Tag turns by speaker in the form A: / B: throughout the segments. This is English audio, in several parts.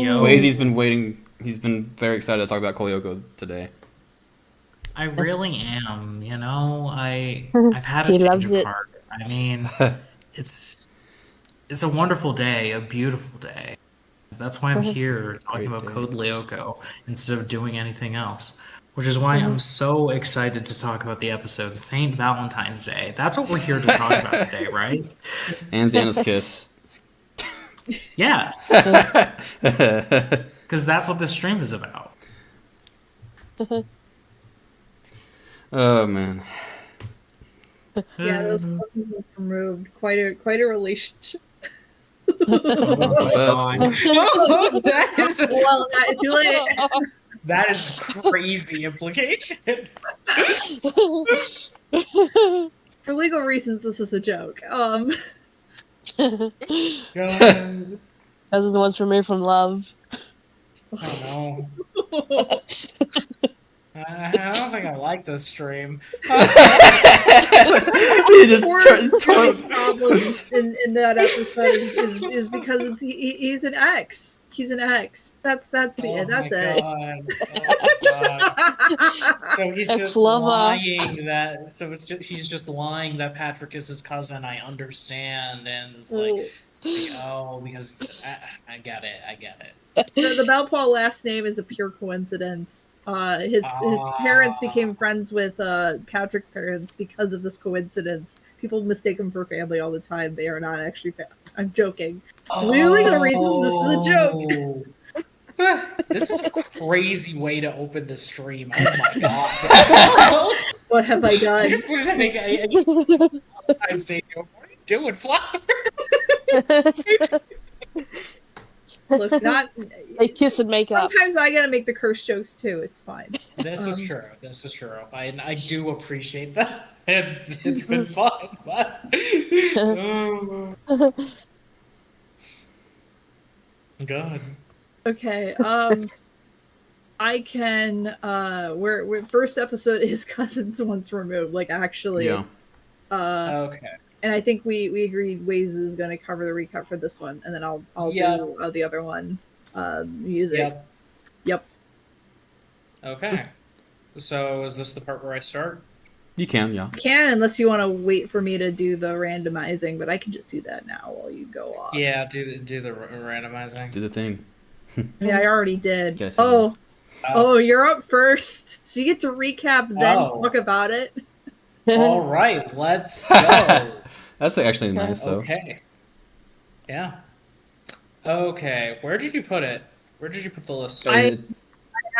A: Yo,
B: Blazy's been waiting. He's been very excited to talk about Lyoko today.
A: I really am. I've had a
C: He
A: change
C: loves
A: of
C: it.
A: heart. I mean, it's it's a wonderful day, a beautiful day. That's why I'm here talking
B: Great
A: about
B: day.
A: Code Lyoko instead of doing anything else. Which is why I'm so excited to talk about the episode Saint Valentine's Day. That's what we're here to talk about today, right?
B: And Xana's kiss.
A: Yes, because that's what this stream is about.
B: Oh man.
D: Yeah, those buttons were removed. Quite a relationship.
A: Oh my God. That is
D: Well, not too late.
A: that is a crazy implication.
D: For legal reasons, this is a joke.
A: God.
C: Cousins once removed from love.
A: I don't know. I don't think I like this stream.
B: You just
D: His problems in that episode is because he's an ex. He's an ex. That's
A: Oh
D: it.
A: my
D: That's it.
A: God. Oh my God. So he's just
C: Ex-lover.
A: lying that. So he's just lying that Patrick is his cousin. I understand, and it's like, oh, because I get it. I get it.
D: The Belpaw last name is a pure coincidence. His parents became friends with Patrick's parents because of this coincidence. People mistake them for family all the time. They are not actually I'm joking. For legal reasons, this is a joke.
A: This is a crazy way to open the stream. Oh my God.
D: What have I done?
A: I just want to make I'd say, what are you doing, Flower?
D: Look, not.
C: They kiss and make up.
D: Sometimes I gotta make the curse jokes too. It's fine.
A: This is true. This is true. I do appreciate that. And it's been fun, but God.
D: Okay. I can. We're first episode is cousins once removed. Like actually.
B: Yeah.
A: Okay.
D: And I think we agreed Waze is going to cover the recap for this one, and then I'll do the other one, music. Yep.
A: Okay. So is this the part where I start?
B: You can, yeah.
D: Can unless you want to wait for me to do the randomizing, but I can just do that now while you go off.
A: Yeah, do the randomizing.
B: Do the thing.
D: I mean, I already did.
B: Yes,
D: Oh, you're up first, so you get to recap, then talk about it.
A: All right, let's go.
B: That's actually nice, though.
A: Okay. Yeah. Okay, where did you put it? Where did you put the list?
D: I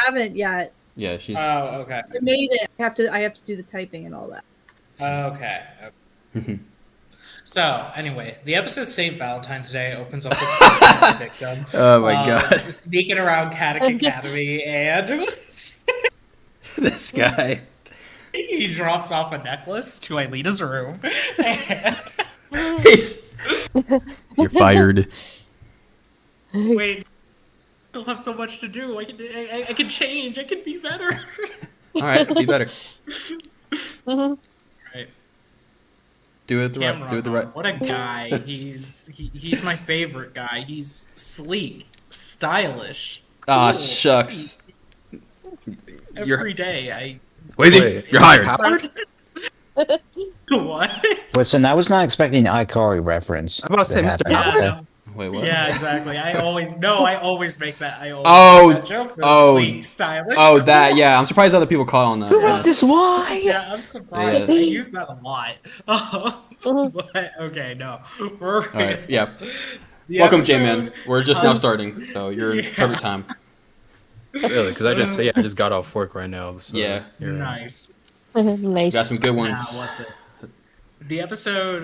D: haven't yet.
B: Yeah, she's.
A: Oh, okay.
D: I made it. I have to do the typing and all that.
A: Okay. So, anyway, the episode St. Valentine's Day opens up with Christmas victim.
B: Oh my God.
A: Sneaking around Caddick Academy, and
B: This guy.
A: he drops off a necklace to Aileen's room.
B: You're fired.
A: Wait, I still have so much to do. I can change. I can be better.
B: All right, be better.
A: Right.
B: Do it the right. Do it the right.
A: What a guy. He's my favorite guy. He's sleek, stylish.
B: Ah,
A: cool.
B: shucks.
A: Every day
B: Wait, you're hired.
A: What?
E: Listen, I was not expecting an iCarly reference.
F: I'm about to say Mr.
E: happen.
F: Popper.
A: Yeah,
B: Wait, what?
A: yeah, exactly. I always make that. I always
B: Oh,
A: make that joke.
B: oh,
A: Sleek, stylish.
B: Oh, that, yeah. I'm surprised other people call on that.
E: That is why.
A: Yeah, I'm surprised.
B: Yeah.
A: I use that a lot. But okay, no.
B: All right, yeah.
A: The
B: Welcome,
A: episode-
B: J-Man. We're just now starting, so you're in perfect time.
F: Really? Because I just got off work right now. So
B: Yeah.
F: you're
A: Nice.
C: Nice.
B: Got some good
A: Now,
B: ones.
A: what's it? The episode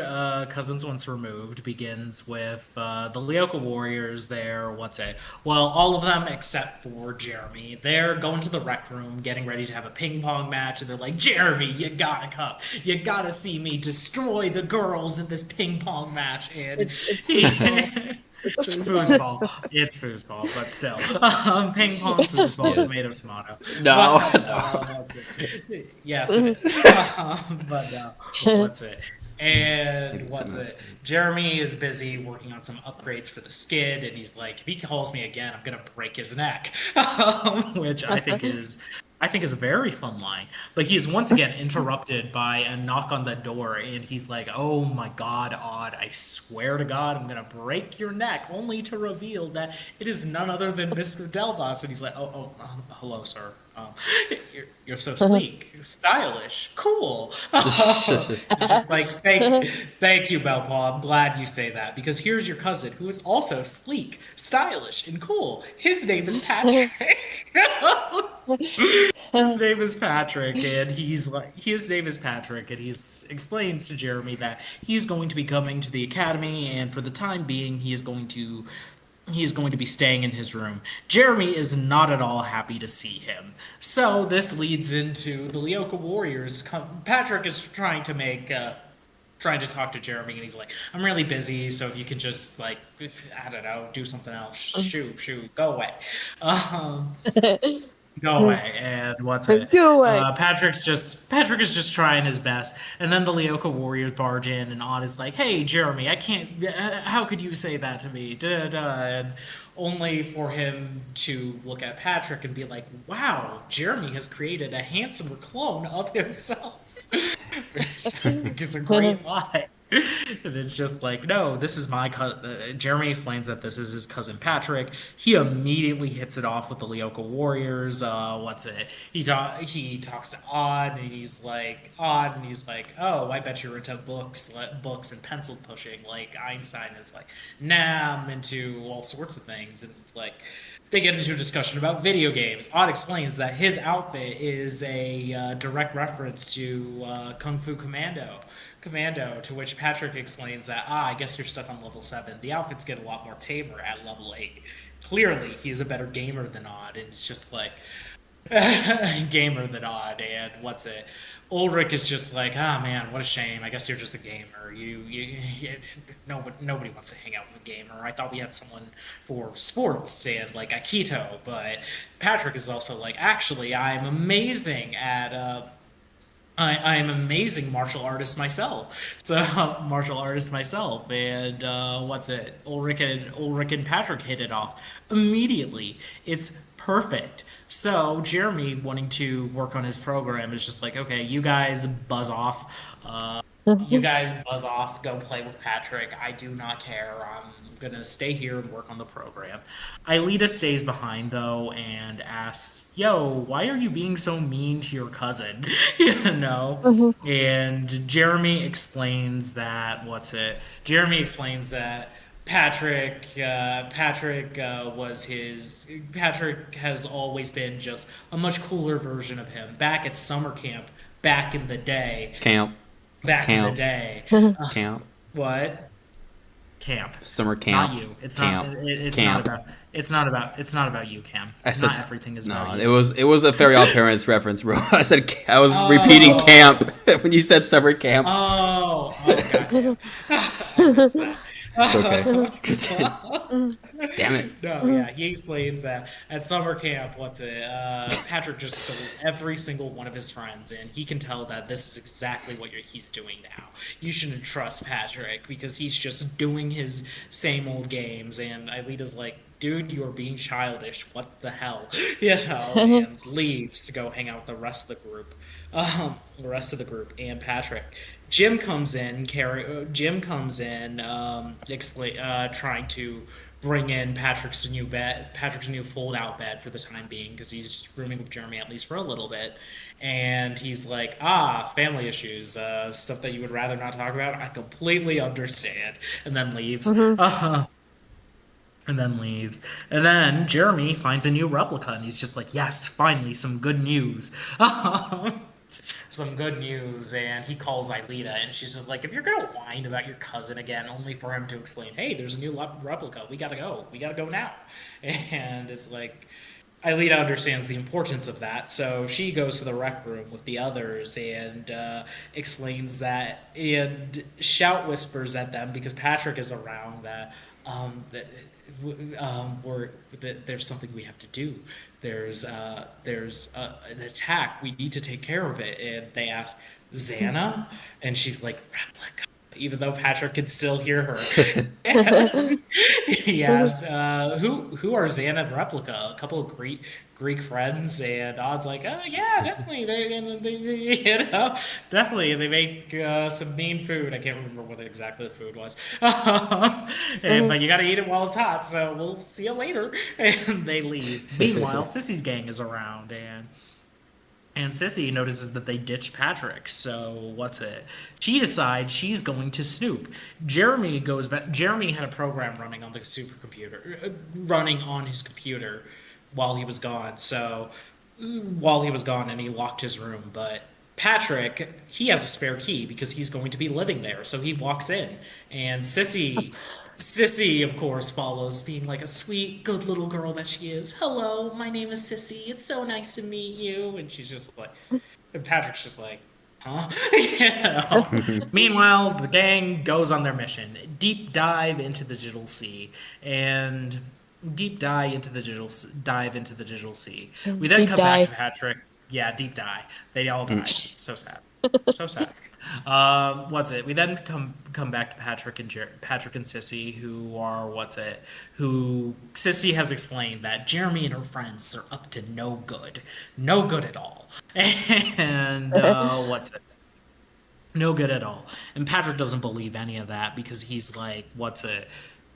A: Cousins Once Removed begins with the Lyoko Warriors there. What's it? Well, all of them except for Jeremy. They're going to the rec room, getting ready to have a ping pong match, and they're like, Jeremy, you gotta come. You gotta see me destroy the girls in this ping pong match. And
D: It's
A: It's foosball. It's foosball, but still. Ping pong foosball, tomatoes, tomato.
B: No.
A: But, yes, it is. But no. What's it? And
B: Maybe
A: what's
B: something else.
A: it? Jeremy is busy working on some upgrades for the skid, and he's like, if he calls me again, I'm gonna break his neck, which I think is a very fun line. But he's once again interrupted by a knock on the door, and he's like, "Oh my God, Odd! I swear to God, I'm gonna break your neck," only to reveal that it is none other than Mr. Delbos. And he's like, hello, sir. You're so sleek, stylish, cool." It's just like, thank you, Belpaw. I'm glad you say that because here's your cousin who is also sleek, stylish, and cool. His name is Patrick. His name is Patrick, and his name is Patrick, and he's explains to Jeremy that he's going to be coming to the academy, and for the time being, he is going to be staying in his room. Jeremy is not at all happy to see him. So this leads into the Lyoko Warriors. Patrick is trying to talk to Jeremy, and he's like, "I'm really busy, so if you can just like, I don't know, do something else. Shoot, go away." Um, Go away, and what's it?
C: Go away.
A: Patrick is just trying his best, and then the Lyoko Warriors barge in, and Odd is like, "Hey, Jeremy, I can't. How could you say that to me?" Da, da, da, and only for him to look at Patrick and be like, "Wow, Jeremy has created a handsomer clone of himself." Which I think is a great line. And it's just like, no, this is my cousin. Jeremy explains that this is his cousin Patrick. He immediately hits it off with the Lyoko Warriors. What's it? He talks to Odd, and he's like, "Oh, I bet you're into books and pencil pushing." Like Einstein is like, "Nah, I'm into all sorts of things." And it's like, they get into a discussion about video games. Odd explains that his outfit is a direct reference to Kung Fu Commando, to which Patrick explains that, I guess you're stuck on level 7. The outfits get a lot more tamer at level 8. Clearly, he's a better gamer than Odd, and it's just like, gamer than Odd, and what's it? Ulrich is just like, "Ah, man, what a shame. I guess you're just a gamer. Nobody wants to hang out with a gamer. I thought we had someone for sports and like Aikido." But Patrick is also like, "Actually, I'm amazing at I am amazing martial artist myself." So martial artist myself, and what's it? Ulrich and Patrick hit it off immediately. It's perfect. So Jeremy, wanting to work on his program, is just like, "Okay, you guys buzz off. You guys buzz off. Go play with Patrick. I do not care. I'm gonna stay here and work on the program." Aelita stays behind though and asks, "Yo, why are you being so mean to your cousin?" you know. And Jeremy explains that Jeremy explains that Patrick has always been just a much cooler version of him back at summer camp back in the day.
B: Camp.
A: Back in the
B: Camp.
A: day.
B: Camp.
A: What? Camp.
B: Summer camp.
A: Not you. It's
B: Camp.
A: not. It's
B: Camp.
A: not about. It's not about you, Cam.
B: I said,
A: Not everything is
B: no,
A: about
B: it
A: you.
B: was a Fairy Odd Parents reference, bro. I was repeating camp when you said summer camp.
A: Gotcha. I missed that.
B: It's okay. Continue. Damn it.
A: No, yeah, he explains that at summer camp, Patrick just stole every single one of his friends, and he can tell that this is exactly what he's doing now. You shouldn't trust Patrick because he's just doing his same old games. And Aelita's like, "Dude, you are being childish. What the hell?" And leaves to go hang out with the rest of the group. And Patrick. Jim comes in, trying to bring in Patrick's new fold-out bed for the time being because he's rooming with Jeremy at least for a little bit, and he's like, family issues, stuff that you would rather not talk about. I completely understand, and then leaves. And then Jeremy finds a new replica, and he's just like, "Yes, finally, some good news." Some good news, and he calls Aelita, and she's just like, "If you're gonna whine about your cousin again, only for him to explain, hey, there's a new replica, we gotta go now." And it's like, Aelita understands the importance of that, so she goes to the rec room with the others and explains that, and shout whispers at them because Patrick is around there's something we have to do. There's an attack. We need to take care of it. And they ask, Xana, and she's like, replica, even though Patrick can still hear her. And he asks, who are Xana and Replica? A couple of Greek friends, and Odd's like, oh yeah, definitely. You know, definitely. And they make some mean food. I can't remember what exactly the food was. But you got to eat it while it's hot. So we'll see you later. And they leave. Meanwhile, Sissy's gang is around, and Sissy notices that they ditched Patrick, so what's it? She decides she's going to snoop. Jeremy goes back. Jeremy had a program running on the supercomputer, running on his computer while he was gone. So while he was gone, and he locked his room. But Patrick, he has a spare key because he's going to be living there. So he walks in, and Sissy, of course, follows, being like a sweet, good little girl that she is. Hello, my name is Sissy. It's so nice to meet you. And she's just like, and Patrick's just like, huh? You know? Meanwhile, the gang goes on their mission. Deep dive into the digital sea, and dive into the digital sea. We then
C: Deep
A: come back
C: dive.
A: to Patrick. Yeah, deep dive. They all died. So sad. So sad. What's it? We then come back to Patrick and Sissy, who are what's it? Who Sissy has explained that Jeremy and her friends are up to no good, no good at all, and what's it? No good at all. And Patrick doesn't believe any of that because he's like, what's it?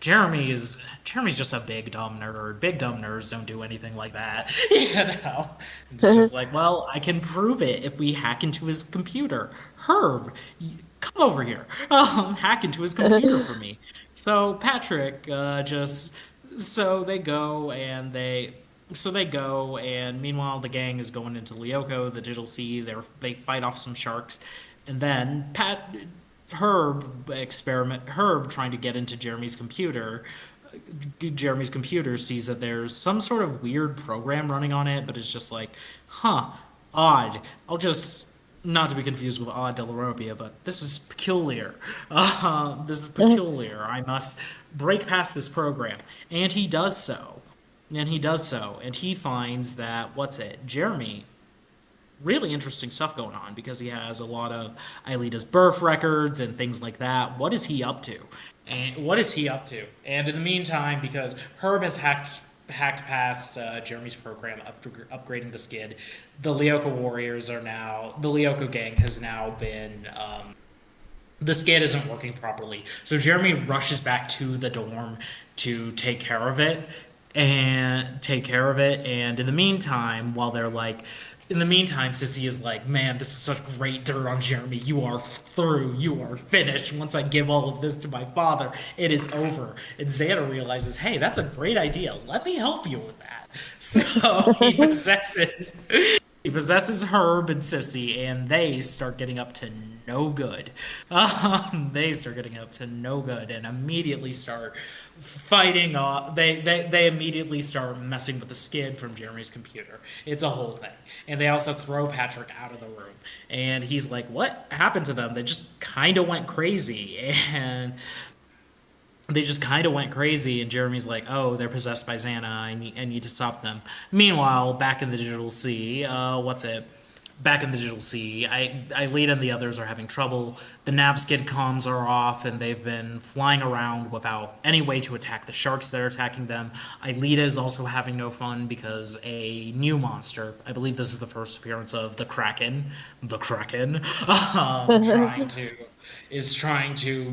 A: Jeremy's just a big dumb nerd. Big dumb nerds don't do anything like that. You know? It's just like, well, I can prove it if we hack into his computer. Herb, come over here. Hack into his computer for me. So Patrick just so they go and they so they go, and meanwhile the gang is going into Lyoko, the digital sea. They fight off some sharks, and then Herb trying to get into Jeremy's computer sees that there's some sort of weird program running on it, but it's just like, huh, odd. I'll just not to be confused with Odd de la Robia, but this is peculiar. This is peculiar. I must break past this program, and he does so. And he finds that what's it? Jeremy, really interesting stuff going on because he has a lot of Aelita's birth records and things like that. What is he up to? And what is he up to? And in the meantime, because Herb has hacked past Jeremy's program, upgrading the skid, the Lyoko gang has now been. The skid isn't working properly, so Jeremy rushes back to the dorm to take care of it, and in the meantime, Sissy is like, man, this is such great dirt on Jeremy. You are through. You are finished. Once I give all of this to my father, it is over. And Xana realizes, hey, that's a great idea. Let me help you with that. So he possesses Herb and Sissy, and they start getting up to no good. They start getting up to no good, and immediately start fighting. They immediately start messing with the skid from Jeremy's computer. It's a whole thing, and they also throw Patrick out of the room. And he's like, "What happened to them? They just kind of went crazy." And and Jeremy's like, "Oh, they're possessed by Xana. I need to stop them." Meanwhile, back in the digital sea, what's it? Back in the digital sea, Aelita and the others are having trouble. The nav skid comms are off, and they've been flying around without any way to attack the sharks that are attacking them. Aelita is also having no fun because a new monster, I believe this is the first appearance of the Kraken, is trying to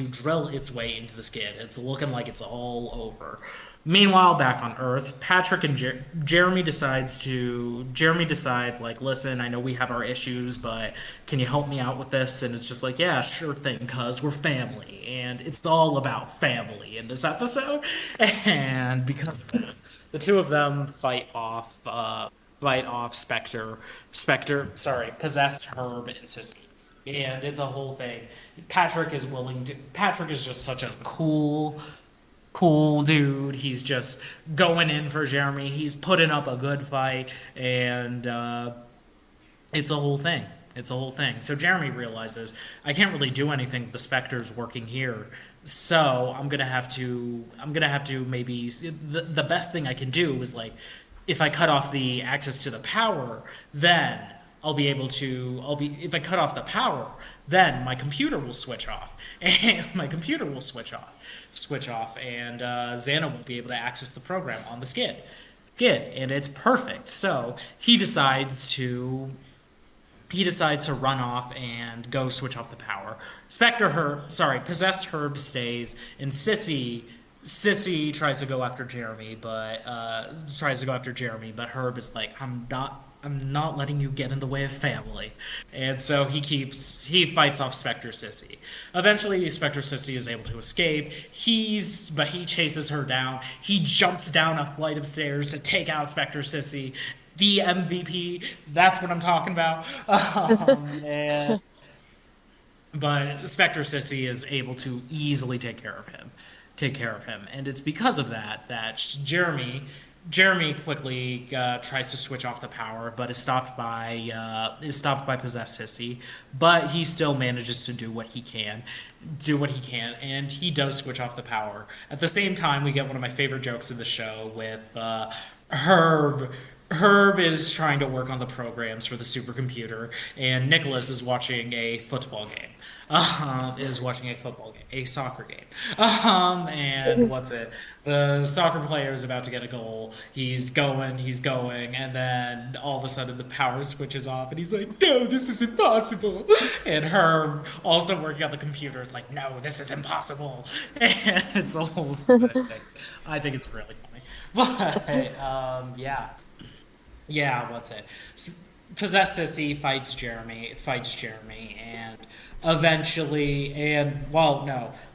A: drill its way into the skid. It's looking like it's all over. Meanwhile, back on Earth, Patrick and Jeremy decides, like, listen, I know we have our issues, but can you help me out with this? And it's just like, yeah, sure thing, cuz we're family, and it's all about family in this episode. And because of that, the two of them fight off possessed Herb and Sissy. And it's a whole thing. Patrick is just such a cool dude. He's just going in for Jeremy. He's putting up a good fight, and it's a whole thing. It's a whole thing. So Jeremy realizes I can't really do anything with the specters working here. So I'm gonna have to maybe the best thing I can do is like if I cut off the access to the power, then if I cut off the power, then my computer will switch off, and my computer will switch off, and Xana won't be able to access the program on the skid, and it's perfect. So he decides to run off and go switch off the power. Possessed Herb stays, and Sissy tries to go after Jeremy, but Herb is like, I'm not letting you get in the way of family. And so he fights off Spectre Sissy. Eventually Spectre Sissy is able to escape. But he chases her down. He jumps down a flight of stairs to take out Spectre Sissy. The MVP, that's what I'm talking about. But Spectre Sissy is able to easily take care of him. And it's because of that Jeremy quickly tries to switch off the power, but is stopped by possessed Sissy. But he still manages to do what he can, and he does switch off the power. At the same time, we get one of my favorite jokes of the show with Herb. Herb is trying to work on the programs for the supercomputer, and Nicholas is watching a football game. A soccer game. And what's it? The soccer player is about to get a goal. He's going, and then all of a sudden the power switches off, and he's like, "No, this is impossible." And Herb, also working on the computer, is like, "No, this is impossible." And it's a whole thing. I think it's really funny. But yeah. Yeah, what's it? Possessed Sissy fights Jeremy, and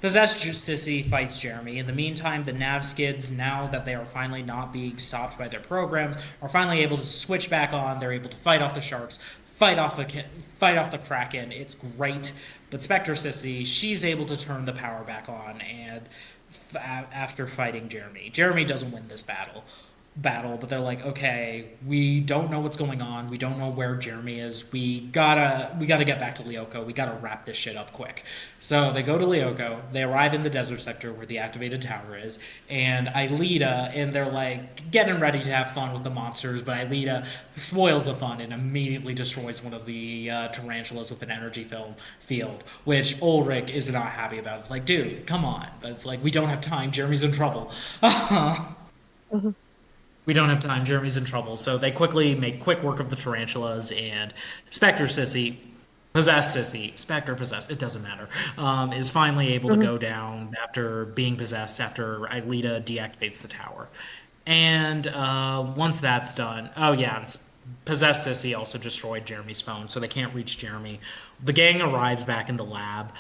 A: Possessed Sissy fights Jeremy. In the meantime, the Nav Skids, now that they are finally not being stopped by their programs, are finally able to switch back on. They're able to fight off the sharks, fight off the Kraken. It's great. But Spectre Sissy, she's able to turn the power back on, and after fighting Jeremy doesn't win this battle, but they're like, okay, we don't know what's going on, we don't know where Jeremy is, we gotta get back to Lyoko, we gotta wrap this shit up quick. So they go to Lyoko, they arrive in the desert sector where the activated tower is, and they're like getting ready to have fun with the monsters, but Aelita spoils the fun and immediately destroys one of the tarantulas with an energy field, which Ulrich is not happy about. It's like, dude, come on. But it's like, we don't have time, Jeremy's in trouble. We don't have time. Jeremy's in trouble. So they quickly make quick work of the tarantulas, and Spectre Sissy, Spectre possessed, it doesn't matter, is finally able to go down after being possessed, after Aelita deactivates the tower. And once that's done, possessed Sissy also destroyed Jeremy's phone, so they can't reach Jeremy. The gang arrives back in the lab.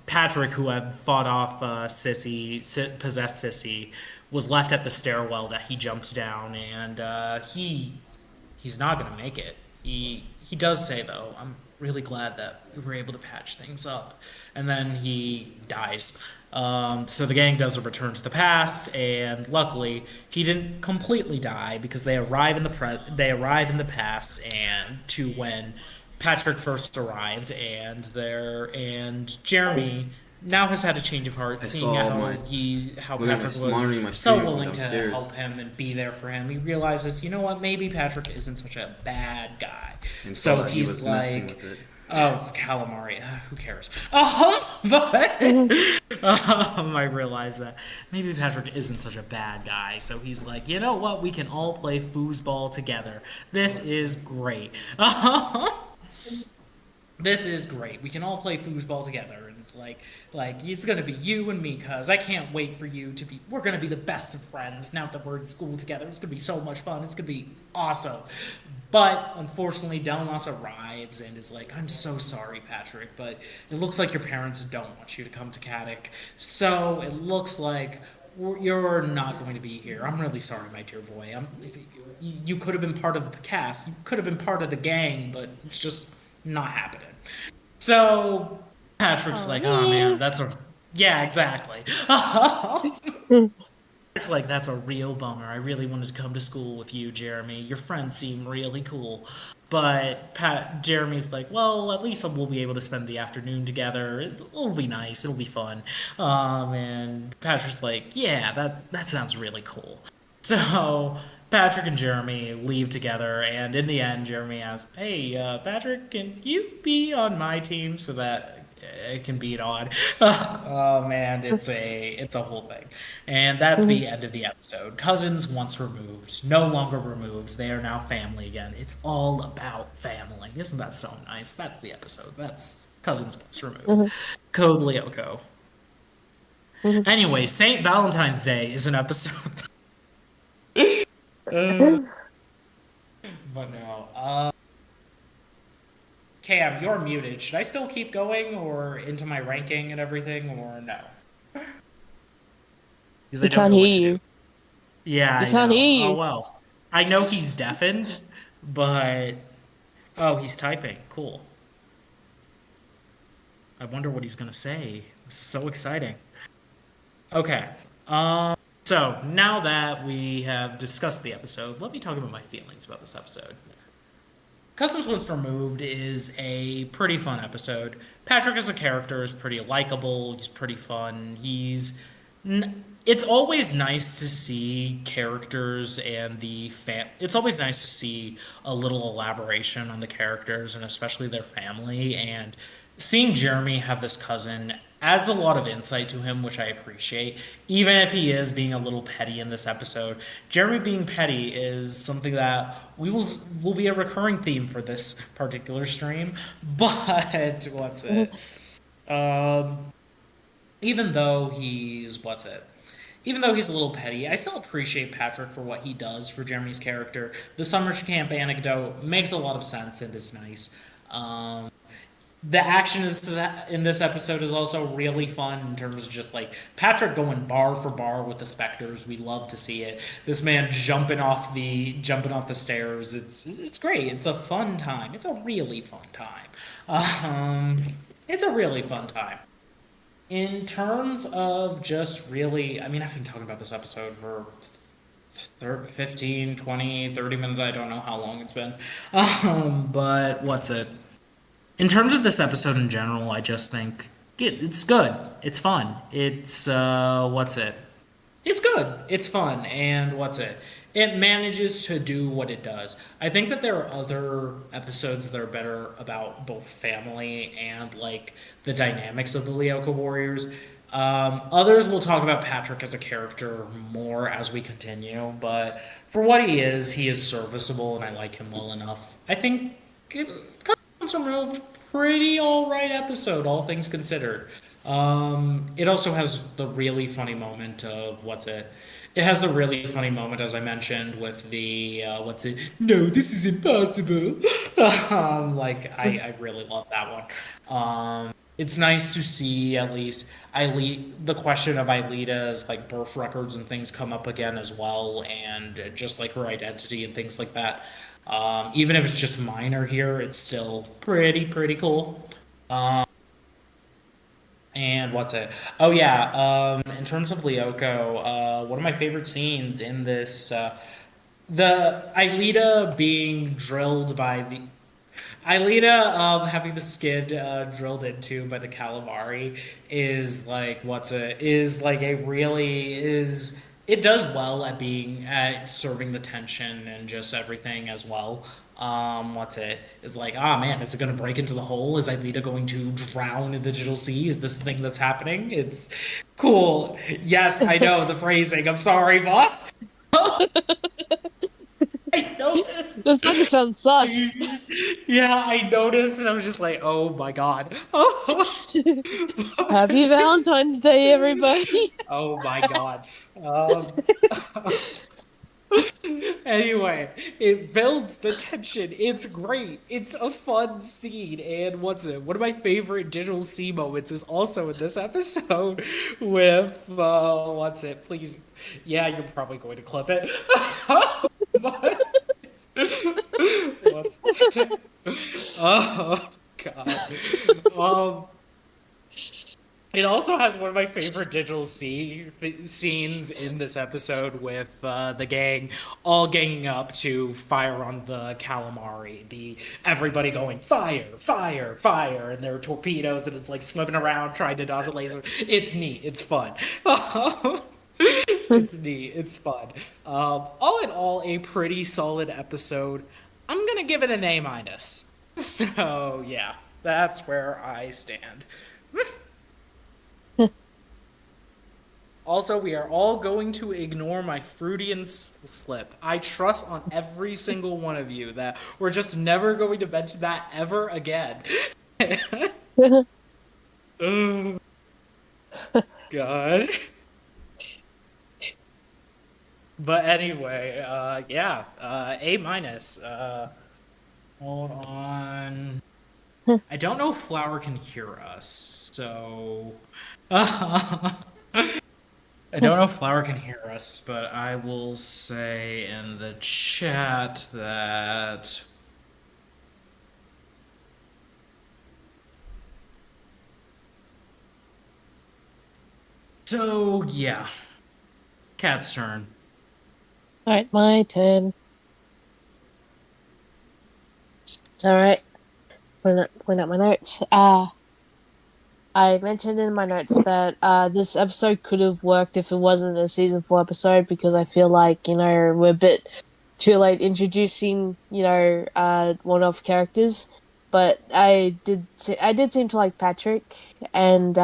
A: Patrick, who had fought off possessed Sissy, was left at the stairwell that he jumped down, and he's not gonna make it. He does say, though, "I'm really glad that we were able to patch things up," and then he dies. So the gang does a return to the past, and luckily he didn't completely die, because they arrive in the past and to when Patrick first arrived, and Jeremy now has had a change of heart, seeing how Patrick was so willing to help him and be there for him. He realizes, you know what, maybe Patrick isn't such a bad guy.
B: And
A: so he's like, oh, it's the calamari. Who cares? I realize that maybe Patrick isn't such a bad guy. So he's like, you know what, we can all play foosball together. This is great. This is great. We can all play foosball together. And it's like it's gonna be you and me, cuz I can't wait for we're gonna be the best of friends now that we're in school together. It's gonna be so much fun. It's gonna be awesome. But unfortunately, Delmas arrives and is like, I'm so sorry, Patrick, but it looks like your parents don't want you to come to Caddick. So it looks like you're not going to be here. I'm really sorry, my dear boy. You could have been part of the cast. You could have been part of the gang, but it's just not happening. So Patrick's oh man, exactly. It's like, that's a real bummer. I really wanted to come to school with you, Jeremy. Your friends seem really cool. But Jeremy's like, well, at least we'll be able to spend the afternoon together. It'll be nice. It'll be fun. And Patrick's like, yeah, that sounds really cool. So Patrick and Jeremy leave together, and in the end, Jeremy asks, "Hey, Patrick, can you be on my team so that it can beat Odd?" Oh man, it's a whole thing, and that's
C: Mhm.
A: the end of the episode. Cousins once removed, no longer removed. They are now family again. It's all about family. Isn't that so nice? That's the episode. That's Cousins once removed.
C: Mhm.
A: Code Lyoko.
C: Mhm.
A: Anyway, Saint Valentine's Day is an episode. But no. Cam, you're muted. Should I still keep going or into my ranking and everything or no? Because I
C: We
A: don't
C: can't
A: know what
C: hear
A: to do.
C: you.
A: Yeah,
C: We
A: I
C: can't
A: know.
C: hear
A: Oh
C: you.
A: well. I know he's deafened, but oh, he's typing. Cool. I wonder what he's gonna say. This is so exciting. Okay. So now that we have discussed the episode, let me talk about my feelings about this episode. Customs Once Removed is a pretty fun episode. Patrick as a character is pretty likable. He's pretty fun. It's always nice to see characters and It's always nice to see a little elaboration on the characters and especially their family. And seeing Jeremy have this cousin adds a lot of insight to him, which I appreciate. Even if he is being a little petty in this episode, Jeremy being petty is something that will be a recurring theme for this particular stream. But what's it? Um, even though he's what's it? Even though he's a little petty, I still appreciate Patrick for what he does for Jeremy's character. The summer camp anecdote makes a lot of sense and is nice. Um, the action in this episode is also really fun in terms of just like Patrick going bar for bar with the specters. We love to see it. This man jumping off the stairs. It's great. It's a fun time. It's a really fun time. It's a really fun time. In terms of just really, I mean, I've been talking about this episode for 15, 20, 30 minutes. I don't know how long it's been. But what's it? In terms of this episode in general, I just think it's good. It's fun. What's it? It's good. It's fun. And what's it? It manages to do what it does. I think that there are other episodes that are better about both family and like the dynamics of the Lyoko Warriors. Others will talk about Patrick as a character more as we continue, but for what he is serviceable and I like him well enough. I think it comes removed pretty alright episode, all things considered. It also has the really funny moment of what's it? It has the really funny moment, as I mentioned, with the what's it? No, this is impossible. I really love that one. It's nice to see at least the question of Aelita's like birth records and things come up again as well, and just like her identity and things like that. Even if it's just minor here, it's still pretty cool. And what's it? Oh yeah. In terms of Lyoko, one of my favorite scenes in this, the Aelita being drilled by the Aelita having the skin drilled into by the calamari is like it does well at being at serving the tension and just everything as well. What's it? It's like, ah man, is it gonna break into the hole? Is Aelita going to drown in the digital sea? Is this the thing that's happening? It's cool. Yes, I know the phrasing. I'm sorry, boss. I noticed.
C: This fucking sounds sus.
A: Yeah, I noticed, and I was just like, "Oh my god!"
C: Happy Valentine's Day, everybody.
A: Oh my god! Um, anyway, it builds the tension. It's great. It's a fun scene, and what's it? One of my favorite digital C moments is also in this episode with what's it? Please, yeah, you're probably going to clip it. But what's oh god. Um, it also has one of my favorite scenes in this episode with the gang all ganging up to fire on the calamari. The everybody going fire, fire, fire, and there are torpedoes, and it's like swimming around trying to dodge a laser. It's neat. It's fun. It's neat. It's fun. All in all, a pretty solid episode. I'm gonna give it an A minus. So yeah, that's where I stand. Also, we are all going to ignore my Freudian slip. I trust on every single one of you that we're just never going to mention that ever again. Oh, God. But anyway, yeah, A minus. Hold on. I don't know if Flower can hear us, so I don't know if Flower can hear us, but I will say in the chat that so yeah, Cat's turn.
C: Alright, my turn. Alright, point out my notes. I mentioned in my notes that this episode could have worked if it wasn't a season 4 episode because I feel like, we're a bit too late introducing, one-off characters. But I did seem to like Patrick, and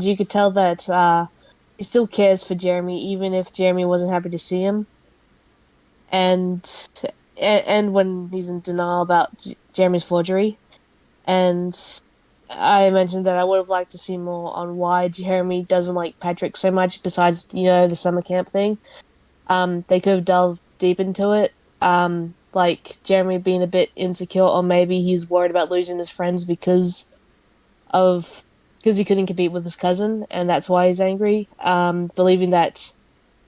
C: you could tell that he still cares for Jeremy, even if Jeremy wasn't happy to see him. And and when he's in denial about Jeremy's forgery, and I mentioned that I would have liked to see more on why Jeremy doesn't like Patrick so much, besides the summer camp thing. They could have delved deep into it. Like Jeremy being a bit insecure, or maybe he's worried about losing his friends because he couldn't compete with his cousin, and that's why he's angry. Believing that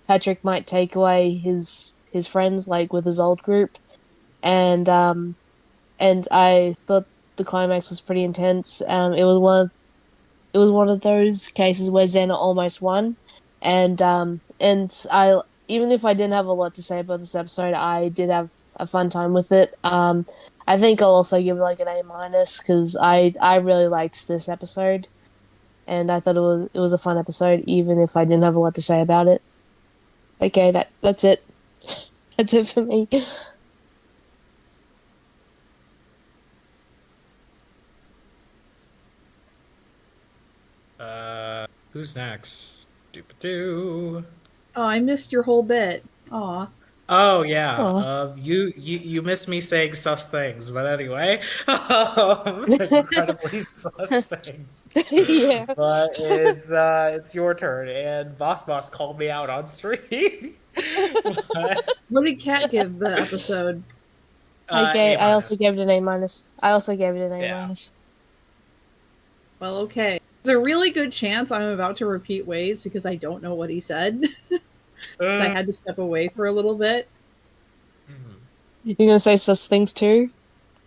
C: Patrick might take away his friends, like with his old group, and I thought the climax was pretty intense. It was one of those cases where Xena almost won, and I even if I didn't have a lot to say about this episode, I did have a fun time with it. I think I'll also give it like an A minus because I really liked this episode, and I thought it was a fun episode, even if I didn't have a lot to say about it. Okay, that's it. That's it for me.
A: Who's next? Doop-a-doo.
D: Oh, I missed your whole bit. Aw.
A: Oh yeah,
C: Aw.
A: you missed me saying sus things, but anyway, incredibly sus things.
C: Yeah.
A: But it's your turn, and Boss called me out on stream. But,
D: What did Kat give the episode?
A: A
C: I also
A: minus.
C: gave it an A minus. I also gave it an A
A: Yeah.
C: minus.
D: Well, okay. There's a really good chance I'm about to repeat ways because I don't know what he said. So I had to step away for a little bit.
A: Mhm.
C: You're gonna say sus things too?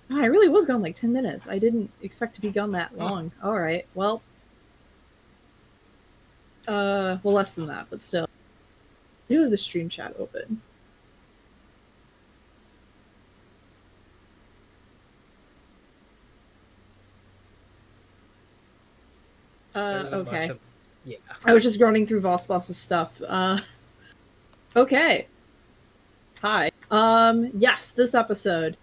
D: Oh, I really was gone like 10 minutes. I didn't expect to be gone that long. All right. Well, less than that, but still. I do have the stream chat open.
A: There's a bunch
D: Okay.
A: of- yeah.
D: I was just running through Vossboss's stuff. Okay. Hi. Yes, this episode.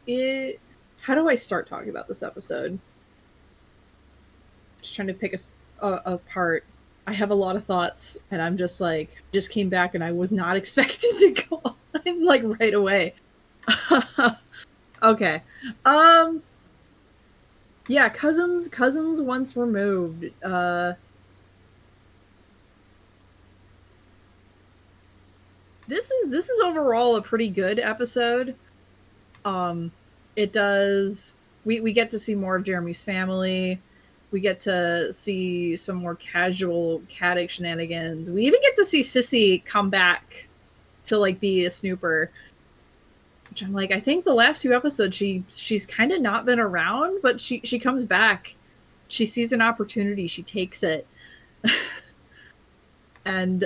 D: How do I start talking about this episode? Just trying to pick a part. I have a lot of thoughts, and I'm just like, just came back, and I was not expecting to go on like right away. Okay. Yeah, cousins once removed. This is overall a pretty good episode. It does we get to see more of Jeremy's family. We get to see some more casual Caddick shenanigans. We even get to see Sissy come back to like be a snooper. Which I'm like, I think the last few episodes she's kind of not been around, but she comes back. She sees an opportunity, she takes it. And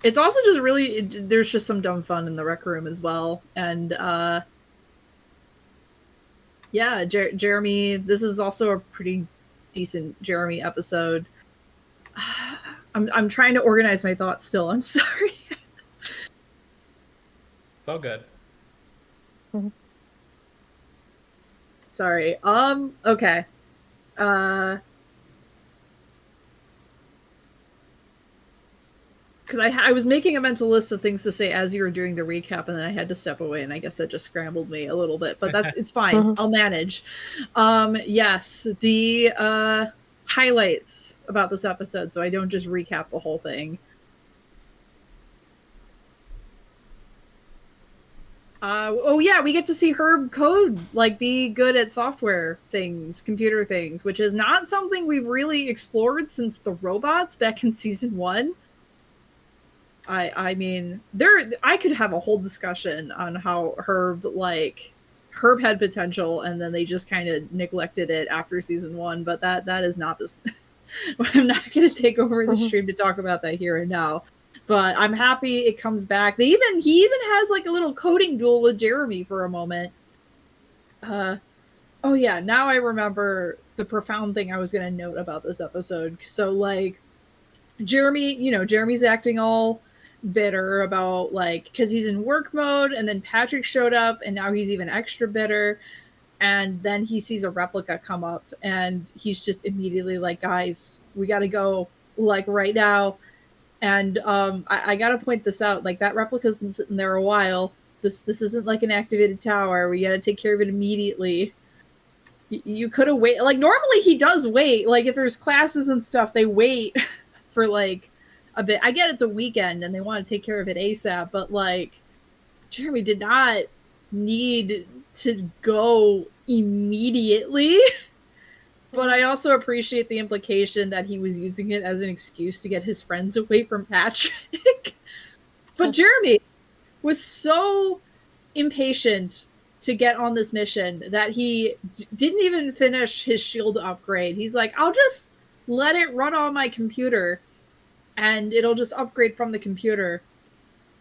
D: it's also just really there's just some dumb fun in the rec room as well. And yeah, Jeremy, this is also a pretty decent Jeremy episode. I'm trying to organize my thoughts still. I'm sorry.
A: It's all good.
D: Sorry. Okay. Because I was making a mental list of things to say as you were doing the recap, and then I had to step away, and I guess that just scrambled me a little bit. But it's fine. I'll manage. Yes, the highlights about this episode, so I don't just recap the whole thing. Oh yeah, we get to see Herb code, like be good at software things, computer things, which is not something we've really explored since the robots back in season 1. I mean, I could have a whole discussion on how Herb had potential, and then they just kind of neglected it after season 1. But that is not this. I'm not going to take over the stream to talk about that here and now. But I'm happy it comes back. He even has like a little coding duel with Jeremy for a moment. Oh yeah, now I remember the profound thing I was going to note about this episode. So like, Jeremy's acting all bitter about like, because he's in work mode, and then Patrick showed up, and now he's even extra bitter. And then he sees a replica come up, and he's just immediately like, guys, we got to go, like, right now. And I gotta point this out, like, that replica's been sitting there a while. This isn't like an activated tower. We gotta take care of it immediately. You could have waited. Like, normally he does wait. Like, if there's classes and stuff, they wait for, like, a bit. I get it's a weekend and they want to take care of it ASAP, but, like, Jeremy did not need to go immediately. But I also appreciate the implication that he was using it as an excuse to get his friends away from Patrick. But Jeremy was so impatient to get on this mission that he didn't even finish his shield upgrade. He's like, I'll just let it run on my computer, and it'll just upgrade from the computer.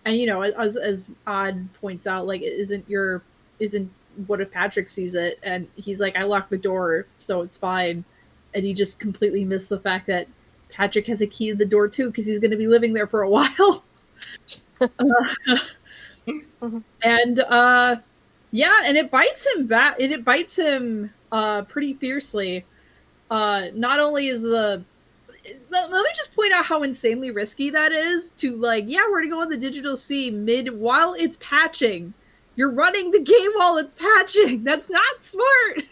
D: And, you know, as Odd points out, like, isn't what if Patrick sees it? And he's like, I locked the door, so it's fine. And he just completely missed the fact that Patrick has a key to the door too, because he's going to be living there for a while. And yeah, and it bites him back. It bites him pretty fiercely. Not only is let me just point out how insanely risky that is to, like, yeah, we're gonna go on the digital sea while it's patching. You're running the game while it's patching. That's not smart.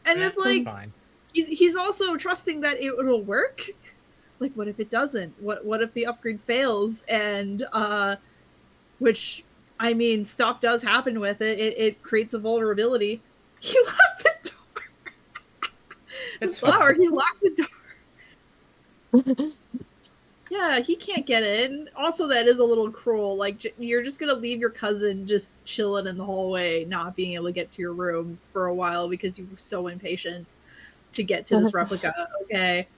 D: And it's like,
A: fine.
D: He's also trusting that it'll work. Like, what if it doesn't? What if the upgrade fails? And which, I mean, stuff does happen with it. It creates a vulnerability. He locked the door.
A: It's
D: Flower,
A: fine.
D: he locked the door. Yeah, he can't get in. Also, that is a little cruel. Like, you're just gonna leave your cousin just chilling in the hallway, not being able to get to your room for a while because you were so impatient to get to this replica. Okay.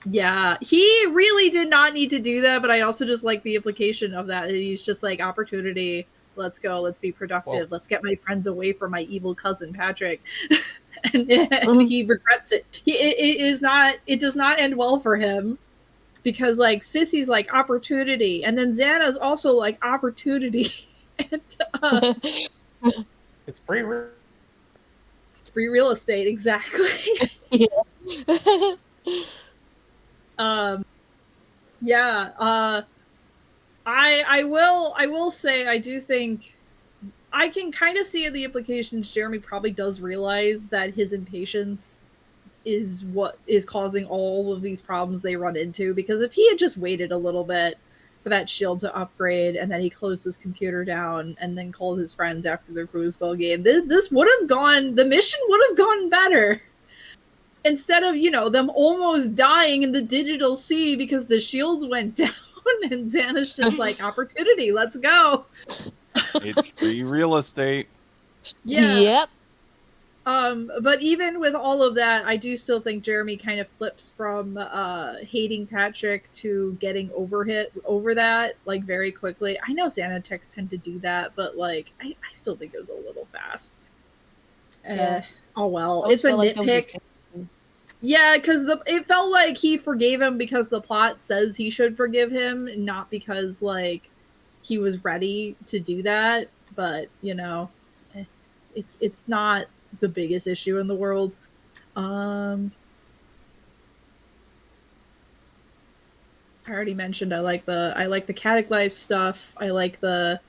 D: Yeah, he really did not need to do that, but I also just like the implication of that. He's just like, opportunity. Let's go. Let's be productive.
A: Well,
D: let's get my friends away from my evil cousin Patrick. and he regrets it. It does not end well for him, because like Sissy's like opportunity, and then Xana's also like opportunity. And
A: it's free.
D: it's free real estate, exactly. Yeah. I will say I do think I can kind of see in the implications Jeremy probably does realize that his impatience is what is causing all of these problems they run into, because if he had just waited a little bit for that shield to upgrade, and then he closed his computer down and then called his friends after the Cruiseball game, the mission would have gone better. Instead of, them almost dying in the digital sea because the shields went down, and Xana's just like, opportunity, let's go.
G: It's free real estate.
D: Yeah.
C: Yep.
D: But even with all of that, I do still think Jeremy kind of flips from hating Patrick to getting over that, like, very quickly. I know Xanatechs tend to do that, but like I still think it was a little fast.
C: Yeah.
D: Oh well.
C: I
D: It's a
C: feel like there was
D: nitpick. Yeah, because it felt like he forgave him because the plot says he should forgive him, not because like he was ready to do that. But it's not the biggest issue in the world. I already mentioned I like the Caddick Life stuff. I like the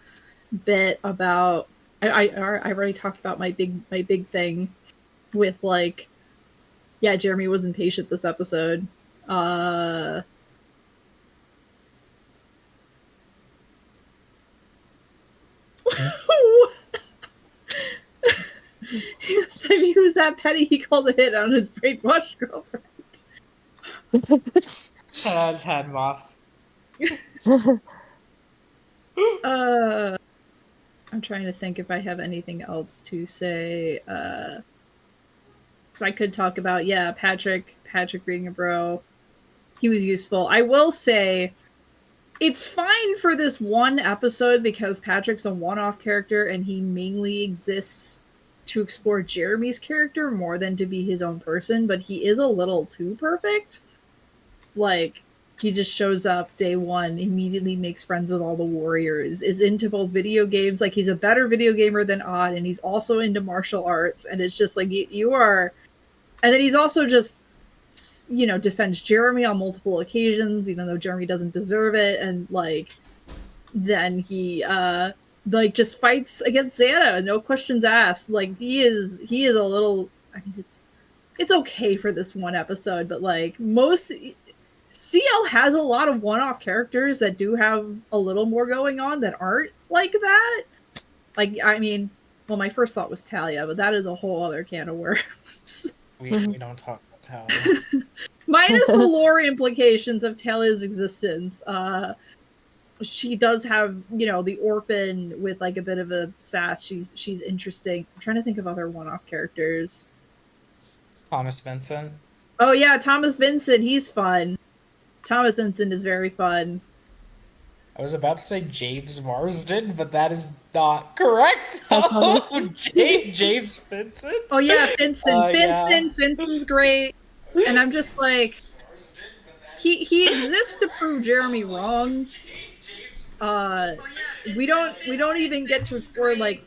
D: bit about I already talked about my big thing with like, yeah, Jeremy was impatient this episode. Last time he was that petty, he called a hit on his brainwashed girlfriend.
A: Tad Moss.
D: I'm trying to think if I have anything else to say. Because I could talk about, Patrick being a bro. He was useful. I will say, it's fine for this one episode because Patrick's a one-off character and he mainly exists to explore Jeremy's character more than to be his own person, but he is a little too perfect. Like, he just shows up day one, immediately makes friends with all the warriors, is into both video games, like he's a better video gamer than Odd, and he's also into martial arts, and it's just like, you are... And then he's also just, defends Jeremy on multiple occasions, even though Jeremy doesn't deserve it, and like, then he just fights against Xana, no questions asked. Like, he is a little... I mean, it's okay for this one episode, but like most... CL has a lot of one-off characters that do have a little more going on that aren't like that. Like, I mean, well, my first thought was Talia, but that is a whole other can of worms.
A: We don't talk about Talia.
D: Minus the lore implications of Talia's existence. She does have, the orphan with like a bit of a sass. She's interesting. I'm trying to think of other one-off characters.
A: Thomas Vincent.
D: Oh yeah, Thomas Vincent. He's fun. Thomas Vincent is very fun.
A: I was about to say James Marsden, but that is not correct.
C: That's
A: James Vincent.
D: Oh yeah, Vincent.
A: Yeah.
D: Vincent's great. And I'm just like, he exists to prove Jeremy wrong. We don't even get to explore like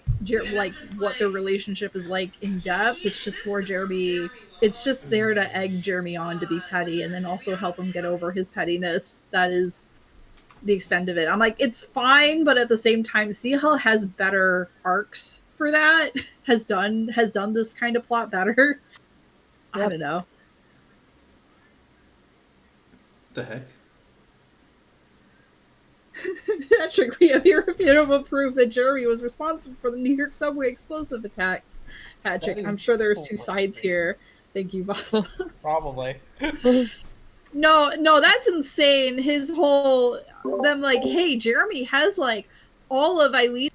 D: what their relationship is like in depth. It's just for Jeremy. It's just there to egg Jeremy on to be petty, and then also help him get over his pettiness. That is the extent of it. I'm like, it's fine, but at the same time, CL has better arcs for that. Has done this kind of plot better. Yep. I don't know.
H: The heck?
D: Patrick, we have irrefutable proof that Jeremy was responsible for the New York subway explosive attacks. Patrick, I'm sure there's two sides here. Thank you, boss.
A: Probably.
D: No, that's insane. His whole... Them like, hey, Jeremy has like all of Eileen's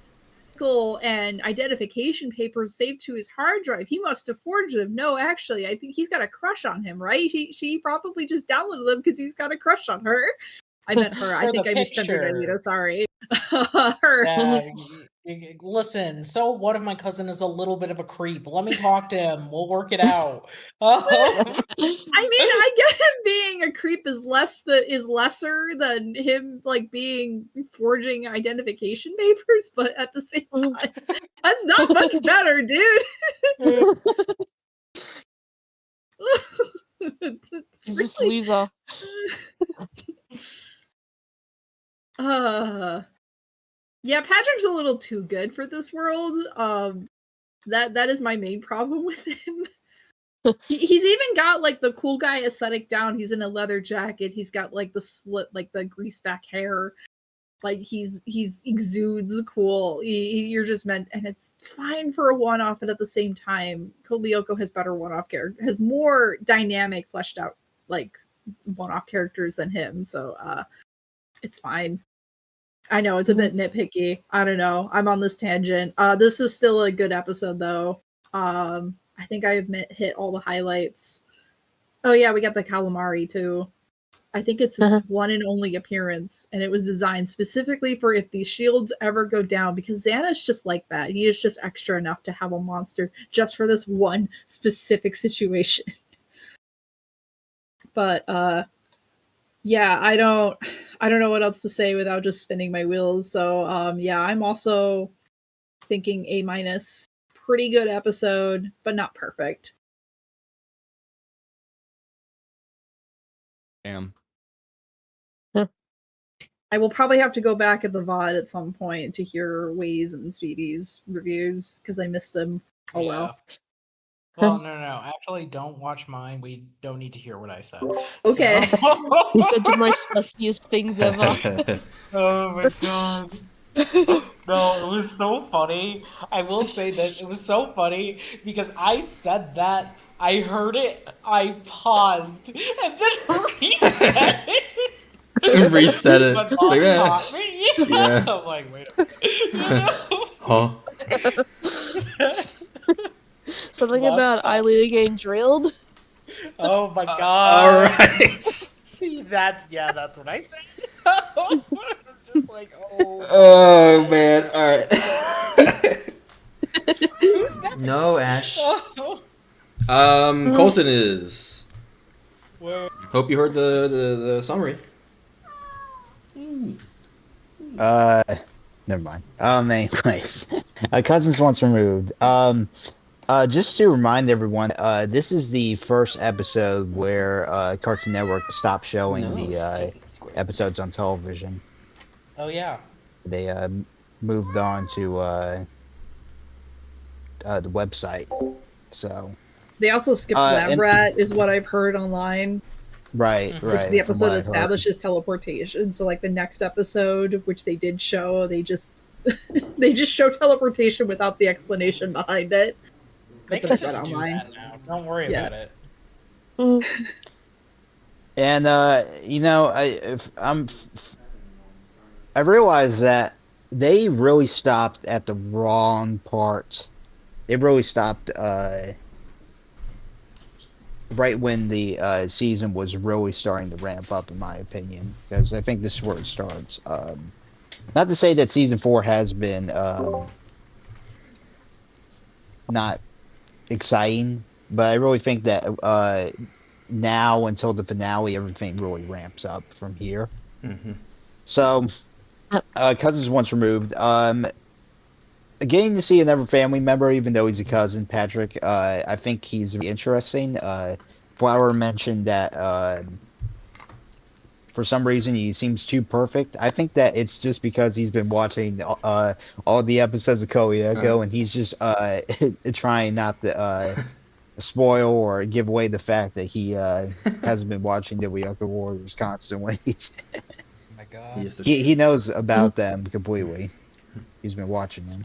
D: and identification papers saved to his hard drive. He must have forged them. No, actually, I think he's got a crush on him, right? She probably just downloaded them because he's got a crush on her. I meant her. I think I misgendered Anita. Sorry. Her.
A: Listen, so what if my cousin is a little bit of a creep? Let me talk to him. We'll work it out. I
D: mean, I get him being a creep is lesser than him like being forging identification papers, but at the same time, that's not much better, dude.
C: He's just a loser.
D: Yeah, Patrick's a little too good for this world. That is my main problem with him. He's even got like the cool guy aesthetic down. He's in a leather jacket. He's got like the split, like the greased back hair. Like he's exudes cool. You're just meant, and it's fine for a one-off, but at the same time, Lyoko has better one-off character, has more dynamic, fleshed out like one-off characters than him. So it's fine. I know it's a bit nitpicky. I don't know. I'm on this tangent. This is still a good episode though. I think I have hit all the highlights. Oh yeah, we got the calamari too. I think it's its one and only appearance, and it was designed specifically for if these shields ever go down, because Xana's just like that. He is just extra enough to have a monster just for this one specific situation. But yeah, I don't know what else to say without just spinning my wheels. So yeah, I'm also thinking A minus. Pretty good episode, but not perfect.
G: Damn.
D: I will probably have to go back at the VOD at some point to hear Waze and Speedy's reviews because I missed them. Oh well.
A: Well, no. Actually, don't watch mine. We don't need to hear what I said.
D: Okay.
A: So-
C: You said the most sussiest things ever.
A: Oh my god. No, it was so funny. I will say this, it was so funny because I said that, I heard it, I paused, and then reset it.
B: Reset it.
A: My
B: Like,
A: boss
B: yeah.
A: caught me.
B: Yeah.
A: I'm like, wait a minute.
B: Huh?
C: Something
A: Boss
C: about
A: caught-
C: Eileen getting drilled.
A: Oh my
B: All
A: god.
B: right.
A: That's what I said. Just like, oh.
B: Oh man. All right.
A: Who's next?
B: No, Ash.
A: Oh.
B: Colton is.
A: Whoa.
B: Hope you heard the summary.
E: Never mind. Anyways, Cousins once removed. Just to remind everyone, this is the first episode where Cartoon Network stopped showing the episodes on television.
A: Oh yeah.
E: They moved on to the website. So
D: They also skipped Lab
E: and-
D: Rat, is what I've heard online.
E: right.
D: Which
E: from
D: the
E: what
D: episode
E: I've heard.
D: establishes teleportation. So like the next episode, which they did show, they just they just show teleportation without the explanation behind it.
A: They
D: That's
A: can
D: what I
A: just
D: read
A: do
D: online.
A: that now. Don't worry
D: Yeah.
A: about it.
E: And I realized that they really stopped at the wrong part. They really stopped right when the season was really starting to ramp up, in my opinion, because I think this is where it starts. Not to say that season 4 has been not exciting, but I really think that now until the finale, everything really ramps up from here.
B: Mm-hmm.
E: So, Cousins once removed. Getting to see another family member, even though he's a cousin, Patrick, I think he's very interesting. Flower mentioned that for some reason he seems too perfect. I think that it's just because he's been watching all the episodes of Koyoko, and he's just trying not to spoil or give away the fact that he hasn't been watching the Lyoko Warriors constantly.
A: Oh my god.
E: he knows about them completely. He's been watching them.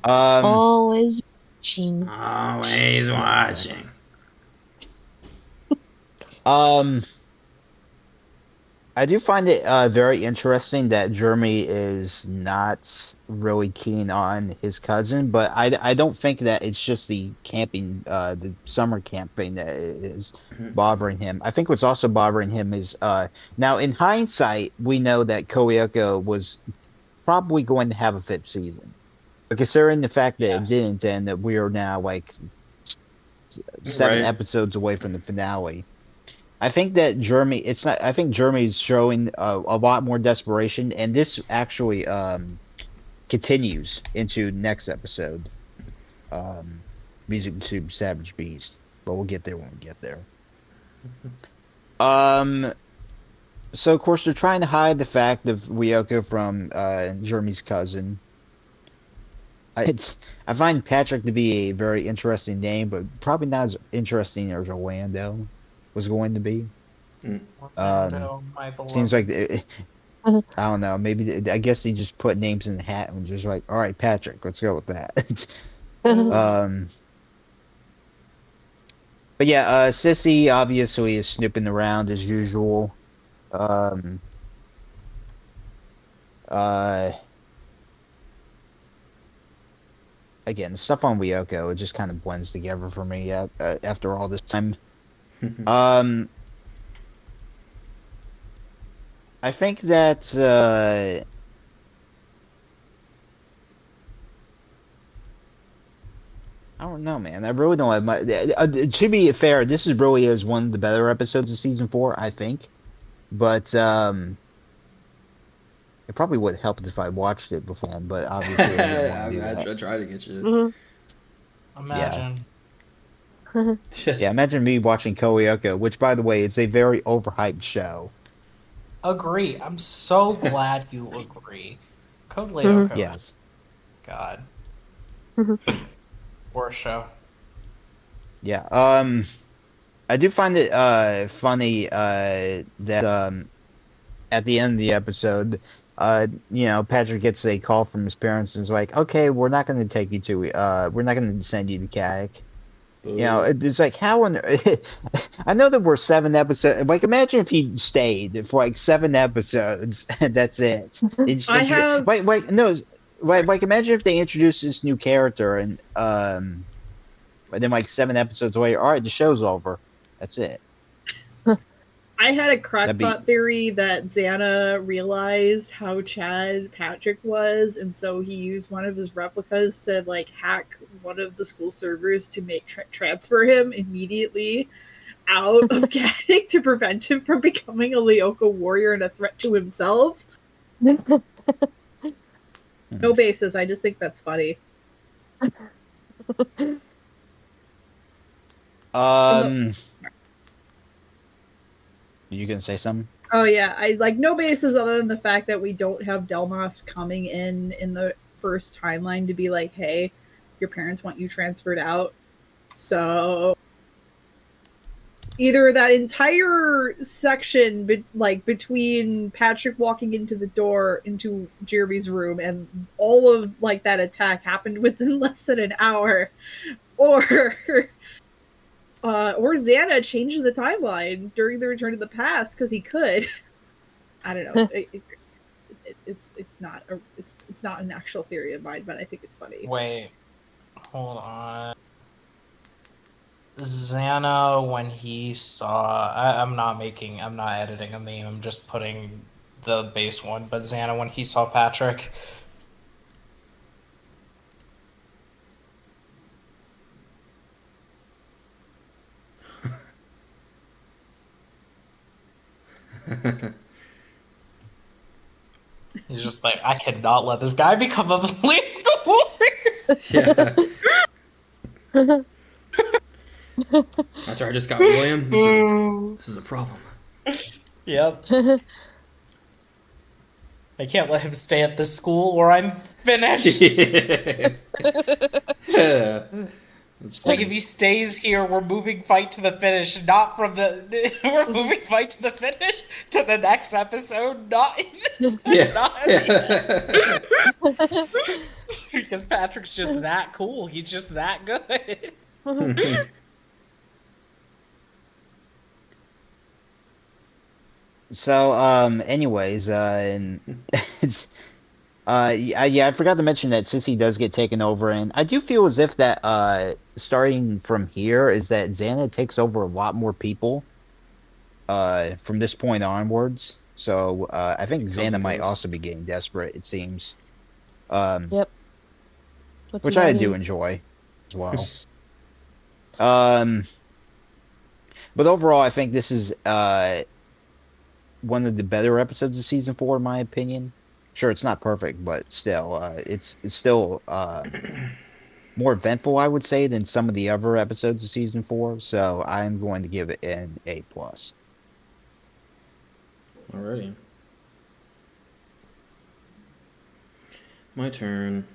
C: Always watching.
B: Always watching.
E: I do find it very interesting that Jeremy is not really keen on his cousin, but I don't think that it's just the camping, the summer camp thing that is bothering him. I think what's also bothering him is now in hindsight, we know that Koyoko was probably going to have a 5th season. But considering the fact that it didn't, and that we are now like 7 episodes away from the finale, I think that Jeremy, it's not. I think Jeremy's showing a lot more desperation, and this actually continues into next episode. Music Tube Savage Beast, but we'll get there when we get there. So of course they're trying to hide the fact of Lyoko from Jeremy's cousin. I find Patrick to be a very interesting name, but probably not as interesting as Orlando was going to be.
A: Orlando, my beloved.
E: Seems like I don't know. Maybe I guess they just put names in the hat and just like, all right, Patrick, let's go with that. But yeah, Sissy obviously is snooping around as usual. Again, the stuff on Lyoko, it just kind of blends together for me after all this time. I think that I don't know, man. I really don't have my. To be fair, this is really is one of the better episodes of season 4, I think. But it probably would help if I watched it before. But obviously, I didn't want
B: I
E: to do
B: mean, I
E: that.
B: try to get you.
C: Mhm.
A: Imagine.
E: Yeah, imagine me watching Koyoko, which, by the way, it's a very overhyped show.
A: Agree. I'm so glad you agree. Code
C: Mhm.
A: Lyoko.
E: Yes.
A: God.
C: Mhm.
A: Worst show.
E: Yeah. I do find it funny that at the end of the episode, Patrick gets a call from his parents and is like, "Okay, we're not going to take you to we're not going to send you to CAC." It's like how on I know that we're 7 episodes. Like, imagine if he stayed for like 7 episodes and that's it. It's
D: I have
E: wait, no, like imagine if they introduced this new character and but then like 7 episodes later, all right, the show's over. That's it.
D: I had a
E: That'd be
D: crackpot theory that Xana realized how Chad Patrick was, and so he used one of his replicas to like hack one of the school servers to make transfer him immediately out of Gaddick to prevent him from becoming a Lyoko warrior and a threat to himself. No basis. I just think that's funny.
E: um. You gonna say something?
D: Oh yeah, I like no basis other than the fact that we don't have Delmas coming in the first timeline to be like, hey, your parents want you transferred out. So either that entire section between Patrick walking into the door into Jeremy's room and all of like that attack happened within less than an hour, or Xana changed the timeline during the Return to the Past because he could. I don't know. It's not an actual theory of mine, but I think it's funny.
A: Wait. Hold on. Xana, when he saw, I'm not editing a meme. I'm just putting the base one. But Xana, when he saw Patrick, he's just like, I cannot let this guy become a believable warrior.
B: Yeah. That's right. I just got William. This is a problem.
A: Yep. I can't let him stay at this school or I'm finished.
B: Yeah.
A: Like, if he stays here, we're moving fight to the finish, not from the. We're moving fight to the finish to the next episode, not in this.
B: Yeah.
A: Not in the because Patrick's just that cool. He's just that good.
E: So, anyways, and it's I forgot to mention that Sissy does get taken over, and I do feel as if that starting from here is that Xana takes over a lot more people from this point onwards. So I think Xana might also be getting desperate. It seems,
C: Yep. What's
E: which
C: he
E: I
C: hiding?
E: do enjoy as well. But overall, I think this is one of the better episodes of season 4, in my opinion. Sure, it's not perfect, but still, it's still more eventful, I would say, than some of the other episodes of season 4. So I'm going to give it an A+.
B: Alrighty. My turn.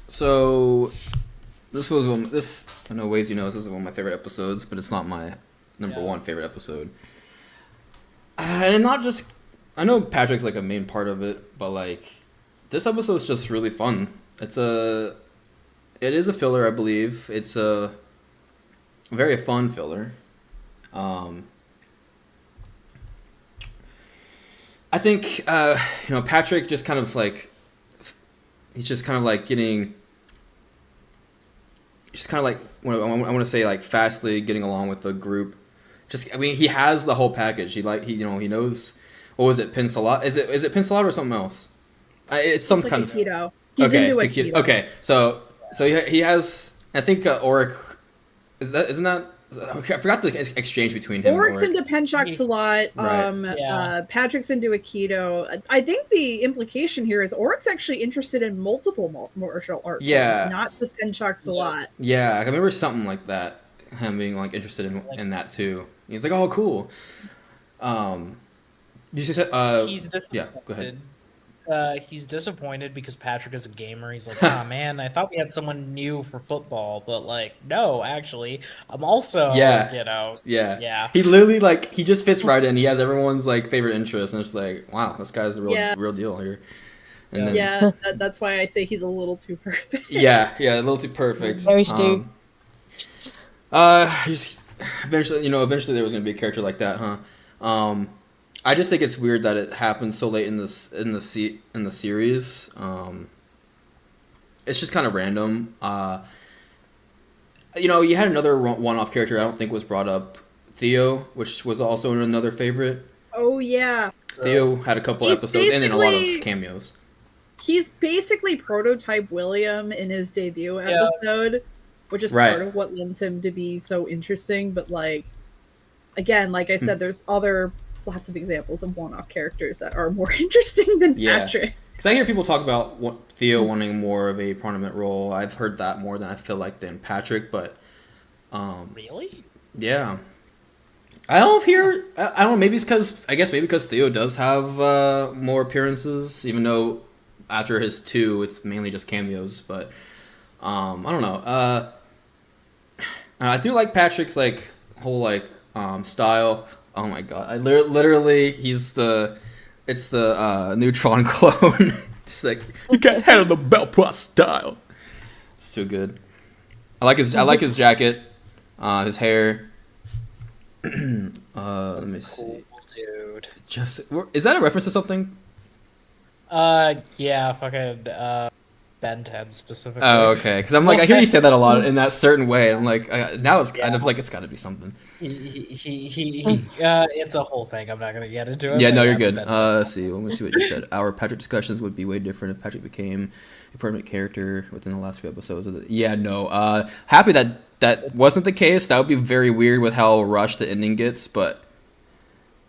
B: So this was I know ways this is one of my favorite episodes, but it's not my number one favorite episode. And not just I know Patrick's like a main part of it, but like this episode is just really fun. It is a filler, I believe. It's a very fun filler. I think Patrick just kind of like he's just kind of like getting just kind of like I want to say like fastly getting along with the group. He has the whole package. He knows what was it, Pinsalot? Is it Pinsalot or something else? It's some
D: It's like
B: kind
D: a
B: of
D: keto. He's
B: okay.
D: into a
B: keto.
D: keto.
B: Okay, so he has. I think Auric isn't that. Okay, I forgot the exchange between him
D: Oric's
B: and Auric.
D: into penchaks a lot.
B: Right.
A: Yeah.
D: Patrick's into Aikido. I think the implication here is Oric's actually interested in multiple martial art
B: Yeah.
D: forms, not just penchaks a lot.
B: Yeah, I remember something like that. Him being like interested in that too. He's like, oh, cool. You said
A: He's
B: yeah.
A: disappointed.
B: Go ahead.
A: He's disappointed because Patrick is a gamer. He's like, ah, man, I thought we had someone new for football, but like, no, actually, I'm also,
B: Yeah.
A: you know,
B: Yeah.
A: yeah.
B: He literally like he just fits right in. He has everyone's like favorite interest, and it's like, wow, this guy's the real deal here. And then
D: Yeah, that's why I say he's a little too perfect.
B: yeah, a little too perfect.
C: Very Stu.
B: Eventually there was gonna be a character like that, huh? I just think it's weird that it happened so late in the series. It's just kind of random. You had another one-off character I don't think was brought up, Theo, which was also another favorite.
D: Oh yeah.
B: Theo had a couple
D: He's
B: episodes and a lot of
D: basically-
B: cameos.
D: He's basically prototype William in his debut
A: Yeah.
D: episode, which is
B: Right.
D: part of what lends him to be so interesting. But like, again, like I said, there's lots of examples of one-off characters that are more interesting than
B: Yeah.
D: Patrick.
B: Because I hear people talk about Theo wanting more of a prominent role. I've heard that more than I feel like than Patrick, but
A: Really?
B: yeah. I don't hear. I don't know. Maybe it's because Theo does have more appearances, even though after his 2, it's mainly just cameos. But I don't know. I do like Patrick's like whole style. Oh my god! I literally he's it's the Neutron clone. It's like you can't handle the Bellplot style. It's too good. I like his jacket, his hair. Let me see.
A: Cool, dude.
B: Is that a reference to something?
A: Yeah, fucking, Ben 10 specifically.
B: Oh, okay. Because I'm like, I hear you say that a lot in that certain way. I'm like, now it's kind of like it's got to be something.
A: It's a whole thing. I'm not gonna get into it.
B: Yeah,
A: but
B: no, you're
A: that's
B: good.
A: Ben 10.
B: Let me see what you said. Our Patrick discussions would be way different if Patrick became a permanent character within the last few episodes. Yeah, no. Happy that wasn't the case. That would be very weird with how rushed the ending gets. But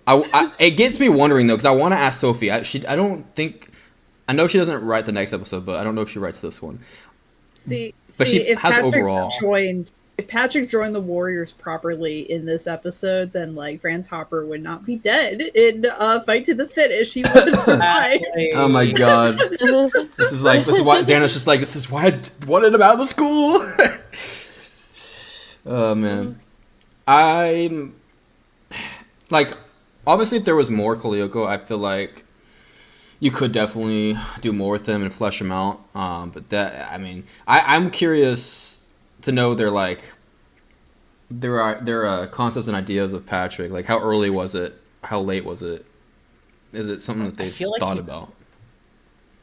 B: it gets me wondering though, because I want to ask Sophie. I know she doesn't write the next episode, but I don't know if she writes this one. But she
D: if
B: has
D: Patrick
B: overall.
D: if Patrick joined the Warriors properly in this episode, then like Franz Hopper would not be dead in Fight to the Finish. He would have survived.
B: Oh my god. This is why Xana's just like, this is why I wanted him out of the school. Oh man. I'm like, obviously if there was more Lyoko, I feel like you could definitely do more with them and flesh them out. But I'm curious to know their concepts and ideas of Patrick. Like, how early was it? How late was it? Is it something that they
A: feel like
B: thought
A: he's-
B: about?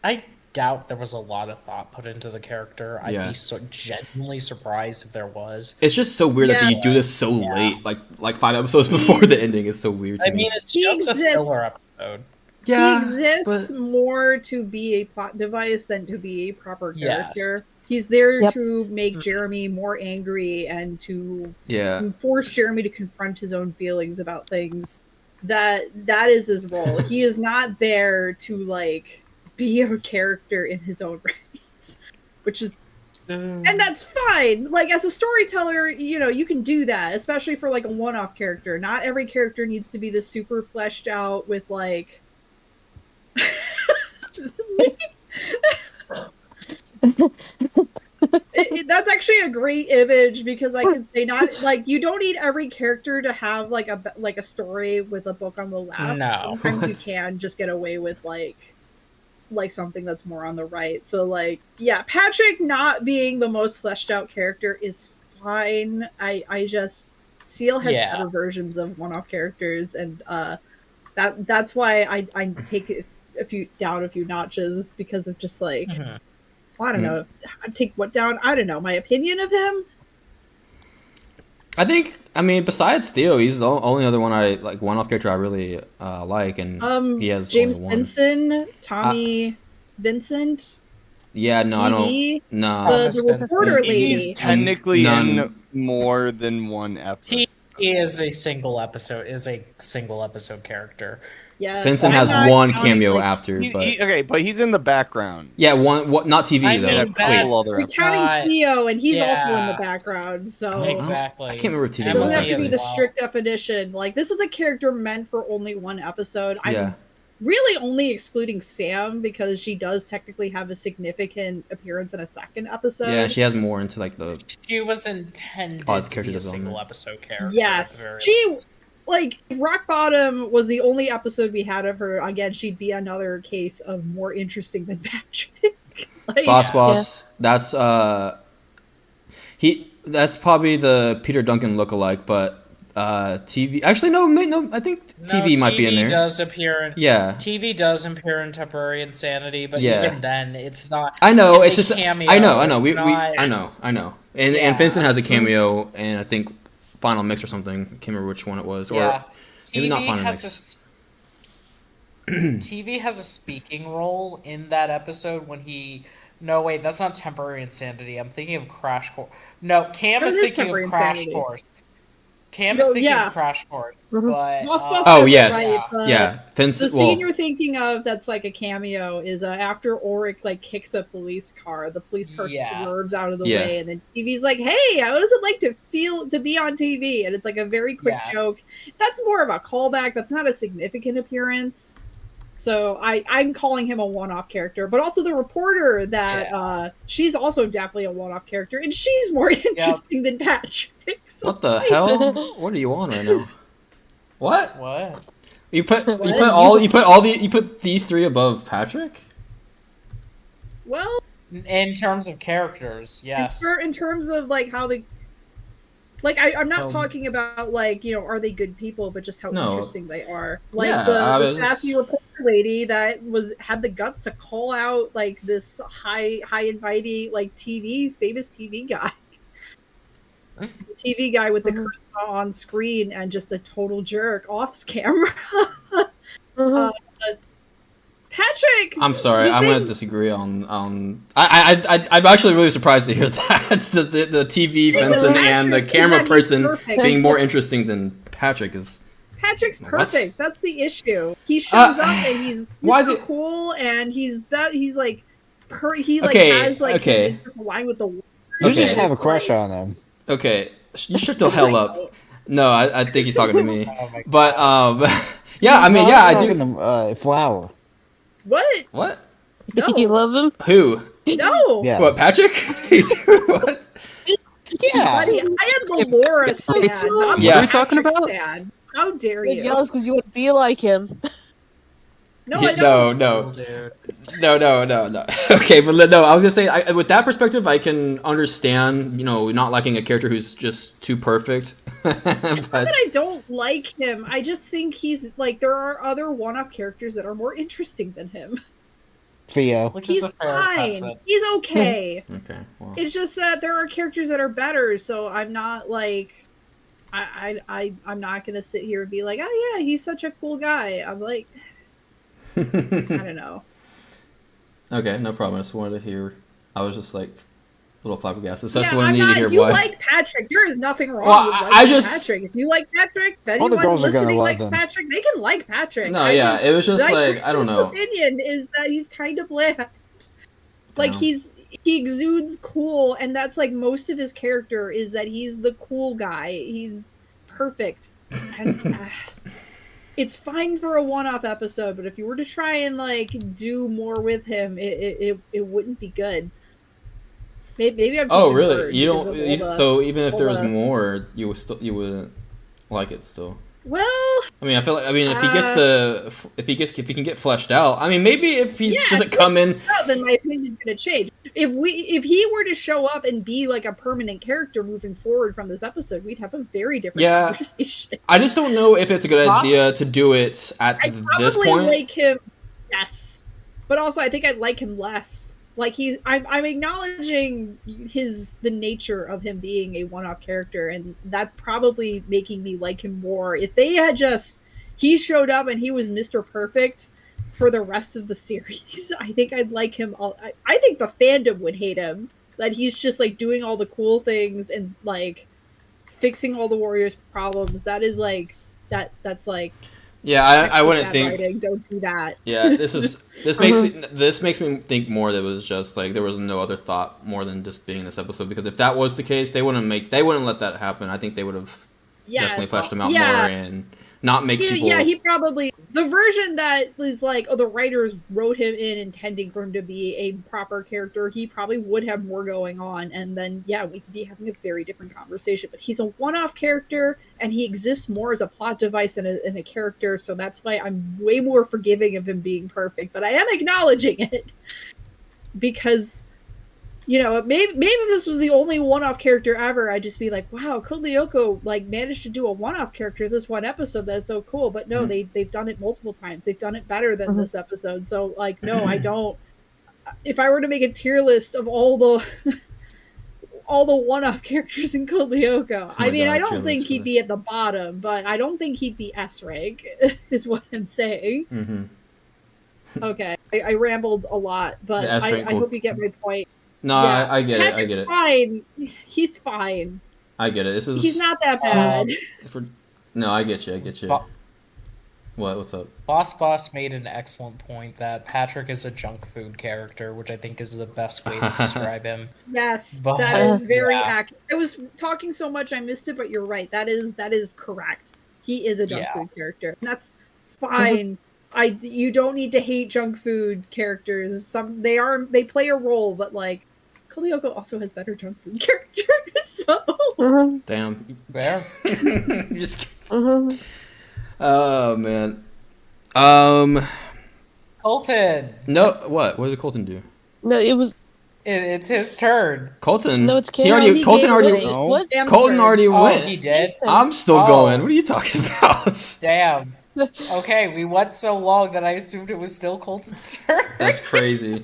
A: I doubt there was a lot of thought put into the character. I'd
B: Yeah.
A: be so genuinely surprised if there was.
B: It's just so weird that you do this so late, like 5 episodes before the ending. Is so weird to
A: I
B: me.
A: mean, it's
D: He
A: just a
D: exists.
A: filler episode.
D: He exists more to be a plot device than to be a proper
A: Yes.
D: character. He's there
C: Yep.
D: to make Jeremy more angry and to
B: Yeah.
D: force Jeremy to confront his own feelings about things. That is his role. He is not there to like be a character in his own right, which is, and that's fine. Like as a storyteller, you can do that, especially for like a one-off character. Not every character needs to be this super fleshed out with like. That's actually a great image because I can say not like you don't need every character to have like a story with a book on the left.
A: No.
D: Sometimes you can just get away with like something that's more on the right. So like yeah, Patrick not being the most fleshed out character is fine. I just Seal has better versions of one-off characters, and that's why I take it a few notches because of just like I don't know. I'd take what down? I don't know. My opinion of him.
B: I think. I mean, besides Theo, he's the only other one-off character I really like, and he has
D: James
B: only one.
D: Benson, Tommy. Vincent
B: Yeah, no, I don't.
D: TV,
B: No.
D: the reporter
G: He's
D: lady.
G: technically in
B: None.
G: more than one episode.
A: He is a single episode character.
D: Yes,
B: Vincent
D: I'm
B: has
D: not
B: one
D: counting,
B: cameo
D: like,
B: after, but
G: Okay, but he's in the background.
B: yeah, one. What? Not TV
A: I
B: though.
A: mean,
G: In a
A: that-
G: couple other
D: we're
G: episodes.
D: counting
A: Not-
D: Theo, and he's also in the
A: yeah.
D: background. So
B: Oh,
A: Exactly.
B: I can't remember TV.
D: it doesn't have
A: Emily
D: to be
A: as
D: the
A: well.
D: strict definition. Like, this is a character meant for only one episode. I'm
B: Yeah.
D: really only excluding Sam because she does technically have a significant appearance in a second episode.
B: Yeah, she has more into like the.
A: She was intended
B: Oh, it's
A: to
B: character
A: be a
B: development.
A: single episode character. at
D: Yes,
A: the very
D: she
A: least.
D: like Rock Bottom was the only episode we had of her. Again, she'd be another case of more interesting than Patrick. Like,
B: Boss. That's he. That's probably the Peter Duncan lookalike, but TV. Actually, no. I think TV might be in there.
A: Does appear in,
B: Yeah.
A: TV does appear in Temporary Insanity, but
B: Yeah.
A: even then, it's not.
B: I know. It's
A: a
B: just.
A: cameo.
B: I know.
A: It's
B: We.
A: not-
B: I know. And
A: Yeah.
B: Vincent has a cameo, and I think Final Mix or something. Can't remember which one it was.
A: Yeah.
B: Or maybe not Final
A: has
B: Mix.
A: TV has a speaking role in that episode when he. No, wait, that's not Temporary Insanity. I'm thinking of Crash Course. No, Cam
D: No,
A: is
D: it is
A: thinking
D: Temporary
A: of Crash
D: Insanity.
A: Course. Cam
D: No,
A: is thinking
D: yeah.
A: of Crash Course,
C: Mhm.
A: but
D: Ghostbusters
B: Oh
D: is
B: yes.
D: right, but
B: Yeah.
D: The
B: Vincent.
D: scene
B: Well.
D: you're thinking of that's like a cameo is after Ulrich like kicks a police car. The police car
A: Yes.
D: swerves out of the
B: Yeah.
D: way, and then TV's like, "Hey, what does it like to feel to be on TV?" And it's like a very quick
A: Yes.
D: joke. That's more of a callback. That's not a significant appearance. So I'm calling him a one-off character, but also the reporter that she's also definitely a one-off character, and she's more interesting than Patrick. So,
B: What the hell? What are you on right now? What?
A: what?
B: You put
D: What?
B: you put these three above Patrick?
D: well,
A: In terms of characters, yes.
D: in terms of like how they like I'm not
B: Um,
D: talking about like, you know, are they good people, but just how
B: No.
D: interesting they are. Like
B: Yeah, I
D: the
B: was-
D: sassy reporter lady that had the guts to call out like this high and mighty like famous TV guy. TV guy with the
C: Mhm.
D: charisma on screen and just a total jerk off camera.
C: Mhm.
D: Patrick,
B: I'm sorry,
D: the
B: I'm
D: thing-
B: gonna disagree on. I'm actually really surprised to hear that the TV
D: thing with
B: Vincent and the
D: Patrick is
B: camera
D: that he's
B: person
D: perfect.
B: being more interesting than Patrick is.
D: Patrick's
B: What?
D: perfect. That's the issue. He shows up and he's
B: why is
D: Mr.
B: it-
D: Cool, and he's like he like
B: Okay,
D: has like
B: okay.
D: it's just aligned with the.
E: You
B: Okay.
E: just have a crush on him.
B: Okay, you shut the hell up. No, I think he's talking to me.
A: Oh my
B: But yeah, I mean, yeah, I do.
E: Talking to, Flower.
D: What?
B: What?
D: No,
C: You love him?
B: Who?
D: no.
E: Yeah.
B: What? Patrick? what?
E: Yeah.
D: Buddy, I am the Laura stan, not the
B: Yeah. What are
F: we talking
D: Patrick
F: about?
D: stan. How dare
C: You're
D: you?
C: jealous because you want to be like him.
D: No,
B: Yeah,
D: I don't.
B: no.
A: Dude.
B: No. Okay, but no, I was gonna say, with that perspective, I can understand, not liking a character who's just too perfect.
D: It's not
B: but
D: that I don't like him. I just think he's like there are other one-off characters that are more interesting than him.
E: Theo.
A: Which is
D: He's
A: a fair
D: fine.
A: assessment.
D: He's okay.
B: okay, well,
D: It's just that there are characters that are better, so I'm not like I'm not gonna sit here and be like, oh yeah, he's such a cool guy. I'm like, I don't know.
B: okay, no problem. I just wanted to hear. I was just like a little flabbergasted. So I just
D: Yeah,
B: wanted
D: I'm
B: to
D: not.
B: hear
D: If you
B: why.
D: like Patrick, there is nothing wrong
B: Well,
D: with
B: I
D: liking
B: just-
D: Patrick. If you like Patrick, if
E: All the
D: anyone
E: girls are gonna
D: listening
E: love
D: likes
E: him.
D: Patrick, they can like Patrick.
B: No, yeah, it was just
D: my
B: like, I don't
D: personal
B: know.
D: Opinion is that he's kind of bland. Like
B: Damn.
D: he exudes cool, and that's like most of his character is that he's the cool guy. He's perfect, and it's fine for a one-off episode. But if you were to try and like do more with him, it wouldn't be good. Maybe I'm.
B: Oh,
D: just
B: really?
D: inferred
B: You
D: because
B: don't.
D: of all the-
B: So even if there was
D: all the-
B: more, you wouldn't like it still.
D: Well,
B: I mean, I feel like. I mean, if he gets if he can get fleshed out. I mean, maybe if he
D: Yeah,
B: doesn't come in.
D: no, then my opinion's gonna change. If he were to show up and be like a permanent character moving forward from this episode, we'd have a very different
B: Yeah.
D: conversation.
B: I just don't know if it's a good
A: Poss-
B: idea to do it at
D: I
B: this
D: probably
B: point.
D: like him, yes, but also I think I'd like him less. Like I'm acknowledging the nature of him being a one-off character, and that's probably making me like him more. If they had he showed up and he was Mr. Perfect, for the rest of the series. I think I'd like him. I think the fandom would hate him. That he's just like doing all the cool things and like fixing all the Warriors' problems. That is like that's like
B: Yeah, I wouldn't
D: bad
B: think.
D: writing. Don't do that.
B: Yeah, this makes me think more that it was just like there was no other thought more than just being this episode, because if that was the case, they wouldn't let that happen. I think they would have definitely fleshed him out more and not make people.
D: Yeah, he probably the version that is like, oh, the writers wrote him in intending for him to be a proper character. He probably would have more going on, and then yeah, we could be having a very different conversation. But he's a one-off character, and he exists more as a plot device and a character. So that's why I'm way more forgiving of him being perfect. But I am acknowledging it because, you know, maybe if this was the only one-off character ever, I'd just be like, wow, Code Lyoko like managed to do a one-off character this one episode. That's so cool. But no, they've done it multiple times. They've done it better than this episode. So like, no, I don't. If I were to make a tier list of all the all the one-off characters in Code Lyoko, I mean, I don't think he'd be at the bottom, but I don't think he'd be S rank. Is what I'm saying.
B: Mm-hmm.
D: Okay, I rambled a lot, but I hope you get my point.
B: No, yeah. I get
D: Patrick's
B: it. I get it.
D: Fine. He's fine.
B: I get it.
D: He's not that bad.
B: No, I get you. What's up?
A: Boss made an excellent point that Patrick is a junk food character, which I think is the best way to describe him.
D: Yes,
A: But,
D: that is very accurate. I was talking so much I missed it, but you're right. That is correct. He is a junk food character. And that's fine. You don't need to hate junk food characters. They play a role, but like Lyoko also has better junk food characters. So
B: damn.
A: Fair.
B: Just oh man.
A: Colton.
B: No, what did Colton do?
C: No, it was.
A: It's his turn.
B: Colton.
C: No, it's
B: Colton already.
C: What?
B: Colton already went.
A: Oh, he did.
B: I'm still going. What are you talking about?
A: Damn. Okay, we went so long that I assumed it was still Colton's turn.
B: That's crazy.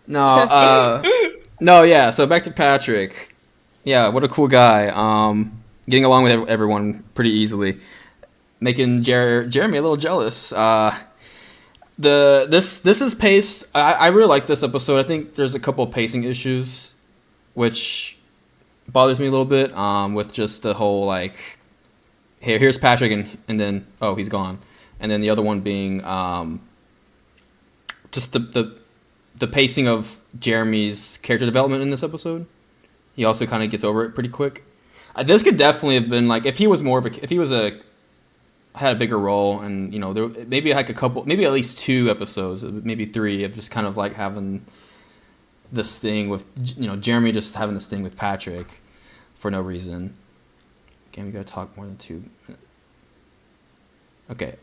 B: No, yeah. So back to Patrick. Yeah, what a cool guy. Getting along with everyone pretty easily, making Jeremy a little jealous. This is paced. I really like this episode. I think there's a couple of pacing issues, which bothers me a little bit. With just the whole like, here's Patrick and then oh, he's gone, and then the other one being just the pacing of Jeremy's character development in this episode. He also kind of gets over it pretty quick. This could definitely have been like if he was had a bigger role, and you know, there maybe like maybe at least 2 episodes, maybe 3 of just kind of like having this thing with, you know, Jeremy just having this thing with Patrick for no reason. Again, we gotta talk more than 2 minutes. Okay.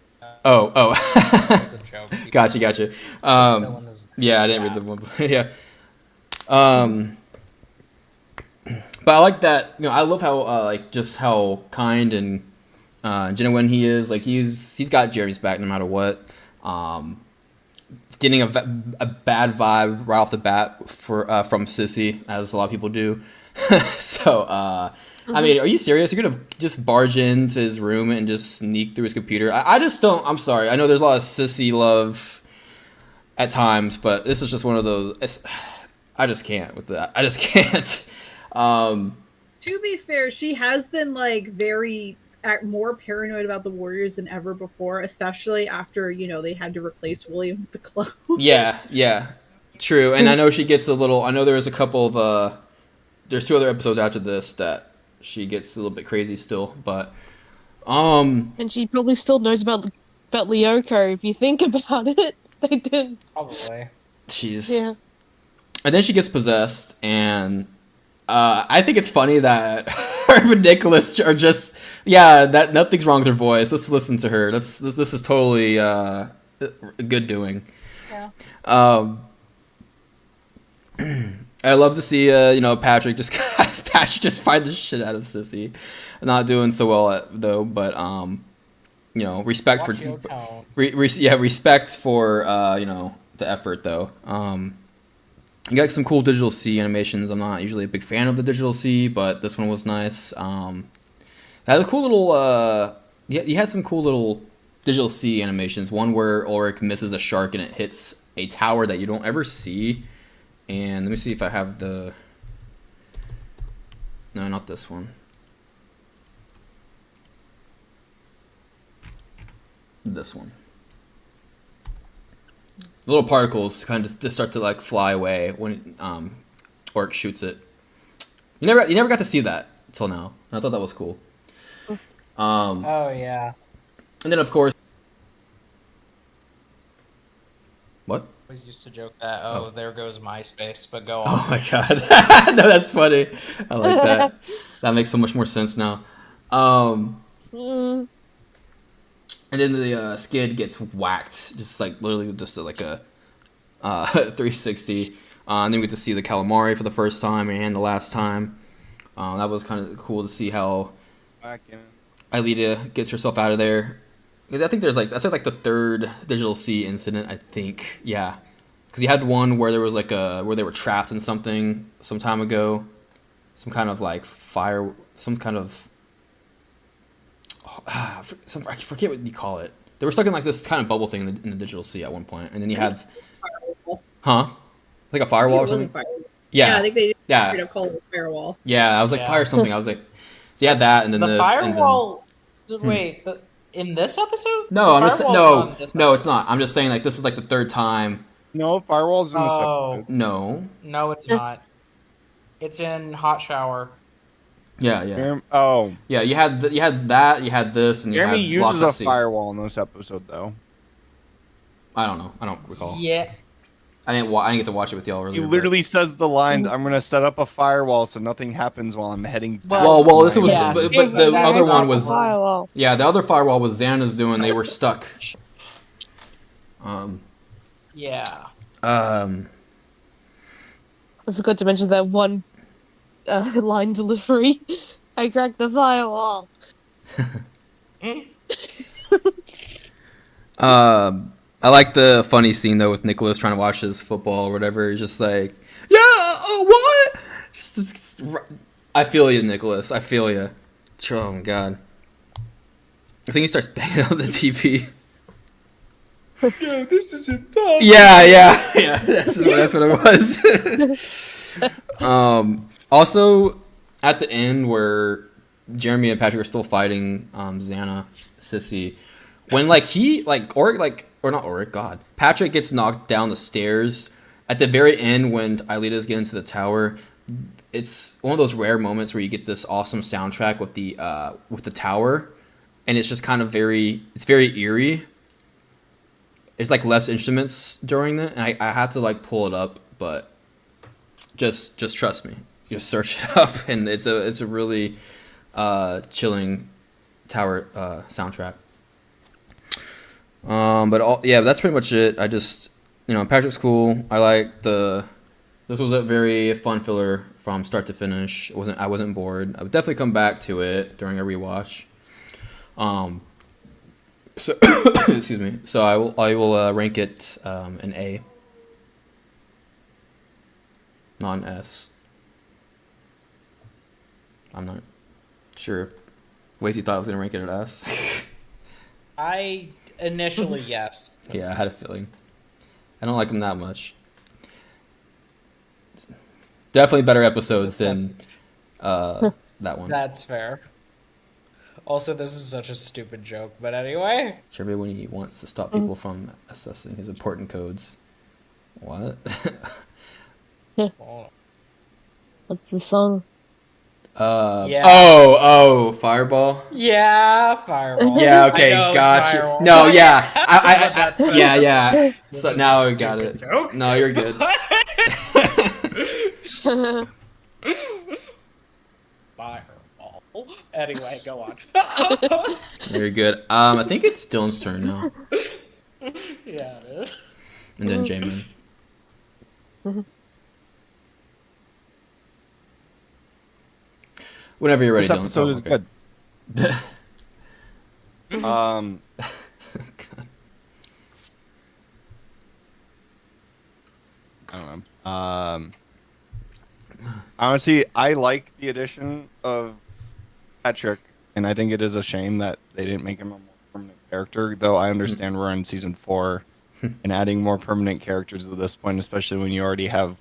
B: Oh.
A: That was a joke.
B: Gotcha. Yeah, I didn't read the one. Yeah. But I like that. You know, I love how like just how kind and genuine he is. Like he's got Jeremy's back no matter what. Getting a bad vibe right off the bat from Sissy, as a lot of people do. So I mean, are you serious? You're gonna just barge into his room and just sneak through his computer? I just don't. I'm sorry. I know there's a lot of Sissy love at times, but this is just one of those. I just can't with that. I just can't.
D: To be fair, she has been like very more paranoid about the Warriors than ever before, especially after, you know, they had to replace William with the clone.
B: Yeah, true. And I know she gets a little. I know there was a couple of. There's 2 other episodes after this that she gets a little bit crazy still, but.
C: And she probably still knows about Lyoko. If you think about it, they did.
A: Probably.
C: Yeah.
B: And then she gets possessed, and I think it's funny that her and Nicholas are just that nothing's wrong with her voice. Let's listen to her. This is totally good doing.
C: Yeah.
B: I love to see you know, Patrick just find the shit out of Sissy. Not doing so well though, but you know, respect
A: Watch
B: for respect for you know, the effort though. You got some cool digital C animations. I'm not usually a big fan of the digital C, but this one was nice. It had a cool little you had some cool little digital C animations. One where Ulrich misses a shark and it hits a tower that you don't ever see. And let me see if I have the. No, not this one. This one. Little particles kind of just start to like fly away when Ulrich shoots it. You never got to see that till now. I thought that was cool.
A: Oh yeah.
B: And then of course. What?
A: I always used to joke that, there goes MySpace, but go on.
B: Oh my god. No, that's funny. I like that. That makes so much more sense now.
C: Mm.
B: And then the skid gets whacked, just like literally just like a 360. And then we get to see the calamari for the first time and the last time. That was kind of cool to see how Aelita gets herself out of there. Because I think that's like the third Digital C incident. I think, yeah, because you had one where there was like where they were trapped in something some time ago, some kind of like fire, some kind of I forget what you call it. They were stuck in like this kind of bubble thing in the Digital Sea at one point, and then you have, like a firewall or something. Yeah,
D: I think they
B: yeah,
D: call it a firewall.
B: Yeah, I was like fire something. I was like, so you had that, and then
A: the
B: this
A: firewall.
B: And then,
A: wait, in this episode?
B: No, I'm just no,
A: no,
B: it's not. I'm just saying like this is like the third time.
G: No, firewalls in this episode.
B: No,
A: it's not. It's in Hot Shower.
B: Yeah. Yeah, you had that, you had this, and
G: Jeremy
B: you had
G: uses a firewall in this episode, though.
B: I don't know. I don't recall.
A: Yeah.
B: I didn't get to watch it with y'all earlier.
G: He literally says the lines, "I'm gonna set up a firewall so nothing happens while I'm heading."
B: Well, this was, but the other one was.
C: Firewall.
B: Yeah, the other firewall was Xana's doing. They were stuck.
A: Yeah.
C: I forgot to mention that one line delivery. I cracked the firewall.
B: I like the funny scene though with Nicholas trying to watch his football or whatever. He's just like, yeah, what? I feel you, Nicholas. I feel you. Oh my god. I think he starts banging on the TV.
A: No, this is impossible.
B: Yeah. That's what it was. Also, at the end where Jeremy and Patrick are still fighting Xana, Sissy, when Patrick gets knocked down the stairs at the very end when Aelita's getting to the tower. It's one of those rare moments where you get this awesome soundtrack with the tower, and it's just kind of very eerie. It's like less instruments during it, and I had to like pull it up, but just trust me, just search it up, and it's a really chilling tower soundtrack. But that's pretty much it. I just, Patrick's cool. I like this was a very fun filler from start to finish. I wasn't bored. I would definitely come back to it during a rewatch. So excuse me. So I will rank it an A, not an S. I'm not sure if Wazy thought I was gonna rank it at S.
A: I initially yes.
B: Yeah, I had a feeling. I don't like him that much. Definitely better episodes than that one.
A: That's fair. Also, this is such a stupid joke, but anyway.
B: Jeremy, when he wants to stop people from accessing his important codes. What?
C: What's the song?
A: Yeah.
B: Oh, Fireball.
A: Yeah, Fireball.
B: Yeah, okay, got you. No, yeah, yeah. So
A: This
B: now
A: is
B: I got it.
A: joke.
B: No, you're good.
A: Fireball. Anyway, go on.
B: Very good. I think it's Dylan's turn now,
A: Yeah, it is.
B: and then Jamin. Whenever you're ready,
G: This
B: Dylan.
G: episode is
B: okay.
G: good. I don't know. Honestly, I like the addition of Patrick, and I think it is a shame that they didn't make him a more permanent character, though I understand we're in season 4 and adding more permanent characters at this point, especially when you already have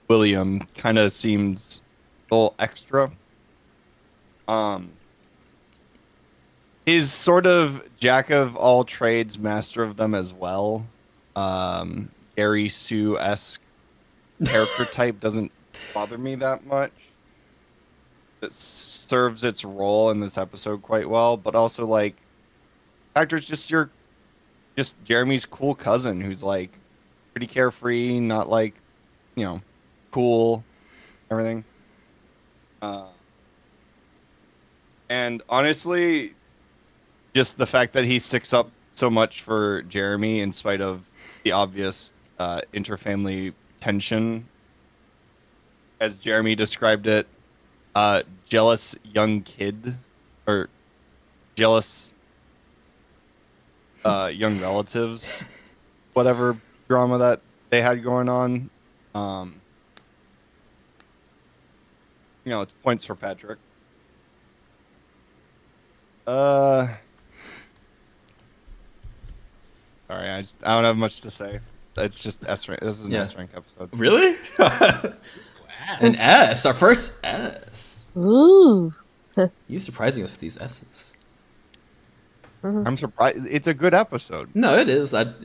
G: William, kind of seems a little extra. He's sort of jack of all trades, master of them as well. Gary Sue-esque character type doesn't bother me that much. It serves its role in this episode quite well, but also like actor's just Jeremy's cool cousin who's like pretty carefree, not like, cool, everything. And honestly, just the fact that he sticks up so much for Jeremy in spite of the obvious interfamily tension, as Jeremy described it, jealous young kid or jealous young relatives, whatever drama that they had going on. It's points for Patrick. Sorry, I don't have much to say. It's just S rank. This is an S rank episode.
B: Really? An S, our first S.
C: Ooh.
B: You surprising us with these S's.
G: I'm surprised. It's a good episode.
B: No, it is. But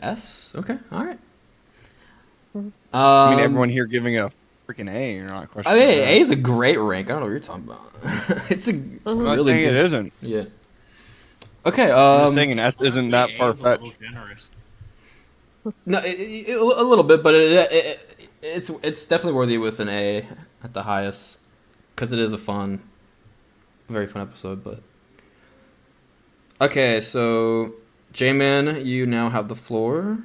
B: S. Okay, all right.
G: I mean, everyone here giving it a freaking A. You're not questioning.
B: A is a great rank. I don't know what you're talking about. It's a
G: I'm not
B: really
G: saying
B: good.
G: it isn't.
B: Yeah. Okay.
G: I'm just saying an S isn't that far fetched.
B: No, a little bit, but it's definitely worthy with an A at the highest because it is a very fun episode. But okay, so J-Man, you now have the floor.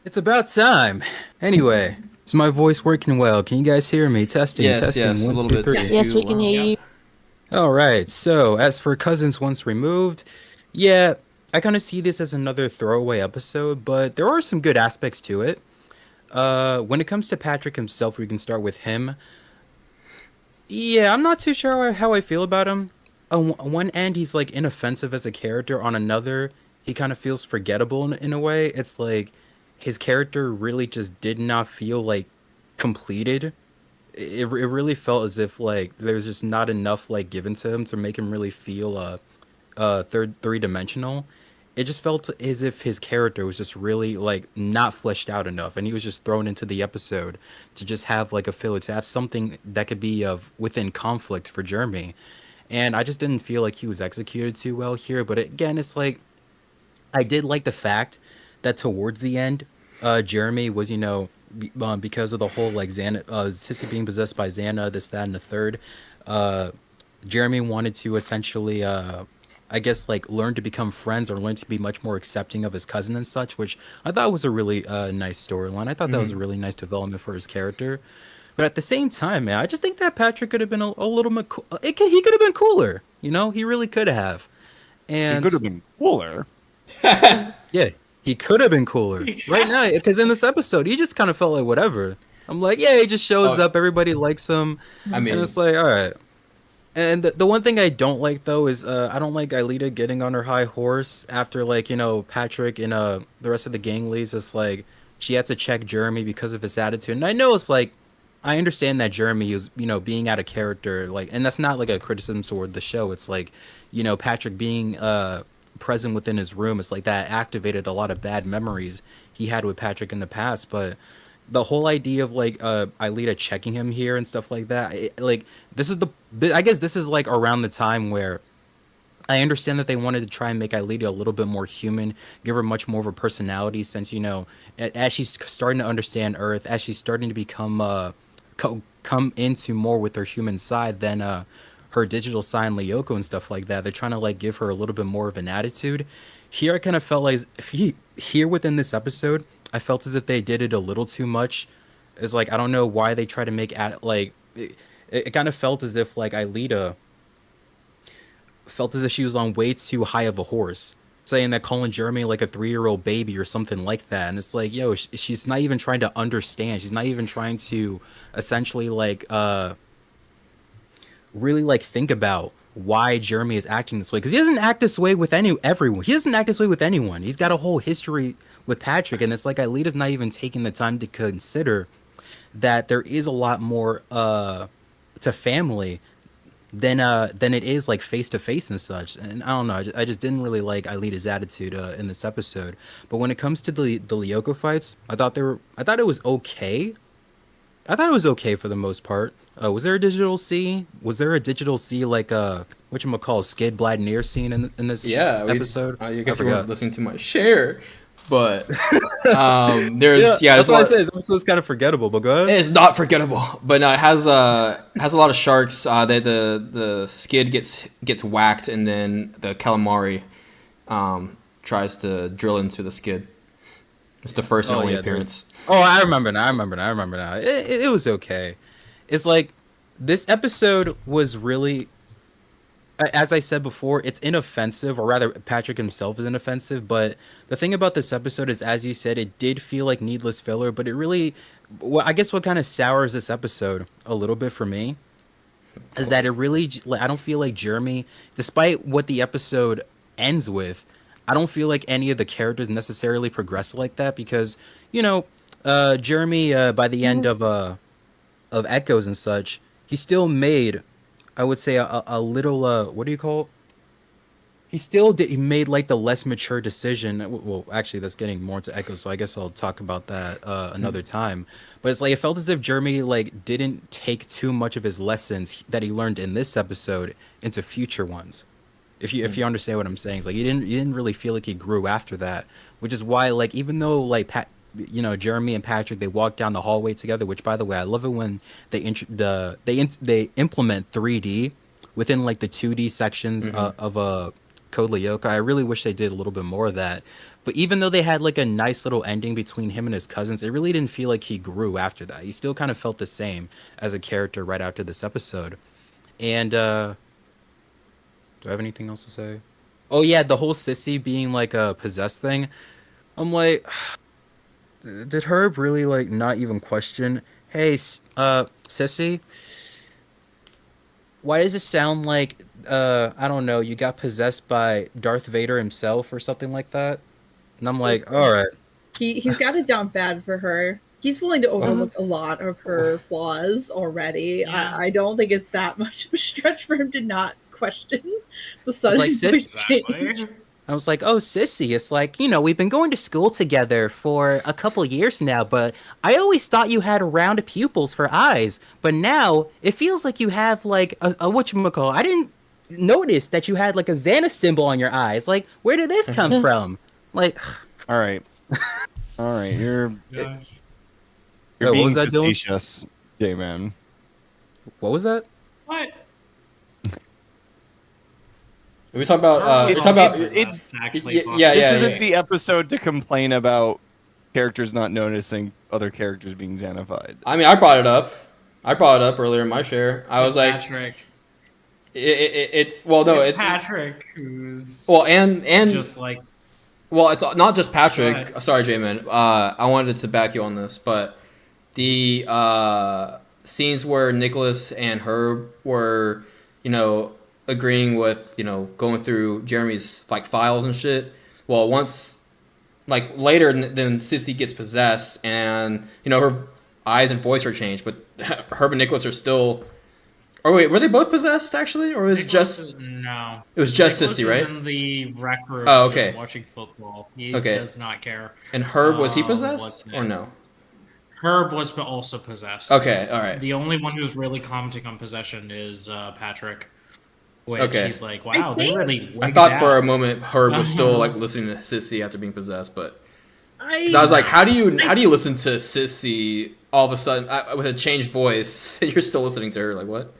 H: It's about time. Anyway, is my voice working well? Can you guys hear me? Testing, testing.
B: Yes,
H: One,
B: a little
H: two,
B: bit.
H: three.
C: Yes, we can hear you.
H: All right. So, as for Cousins Once Removed, yeah, I kind of see this as another throwaway episode, but there are some good aspects to it. When it comes to Patrick himself, we can start with him. Yeah, I'm not too sure how I feel about him. On one end, he's like inoffensive as a character. On another, he kind of feels forgettable in a way. It's like his character really just did not feel like completed. It really felt as if like there's just not enough like given to him to make him really feel three-dimensional. It just felt as if his character was just really like not fleshed out enough, and he was just thrown into the episode to just have like a filler, to have something that could be of within conflict for Jeremy. And I just didn't feel like he was executed too well here. But again, it's like I did like the fact that towards the end, Jeremy was, because of the whole like Xana, Sissy being possessed by Xana, this, that, and the third. Jeremy wanted to essentially, I guess, like learn to become friends or learn to be much more accepting of his cousin and such, which I thought was a really nice storyline. I thought that was a really nice development for his character. But at the same time, man, I just think that Patrick could have been a little bit. He could have been cooler. He really could have. And
G: It could have been cooler.
H: yeah, he could have been cooler right now, because in this episode, he just kind of felt like whatever. I'm like, yeah, he just shows up. Everybody likes him.
B: I mean,
H: and it's like, all right. And the one thing I don't like, though, is I don't like Aelita getting on her high horse after, like, Patrick and the rest of the gang leaves. It's like she had to check Jeremy because of his attitude. And I know it's like, I understand that Jeremy is, being out of character. Like, and that's not like a criticism toward the show. It's like, Patrick being present within his room. It's like that activated a lot of bad memories he had with Patrick in the past. But the whole idea of like Aelita checking him here and stuff like that, I guess this is like around the time where I understand that they wanted to try and make Aelita a little bit more human, give her much more of a personality, since as she's starting to understand Earth, as she's starting to become come into more with her human side than her digital side, Lyoko and stuff like that. They're trying to like give her a little bit more of an attitude. Here I kind of felt like here within this episode, I felt as if they did it a little too much. It's like, I don't know why they try to make it kind of felt as if like Aelita felt as if she was on way too high of a horse, saying that calling Jeremy like a 3-year-old baby or something like that. And it's like, yo, she's not even trying to understand. She's not even trying to essentially like really like think about why Jeremy is acting this way, because he doesn't act this way with everyone. He doesn't act this way with anyone. He's got a whole history with Patrick, and it's like Alita's not even taking the time to consider that there is a lot more to family than it is like face to face and such. And I don't know, I just didn't really like Alita's attitude in this episode. But when it comes to the Lyoko fights, I thought it was okay. I thought it was okay for the most part. Was there a digital C? Was there a digital C like whatchamacall Skid Bladnir scene in this episode?
B: I guess you weren't listening to my share, but there's
H: that's why I said this episode's kind of forgettable. But go ahead.
B: It's not forgettable, but no, it has a lot of sharks. The Skid gets whacked, and then the calamari tries to drill into the Skid. It's the first and only appearance.
H: Oh, I remember now. It was okay. It's like this episode was really, as I said before, it's inoffensive, or rather, Patrick himself is inoffensive. But the thing about this episode is, as you said, it did feel like needless filler. But it really, I guess, what kind of sours this episode a little bit for me is that it really, I don't feel like Jeremy, despite what the episode ends with, I don't feel like any of the characters necessarily progressed like that, because, Jeremy, by the end of Echoes and such, he still made, I would say, a little, what do you call it? He made like the less mature decision. Well, actually, that's getting more into Echoes, so I guess I'll talk about that another time. But it's like, it felt as if Jeremy like didn't take too much of his lessons that he learned in this episode into future ones. If you understand what I'm saying, it's like you didn't really feel like he grew after that, which is why, like, even though like Jeremy and Patrick, they walk down the hallway together, which, by the way, I love it when they implement 3D within like the 2D sections of a Code Lyoko. I really wish they did a little bit more of that. But even though they had like a nice little ending between him and his cousins, it really didn't feel like he grew after that. He still kind of felt the same as a character right after this episode. And do I have anything else to say? Oh yeah, the whole Sissy being like a possessed thing. I'm like, did Herb really like not even question? Hey, Sissy, why does it sound like I don't know, you got possessed by Darth Vader himself or something like that? And I'm like, all right.
D: He's got it down bad for her. He's willing to overlook a lot of her flaws already.
A: Yeah.
D: I don't think it's that much of a stretch for him to not question the sudden
H: like,
D: voice change.
A: Exactly.
H: I was like, oh, Sissy, it's like, we've been going to school together for a couple years now, but I always thought you had round pupils for eyes. But now it feels like you have like a whatchamacall. I didn't notice that you had like a Xana symbol on your eyes. Like, where did this come from? Like,
G: All right, you're
A: Yeah.
H: What
G: being
H: was that, Dylan?
G: facetious, J-Man.
H: What was that?
A: What?
B: We talk about.
A: It's
B: we talk about.
G: it's-
A: actually possible.
G: This isn't the episode to complain about characters not noticing other characters being Xanified.
B: I mean, I brought it up. earlier in my share. I was like,
A: Patrick.
B: it's
A: Patrick who's
B: and
A: just like
B: well, it's not just Patrick.
A: Right.
B: Sorry, J-Man. I wanted to back you on this, but the scenes where Nicholas and Herb were, agreeing with, going through Jeremy's like files and shit. Well, once like later, then Sissy gets possessed, and her eyes and voice are changed, but Herb and Nicholas are still. Or wait, were they both possessed actually, or was it just?
A: no?
B: It was just
A: Nicholas
B: Sissy, right?
A: Is in the rec room.
B: Oh, okay.
A: Just watching football. He
B: Okay.
A: does not care.
B: And Herb, was he
A: what's
B: possessed
A: his
B: or
A: name?
B: no?
A: Herb was also possessed.
B: Okay, all right.
A: The only one who's really commenting on possession is Patrick. Which
B: Okay.
A: he's like, wow, they
D: think-
A: really.
B: I
A: wigged
B: thought for a
A: out.
B: moment Herb was still like listening to Sissy after being possessed, but
D: I
B: 'cause I was like, how do you listen to Sissy all of a sudden with a changed voice? You're still listening to her, like what?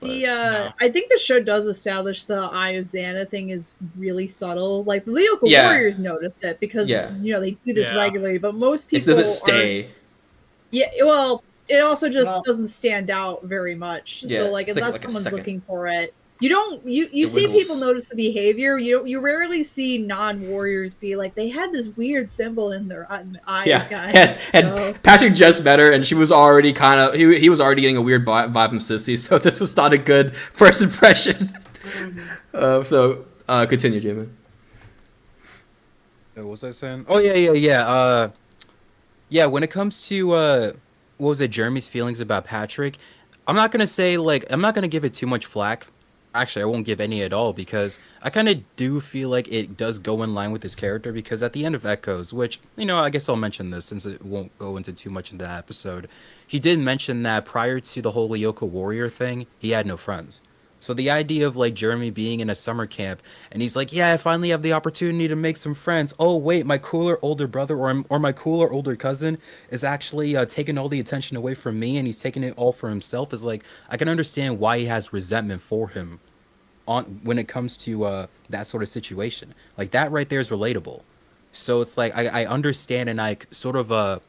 A: No.
D: I think the show does establish the Eye of Xana thing is really subtle. Like the Lyoko
B: Yeah.
D: Warriors noticed it because
B: Yeah.
D: they do this
A: Yeah.
D: regularly, but most
B: It
D: people
B: doesn't
D: aren't-
B: stay.
D: Yeah, well, it also just
A: Well-
D: doesn't stand out very much.
B: Yeah,
D: So like
B: it's like-
D: unless
B: like a
D: someone's
B: second.
D: looking for it, You don't you
B: It
D: see people
B: wiggles.
D: notice the behavior. You rarely see non-warriors be like they had this weird symbol in their eyes,
B: Yeah,
D: guys.
B: and
D: So
B: Patrick just met her, and she was already kind of he was already getting a weird vibe from Sissy, so this was not a good first impression. Continue, Jamin.
H: What was I saying? Oh yeah. Yeah, when it comes to what was it, Jeremy's feelings about Patrick, I'm not gonna say like I'm not gonna give it too much flack. Actually, I won't give any at all because I kind of do feel like it does go in line with his character because at the end of Echoes, which, I guess I'll mention this since it won't go into too much in that episode, he did mention that prior to the whole Lyoko warrior thing, he had no friends. So the idea of like Jeremy being in a summer camp and he's like, yeah, I finally have the opportunity to make some friends. Oh wait, my cooler older brother or my cooler older cousin is actually taking all the attention away from me and he's taking it all for himself. Is like I can understand why he has resentment for him on when it comes to that sort of situation. Like that right there is relatable. So it's like I understand and I sort of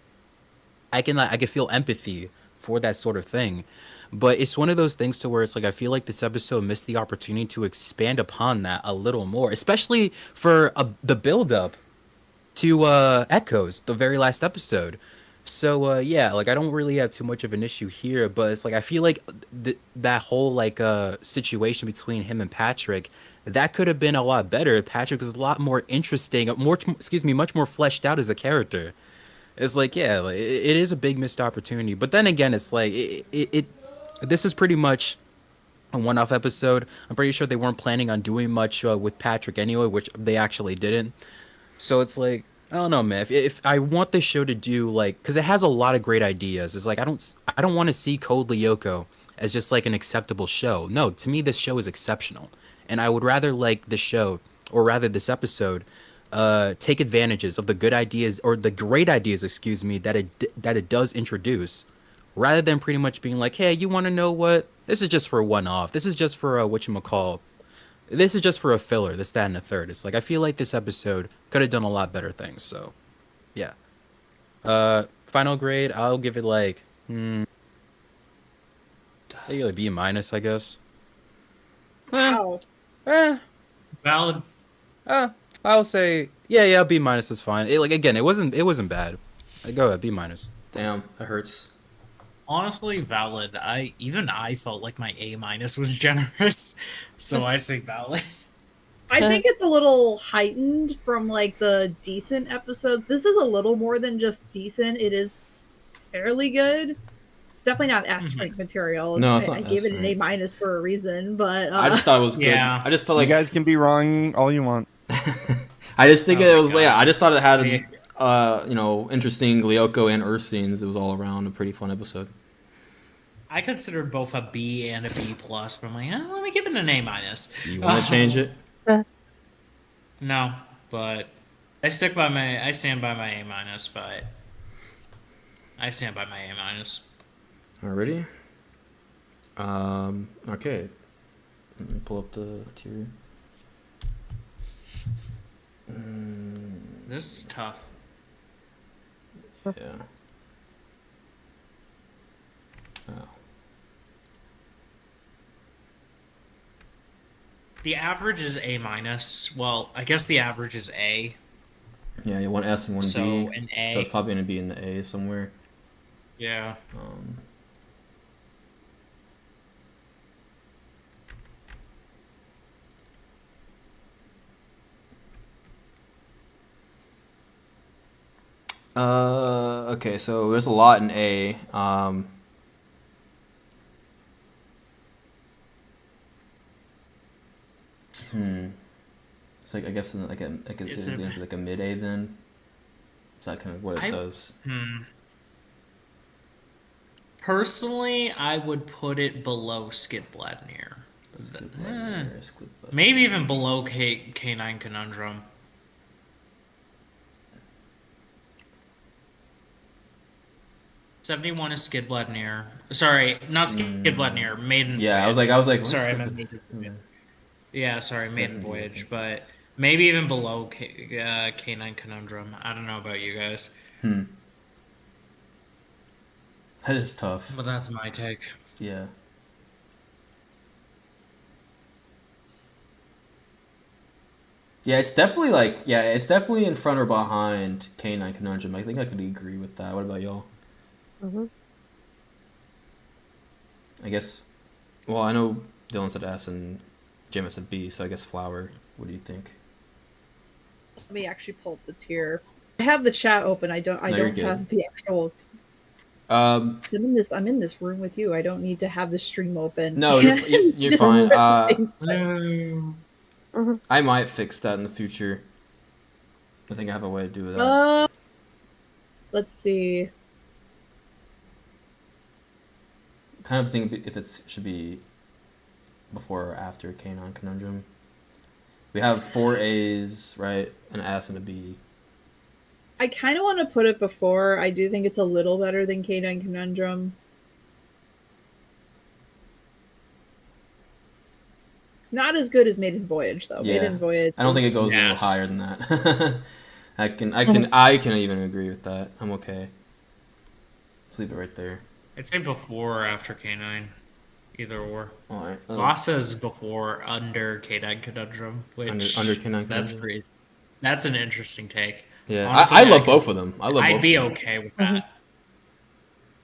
H: I can feel empathy for that sort of thing. But it's one of those things to where it's like I feel like this episode missed the opportunity to expand upon that a little more, especially for the build up to Echoes, the very last episode. So yeah, like I don't really have too much of an issue here, but it's like I feel like that whole like situation between him and Patrick, that could have been a lot better. Patrick was a lot more interesting, much more fleshed out as a character. It's like, yeah, like, it is a big missed opportunity. But then again, it's like this is pretty much a one-off episode. I'm pretty sure they weren't planning on doing much with Patrick anyway, which they actually didn't. So it's like, I don't know, man. If I want this show to do like, because it has a lot of great ideas. It's like I don't want to see Code Lyoko as just like an acceptable show. No, to me this show is exceptional, and I would rather like the show, or rather this episode, take advantages of the good ideas or the great ideas, excuse me, that it does introduce, rather than pretty much being like, hey, you want to know what? This is just for a one-off. This is just for a whatchamacall. This is just for a filler, this, that, and the third. It's like I feel like this episode could have done a lot better things. So, yeah. Final grade, I'll give it like, maybe like B minus, I guess.
D: wow.
H: Eh,
A: Valid.
H: I'll say, yeah, B minus is fine. Like again, it wasn't bad. Go ahead, B minus.
B: Damn, that hurts.
A: Honestly, valid. I felt like my A minus was generous, so I say valid.
D: I think it's a little heightened from like the decent episodes. This is a little more than just decent. It is fairly good. It's definitely not S rank material.
B: No, it's
D: I
B: not
D: gave
B: S
D: it an A
B: rank.
D: minus for a reason, but
B: I just thought it was good.
A: Yeah.
B: I just felt
G: You
B: like
G: guys can be wrong all you want.
B: I just think
A: Oh
B: it
A: my
B: was
A: God.
B: yeah. I just thought it had
A: Yeah.
B: interesting Lyoko and Earth scenes. It was all around a pretty fun episode.
A: I considered both a B and a B plus, but I'm like, let me give it an A minus.
B: You want to change it?
A: No, but I stand by my A minus, but I stand by my A minus.
B: Alrighty. Okay. Let me pull up the tier.
A: This is tough.
B: Yeah. Oh.
A: The average is A minus. Well, I guess the average is A.
B: Yeah, you want S and one
A: So
B: B.
A: an A.
B: So it's probably gonna be in the A somewhere.
A: Yeah.
B: Okay, so there's a lot in A. It's like I guess
A: Is
B: is
A: it-
B: it like a mid A then? Is that kind of what it does?
A: Personally, I would put it below Skidbladnir.
B: Skidbladnir, Skidbladnir.
A: Maybe even below K9 Conundrum. '71 is Skidbladnir. Sorry, not Skidbladnir. Maiden.
B: Yeah,
A: Voyage.
B: I was like, what's
A: sorry, I
B: the-
A: meant Maiden Voyage. Yeah, sorry,
B: 70,
A: Maiden
B: I
A: Voyage,
B: think
A: but
B: it's-
A: maybe even below K9 Conundrum. I don't know about you guys,
B: That is tough.
A: but that's my take.
B: Yeah. Yeah, it's definitely like it's definitely in front or behind K9 Conundrum. I think I could agree with that. What about y'all?
C: Mm-hmm.
B: I guess. Well, I know Dylan said S and Jameis said B, so I guess Flower. What do you think?
D: Let me actually pull up the tier. I have the chat open. I
B: No, you're
D: don't
B: good.
D: have the actual.
B: Um,
D: 'Cause I'm in this room with you. I don't need to have the stream open.
B: no, you're
D: Just
B: fine.
D: at the same time.
C: Mm-hmm.
B: I might fix that in the future. I think I have a way to do that.
D: Let's see.
B: Kind of think if it should be before or after K9 Conundrum. We have 4 A's, right? An S and a B.
D: I kind of want to put it before. I do think it's a little better than K9 Conundrum. It's not as good as Maiden Voyage, though.
B: Yeah.
D: Maiden Voyage.
B: I don't think it goes a little
A: Yes.
B: higher than that. I can even agree with that. I'm okay. Just leave it right there.
A: I'd say before or after K9. Either or.
B: All right.
A: Lost says before under K9 Conundrum, which
B: Under K9
A: that's
B: Conundrum?
A: crazy. That's an interesting take.
B: Yeah,
A: Honestly,
B: I love
A: could-
B: both of them. I love both
A: I'd be
B: of them.
A: okay with that.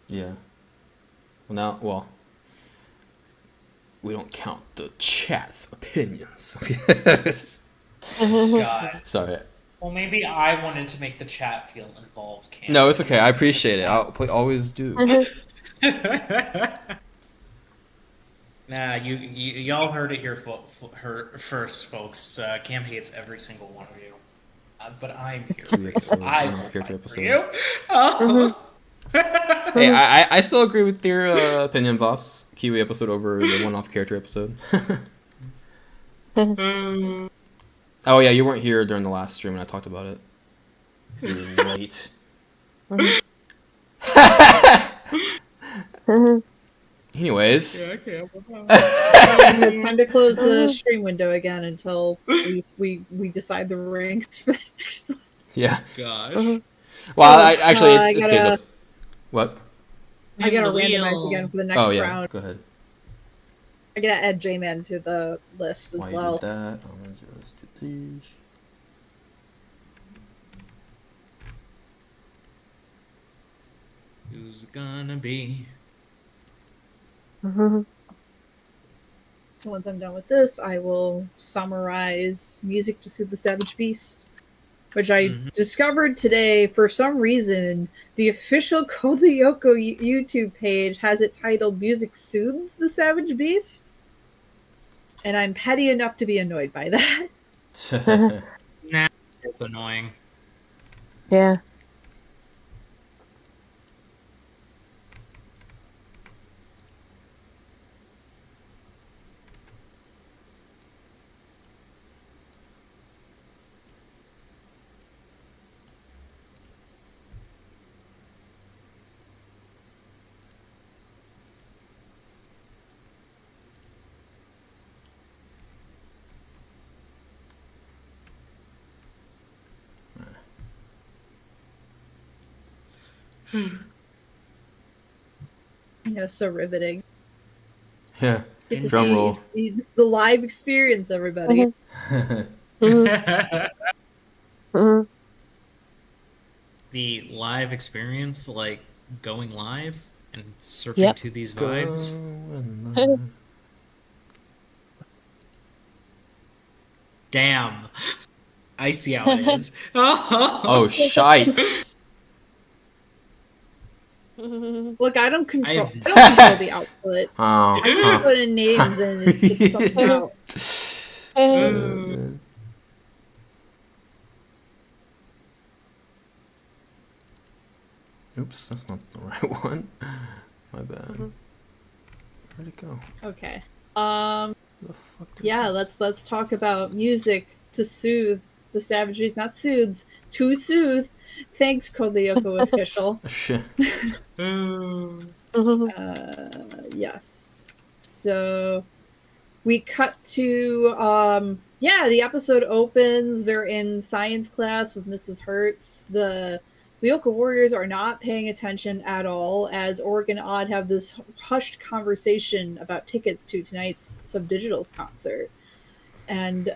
B: Yeah. Well, we don't count the chat's opinions.
A: God.
B: Sorry.
A: Well, maybe I wanted to make the chat feel involved. Cam.
B: No, it's okay. I appreciate it. Always do.
A: Nah, y'all heard it here first, folks. Cam hates every single one of you, but I'm here for
B: Kiwi
A: you.
B: episode,
A: I
B: one-off
A: will
B: character
A: fight for
B: episode.
A: you. Oh.
B: Hey, I still agree with your opinion, boss. Kiwi episode over the one-off character episode. Oh yeah, you weren't here during the last stream when I talked about it. 'Cause you were late. Anyways,
A: Okay.
D: Time to close the stream window again until we decide the ranks for the next one.
B: yeah.
A: Gosh.
B: Well, actually,
D: I
B: it stays
D: gotta-
B: up. What?
D: I gotta
A: The
D: randomize
A: wheel.
D: again for the next
B: Oh yeah.
D: round.
B: Go ahead.
D: I gotta add J-Man to the list as
B: While
D: well.
B: you did that, I'm gonna just do these.
A: Who's it gonna be?
C: Mm-hmm.
D: So once I'm done with this, I will summarize Music to Soothe the Savage Beast, which I discovered today. For some reason, the official Code Lyoko YouTube page has it titled Music Soothes the Savage Beast. And I'm petty enough to be annoyed by that.
A: Nah, it's annoying.
C: Yeah.
D: I know, so riveting.
B: Yeah.
D: Get to
B: Drum
D: see
B: roll.
D: this is the live experience, everybody.
C: Mm-hmm.
A: The live experience, like going live and surfing
C: Yep.
A: to these vibes. Damn. I see how it is.
B: Oh shite!
D: Look, I don't control.
A: I-
D: I don't control the output.
B: Oh.
D: I just put in names and it spits something out.
B: Oops, that's not the right one. My bad. Where'd it go?
D: Okay.
B: Where the fuck did it
D: Yeah,
B: go?
D: let's talk about music to soothe the savages, not soothes, to soothe. Thanks, Code Lyoko official.
B: Shit.
D: Yes. So we cut to the episode opens. They're in science class with Mrs. Hertz. The Lyoko warriors are not paying attention at all as Orc and Odd have this hushed conversation about tickets to tonight's Subdigitals concert. And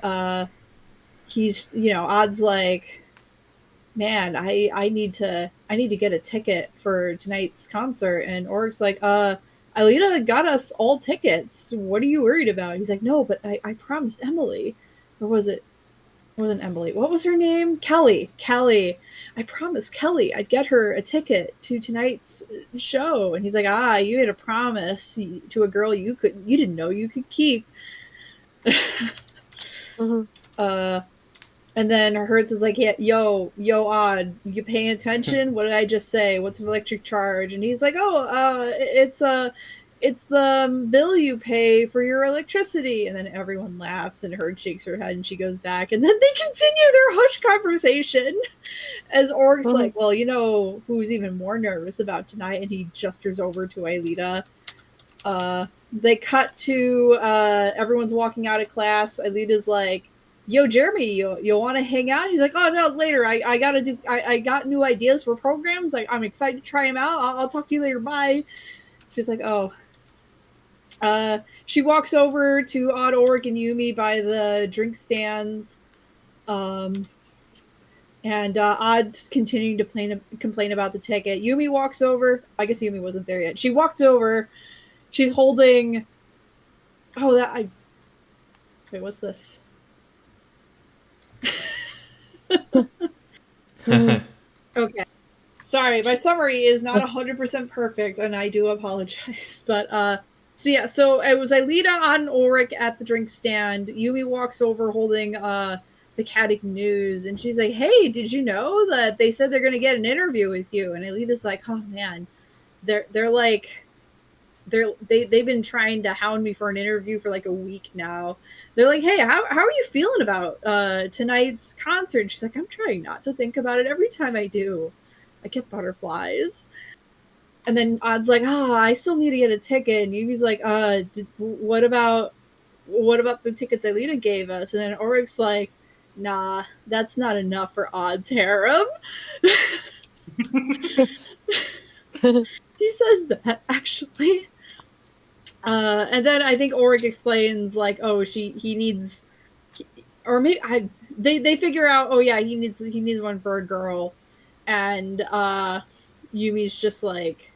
D: he's, Odd's like, man, I need to get a ticket for tonight's concert. And Oric's like, Alita got us all tickets. What are you worried about? He's like, no, but I promised Emily. Or was it? It wasn't Emily. What was her name? Kelly. Kelly. I promised Kelly I'd get her a ticket to tonight's show. And he's like, you made a promise to a girl you didn't know you could keep. And then Hertz is like, yeah, yo, Odd, you paying attention? What did I just say? What's an electric charge? And he's like, it's the bill you pay for your electricity. And then everyone laughs, and Hertz shakes her head, and she goes back. And then they continue their hushed conversation as Org's like, well, who's even more nervous about tonight? And he gestures over to Aelita. They cut to everyone's walking out of class. Aelita's like, yo, Jeremy, you want to hang out? He's like, oh no, later. I got new ideas for programs. Like, I'm excited to try them out. I'll talk to you later. Bye. She's like, oh. She walks over to Odd, Oric, and Yumi by the drink stands. And Odd's continuing to complain about the ticket. Yumi walks over. I guess Yumi wasn't there yet. She walked over. She's holding. Wait, what's this? Okay. Sorry, my summary is not 100% perfect, and I do apologize. But, so it was Aelita on Oric at the drink stand. Yumi walks over holding the Caddick News, and she's like, hey, did you know that they said they're going to get an interview with you? And Aelita's like, oh, man, they're like... They've been trying to hound me for an interview for like a week now. They're like, hey, how are you feeling about tonight's concert? And she's like, I'm trying not to think about it. Every time I do, I get butterflies. And then Odd's like, I still need to get a ticket. And Yumi's like, what about the tickets Aelita gave us? And then Oric's like, nah, that's not enough for Odd's harem. He says that, actually. And then I think Oric explains, like, he needs, or maybe they figure out, he needs one for a girl, and Yumi's just like,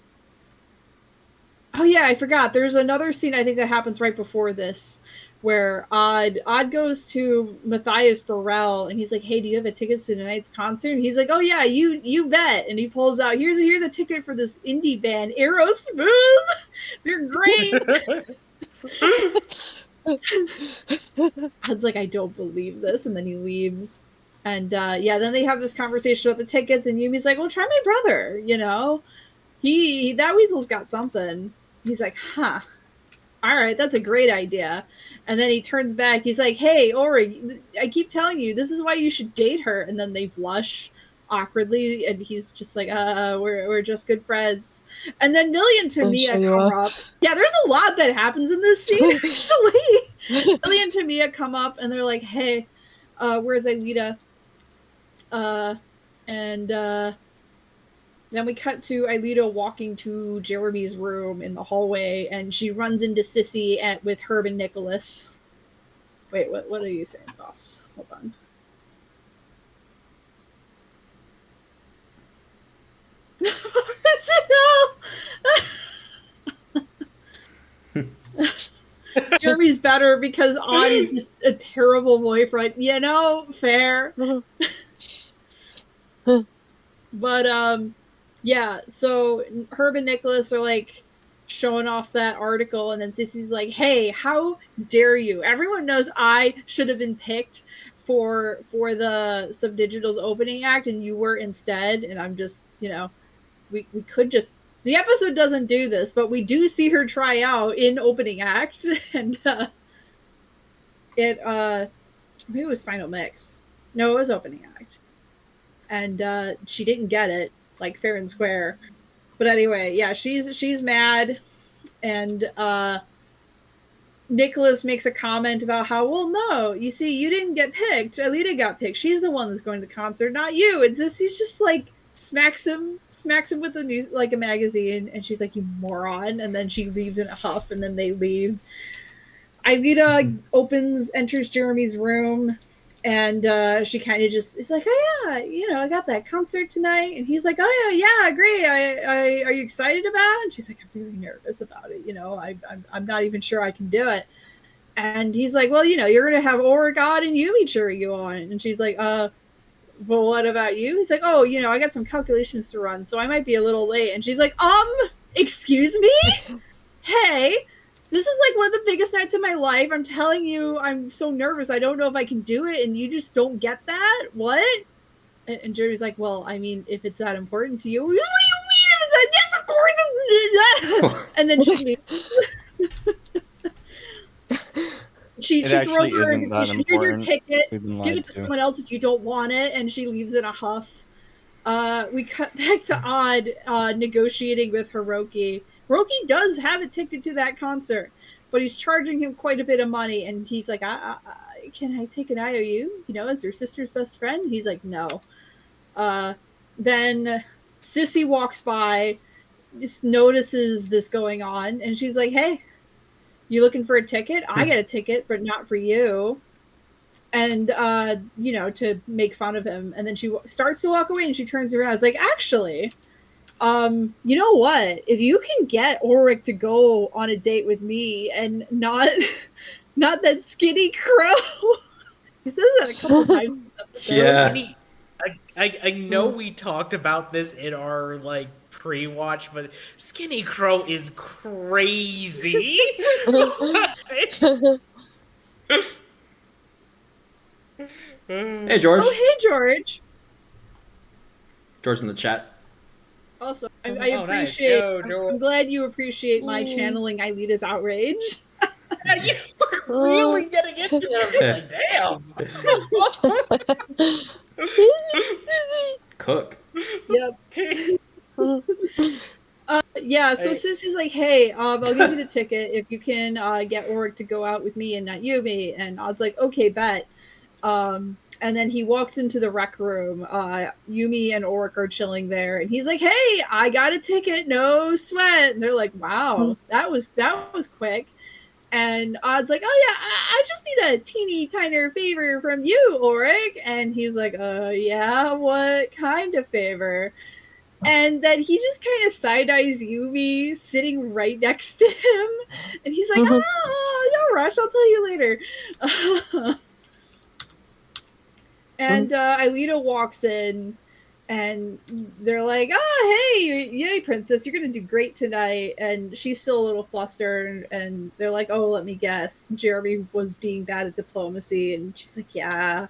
D: I forgot. There's another scene I think that happens right before this, where Odd goes to Matthias Burrell, and he's like, hey, do you have a ticket to tonight's concert? And he's like, oh yeah, you bet. And he pulls out, here's a ticket for this indie band, Aerosmooth. They're great. Odd's like, I don't believe this. And then he leaves. And then they have this conversation about the tickets, and Yumi's like, well, try my brother, that weasel's got something. He's like, huh. All right, that's a great idea. And then he turns back. He's like, hey, Ori, I keep telling you, this is why you should date her. And then they blush awkwardly, and he's just like, we're just good friends. And then Millie and Tamia come up. Yeah, there's a lot that happens in this scene, actually. Millie and Tamia come up, and they're like, hey, where's Aelita? Then we cut to Aelita walking to Jeremy's room in the hallway, and she runs into Sissy with Herb and Nicholas. Wait, what are you saying, boss? Hold on. Jeremy's better because Odd is just a terrible boyfriend. Fair. But, yeah, so Herb and Nicholas are, like, showing off that article, and then Sissy's like, hey, how dare you? Everyone knows I should have been picked for the Subdigital's opening act, and you were instead, and I'm just, we could just... The episode doesn't do this, but we do see her try out in opening act, and, maybe it was Final Mix. No, it was opening act. And, she didn't get it. Like, fair and square. But anyway, yeah, she's mad, and Nicholas makes a comment about how, well, no, you see, you didn't get picked. Alita got picked. She's the one that's going to the concert, not you. It's this. He's just like smacks him with a magazine, and she's like, you moron. And then she leaves in a huff, and then they leave. Alita enters Jeremy's room, And she kind of just is like, oh yeah, I got that concert tonight. And he's like, oh yeah, great. Are you excited about it? And she's like, I'm very nervous about it. I'm not even sure I can do it. And he's like, well, you're gonna have Oregon and Yumi cheering you on. And she's like, well, what about you? He's like, oh, I got some calculations to run, so I might be a little late. And she's like, excuse me? Hey, this is like one of the biggest nights of my life. I'm telling you, I'm so nervous. I don't know if I can do it, and you just don't get that? What? And Jerry's like, well, I mean, if it's that important to you, what do you mean if it's that? Yes, of course it's And then she throws
G: actually
D: her
G: isn't that
D: invitation. Here's your
G: important.
D: ticket.
G: We've been
D: Give
G: lied
D: it to
G: to.
D: someone else if you don't want it. And she leaves in a huff. We cut back to Odd negotiating with Hiroki. Hiroki does have a ticket to that concert, but he's charging him quite a bit of money. And he's like, can I take an IOU? As your sister's best friend? He's like, no. Then Sissy walks by, just notices this going on, and she's like, hey, you looking for a ticket? I get a ticket, but not for you. And to make fun of him. And then she starts to walk away, and she turns around. It's like, actually, you know what? If you can get Ulrich to go on a date with me and not not that skinny crow. He says that a couple times in this episode.
B: Yeah.
A: I mean, I know we talked about this in our like pre-watch, but Skinny Crow is crazy.
B: Hey, George.
D: Oh, hey, George.
B: George in the chat.
D: Also, I
A: Oh, nice.
D: appreciate.
A: Yo, George.
D: I'm glad you appreciate my channeling Ailita's outrage.
A: You were really getting into it. I'm just like, damn.
B: Cook.
D: Yep. Yeah, so Sissy's like, hey, I'll give you the ticket if you can get Ulrich to go out with me and not Yumi. And Odd's like, okay, bet. And then he walks into the rec room. Yumi and Ulrich are chilling there, and he's like, hey, I got a ticket, no sweat. And they're like, wow, that was quick. And Odd's like, oh yeah, I just need a teeny tiny favor from you, Ulrich. And he's like, yeah, what kind of favor? And then he just kind of side-eyes Yumi sitting right next to him. And he's like, oh, no rush, I'll tell you later. And Aelita walks in, and they're like, oh, hey, yay, princess, you're going to do great tonight. And she's still a little flustered, and they're like, oh, let me guess, Jeremy was being bad at diplomacy. And she's like, yeah.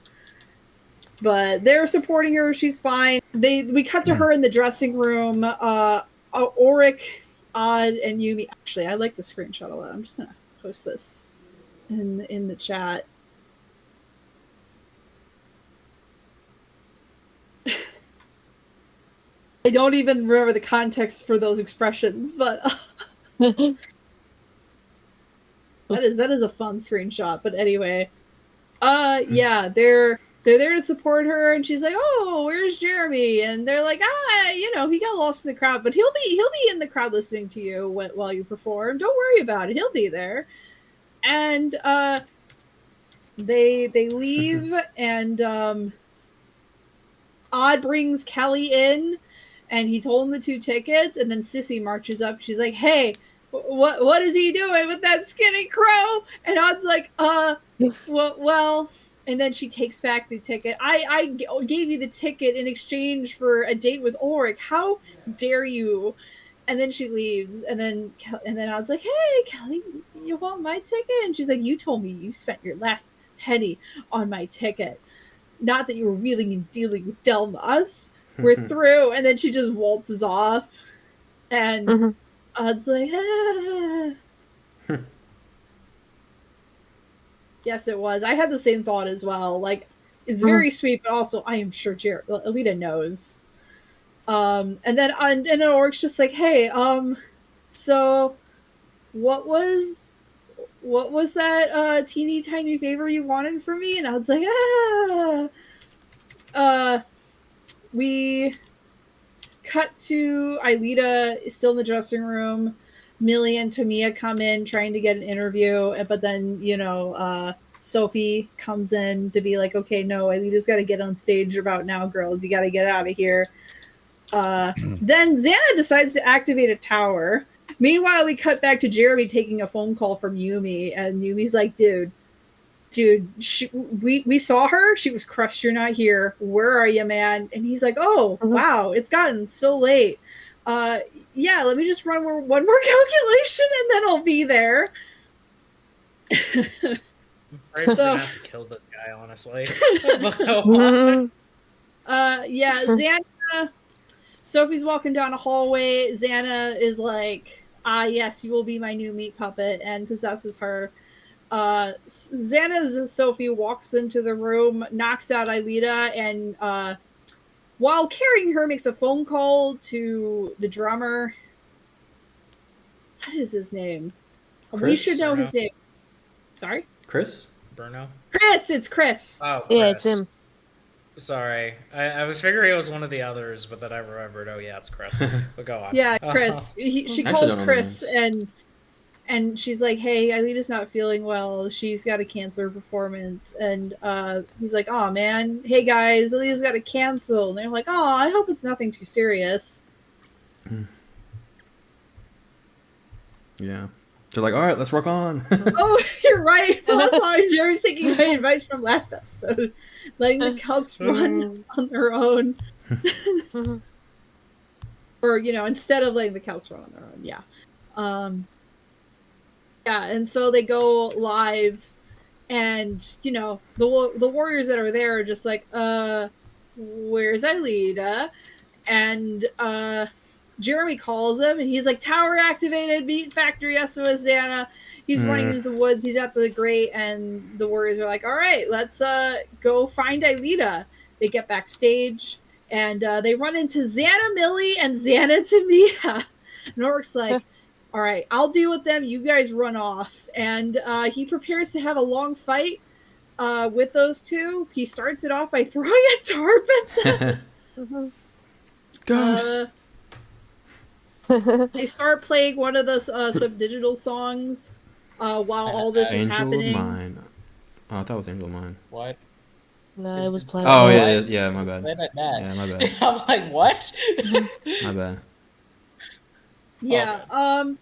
D: But they're supporting her, she's fine. We cut to her in the dressing room. Ulrich, Odd, and Yumi. Actually, I like the screenshot a lot. I'm just going to post this in the chat. I don't even remember the context for those expressions, but that is a fun screenshot. But anyway, yeah, they're there to support her, and she's like, "Oh, where's Jeremy?" And they're like, he got lost in the crowd, but he'll be in the crowd listening to you while you perform. Don't worry about it; he'll be there. And they leave, and Odd brings Kelly in. And he's holding the 2 tickets, and then Sissy marches up. She's like, hey, what is he doing with that skinny crow? And Odd's like, well, and then she takes back the ticket. I gave you the ticket in exchange for a date with Ulrich. How dare you? And then she leaves, and then Odd's like, hey, Kelly, you want my ticket? And she's like, you told me you spent your last penny on my ticket. Not that you were wheeling and dealing with Delmas. We're through. And then she just waltzes off. And Odd's like, ah. Yes, it was. I had the same thought as well. Like, it's very sweet, but also I am sure Alita knows. And then Ulrich's just like, hey, so what was that teeny tiny favor you wanted from me? And Odd's like, we cut to Aelita still in the dressing room. Millie and Tamiya come in trying to get an interview, but then Sophie comes in to be like, okay, no, Alita's got to get on stage about now, girls. You got to get out of here. Then Xana decides to activate a tower. Meanwhile, we cut back to Jeremy taking a phone call from Yumi, and Yumi's like, dude, we saw her. She was crushed. You're not here. Where are you, man? And he's like, oh, wow, it's gotten so late. Yeah, let me just run one more calculation, and then I'll be there.
A: I'm afraid we're gonna have to kill this guy, honestly.
D: Yeah, Xana. Sophie's walking down a hallway. Xana is like, yes, you will be my new meat puppet, and possesses her. Xana's Sophie walks into the room, knocks out Aelita, and while carrying her, makes a phone call to the drummer. What is his name?
B: Chris?
D: We should know his name. Sorry?
B: Chris?
A: Bruno?
D: Chris! It's Chris.
A: Oh, Chris.
C: Yeah, it's him.
A: Sorry. I was figuring it was one of the others, but then I remembered, oh yeah, it's Chris. But go on.
D: Yeah, Chris. She calls Chris, and she's like, hey, Aelita's not feeling well. She's got a cancer performance. And he's like, oh, man. Hey, guys, Aelita's got to cancel. And they're like, oh, I hope it's nothing too serious.
B: Yeah. They're like, all right, let's rock on.
D: Oh, you're right. Well, that's why Jerry's taking my advice from last episode. Letting the Celts run on their own. Or, instead of letting the Celts run on their own. Yeah. Yeah, and so they go live, and, the warriors that are there are just like, where's Aelita? And, Jeremy calls him, and he's like, tower activated, meat factory, SOS Xana. He's running into the woods, he's at the grate, and the warriors are like, all right, let's go find Aelita. They get backstage, and they run into Xana Millie and Xana Tamia. And Oric's like, all right, I'll deal with them, you guys run off. And he prepares to have a long fight with those two. He starts it off by throwing a tarp at them.
B: Ghost!
D: They start playing one of those subdigital songs while all this is happening.
B: Angel of Mine. Oh, I thought it was Angel of Mine.
A: What?
C: No, it was Planet
B: Oh,
C: Nine.
B: yeah, my bad.
A: Planet Net.
B: Yeah, my bad.
A: I'm like, what?
B: My bad.
D: Yeah.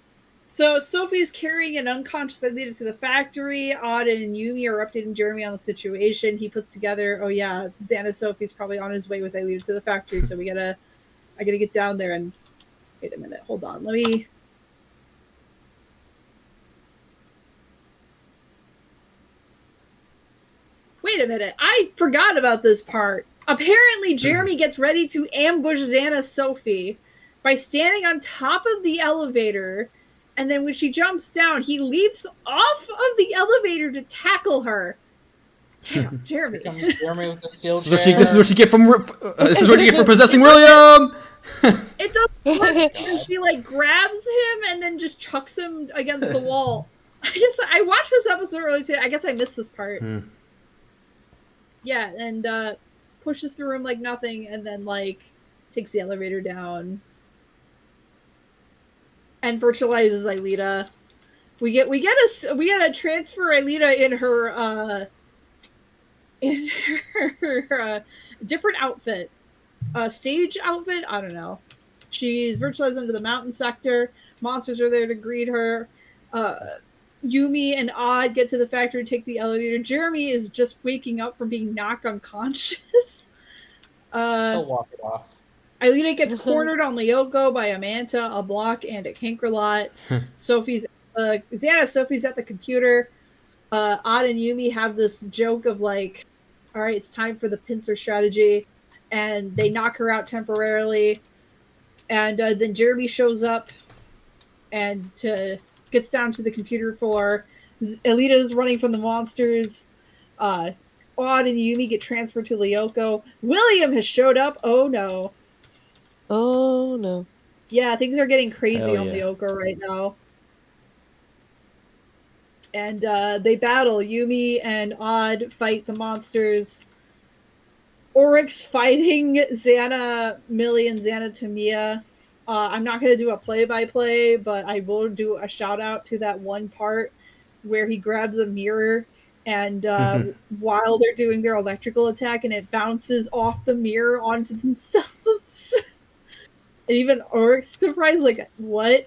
D: So Sophie's carrying an unconscious Aelita to the factory. Odd and Yumi are updating Jeremy on the situation. He puts together, oh yeah, Xana Sophie's probably on his way with Aelita to the factory, so I gotta get down there and wait a minute, hold on. Let me. Wait a minute, I forgot about this part. Apparently, Jeremy gets ready to ambush Xana Sophie by standing on top of the elevator, and then when she jumps down, he leaps off of the elevator to tackle her. Damn, Jeremy.
A: Here comes Jeremy with the steel chair.
B: This is what you get from. This is what you get for possessing William.
D: It doesn't work because she grabs him and then just chucks him against the wall. I guess I watched this episode earlier today. I guess I missed this part. Yeah, and pushes through him like nothing, and then takes the elevator down and virtualizes Aelita. We get a transfer Aelita in her different outfit. Stage outfit? I don't know. She's virtualized into the mountain sector. Monsters are there to greet her. Yumi and Odd get to the factory to take the elevator. Jeremy is just waking up from being knocked unconscious.
A: He'll walk it off.
D: Aelita gets cornered on Lyoko by a Manta, a Block, and a Cankerlot. Sophie's at the computer. Odd and Yumi have this joke of all right, it's time for the pincer strategy. And they knock her out temporarily. And then Jeremy shows up and gets down to the computer floor. Alita's running from the monsters. Odd and Yumi get transferred to Lyoko. William has showed up. Oh no.
C: Oh no.
D: Yeah, things are getting crazy
B: Hell
D: on
B: yeah.
D: Lyoko right now. And they battle. Yumi and Odd fight the monsters. Oryx fighting Xana Millie and Xana Tamia. I'm not going to do a play-by-play, but I will do a shout-out to that one part where he grabs a mirror and while they're doing their electrical attack, and it bounces off the mirror onto themselves. And even Oryx surprised, like, what?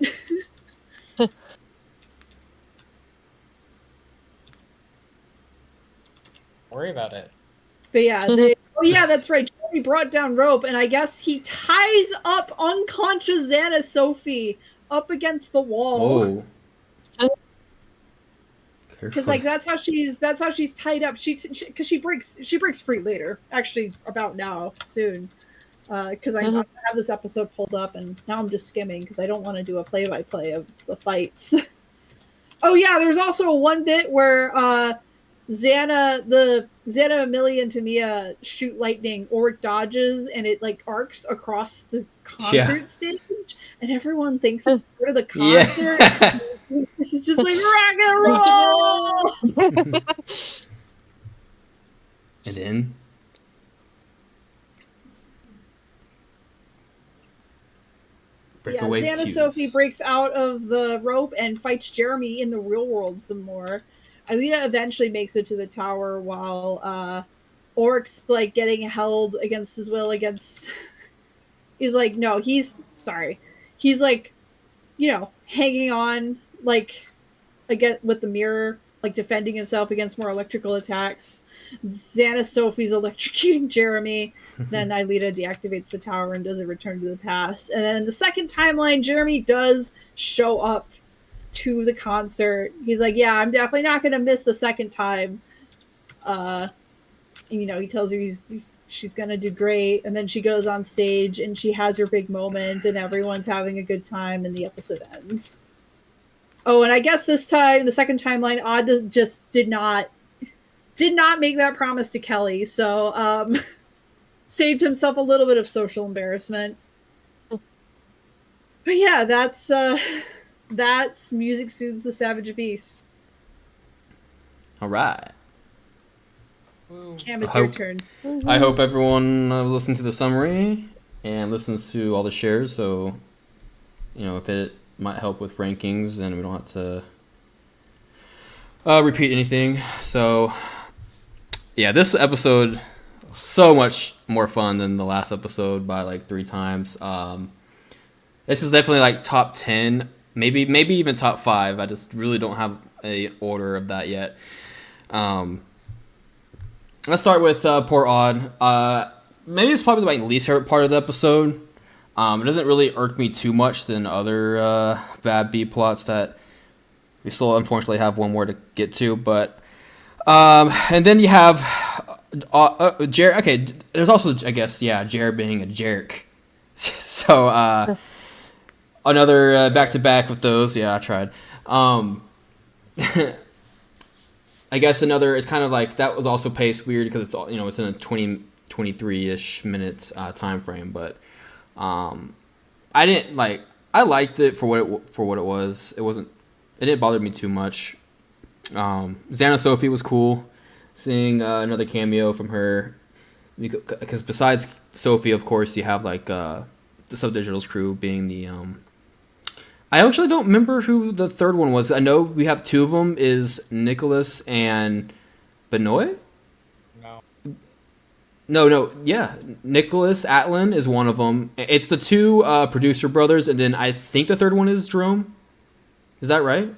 A: Worry about it.
D: But yeah, oh yeah, that's right. Jeremy brought down rope, and I guess he ties up unconscious Xana Sophie up against the wall.
B: Oh.
D: Because like that's how she's tied up. Because she breaks free later. Actually, about now, soon. Because I have this episode pulled up, and now I'm just skimming because I don't want to do a play-by-play of the fights. Oh yeah, there's also one bit where Xana, Amelia, and Tamia shoot lightning. Oric dodges, and it like arcs across the concert stage, and everyone thinks it's part of the concert.
B: Yeah.
D: This is just like rock and roll.
B: And then breakaway
D: Xana
B: cues.
D: Sophie breaks out of the rope and fights Jeremy in the real world some more. Alita eventually makes it to the tower while Oryx like getting held against his will against. He's like, no, he's sorry. He's like, hanging on like again with the mirror, like defending himself against more electrical attacks. Xana Sophie's electrocuting Jeremy. Then Alita deactivates the tower and does a return to the past. And then in the second timeline, Jeremy does show up to the concert. He's like, yeah, I'm definitely not going to miss the second time. He tells her she's going to do great. And then she goes on stage and she has her big moment and everyone's having a good time and the episode ends. Oh, and I guess this time, the second timeline, Odd just did not make that promise to Kelly. So, saved himself a little bit of social embarrassment. But yeah, that's Music Soothes the Savage Beast.
B: All right.
D: Cam, it's your turn.
B: I hope everyone listened to the summary and listens to all the shares. So, if it might help with rankings, and we don't have to repeat anything. So, yeah, this episode so much more fun than the last episode by like 3 times. This is definitely like top 10, maybe even top 5. I just really don't have a order of that yet. Let's start with Poor Odd. Maybe it's probably my least favorite part of the episode. It doesn't really irk me too much than other bad B plots that we still unfortunately have one more to get to. But and then you have Jared. Okay, there's also, I guess, Jared being a jerk. So another back to back with those. Yeah, I tried. I guess another. It's kind of like that was also paced weird because it's it's in a 23-ish minutes time frame, but I didn't like. I liked it for what it was. It didn't bother me too much. Xana Sophie was cool. Seeing another cameo from her, because besides Sophie, of course, you have like the Subdigital's crew being the. I actually don't remember who the third one was. I know we have 2 of them. Is Nicholas and Benoit? No. Yeah, Nicholas Atlin is one of them. It's the 2 producer brothers, and then I think the third one is Jerome. Is that right?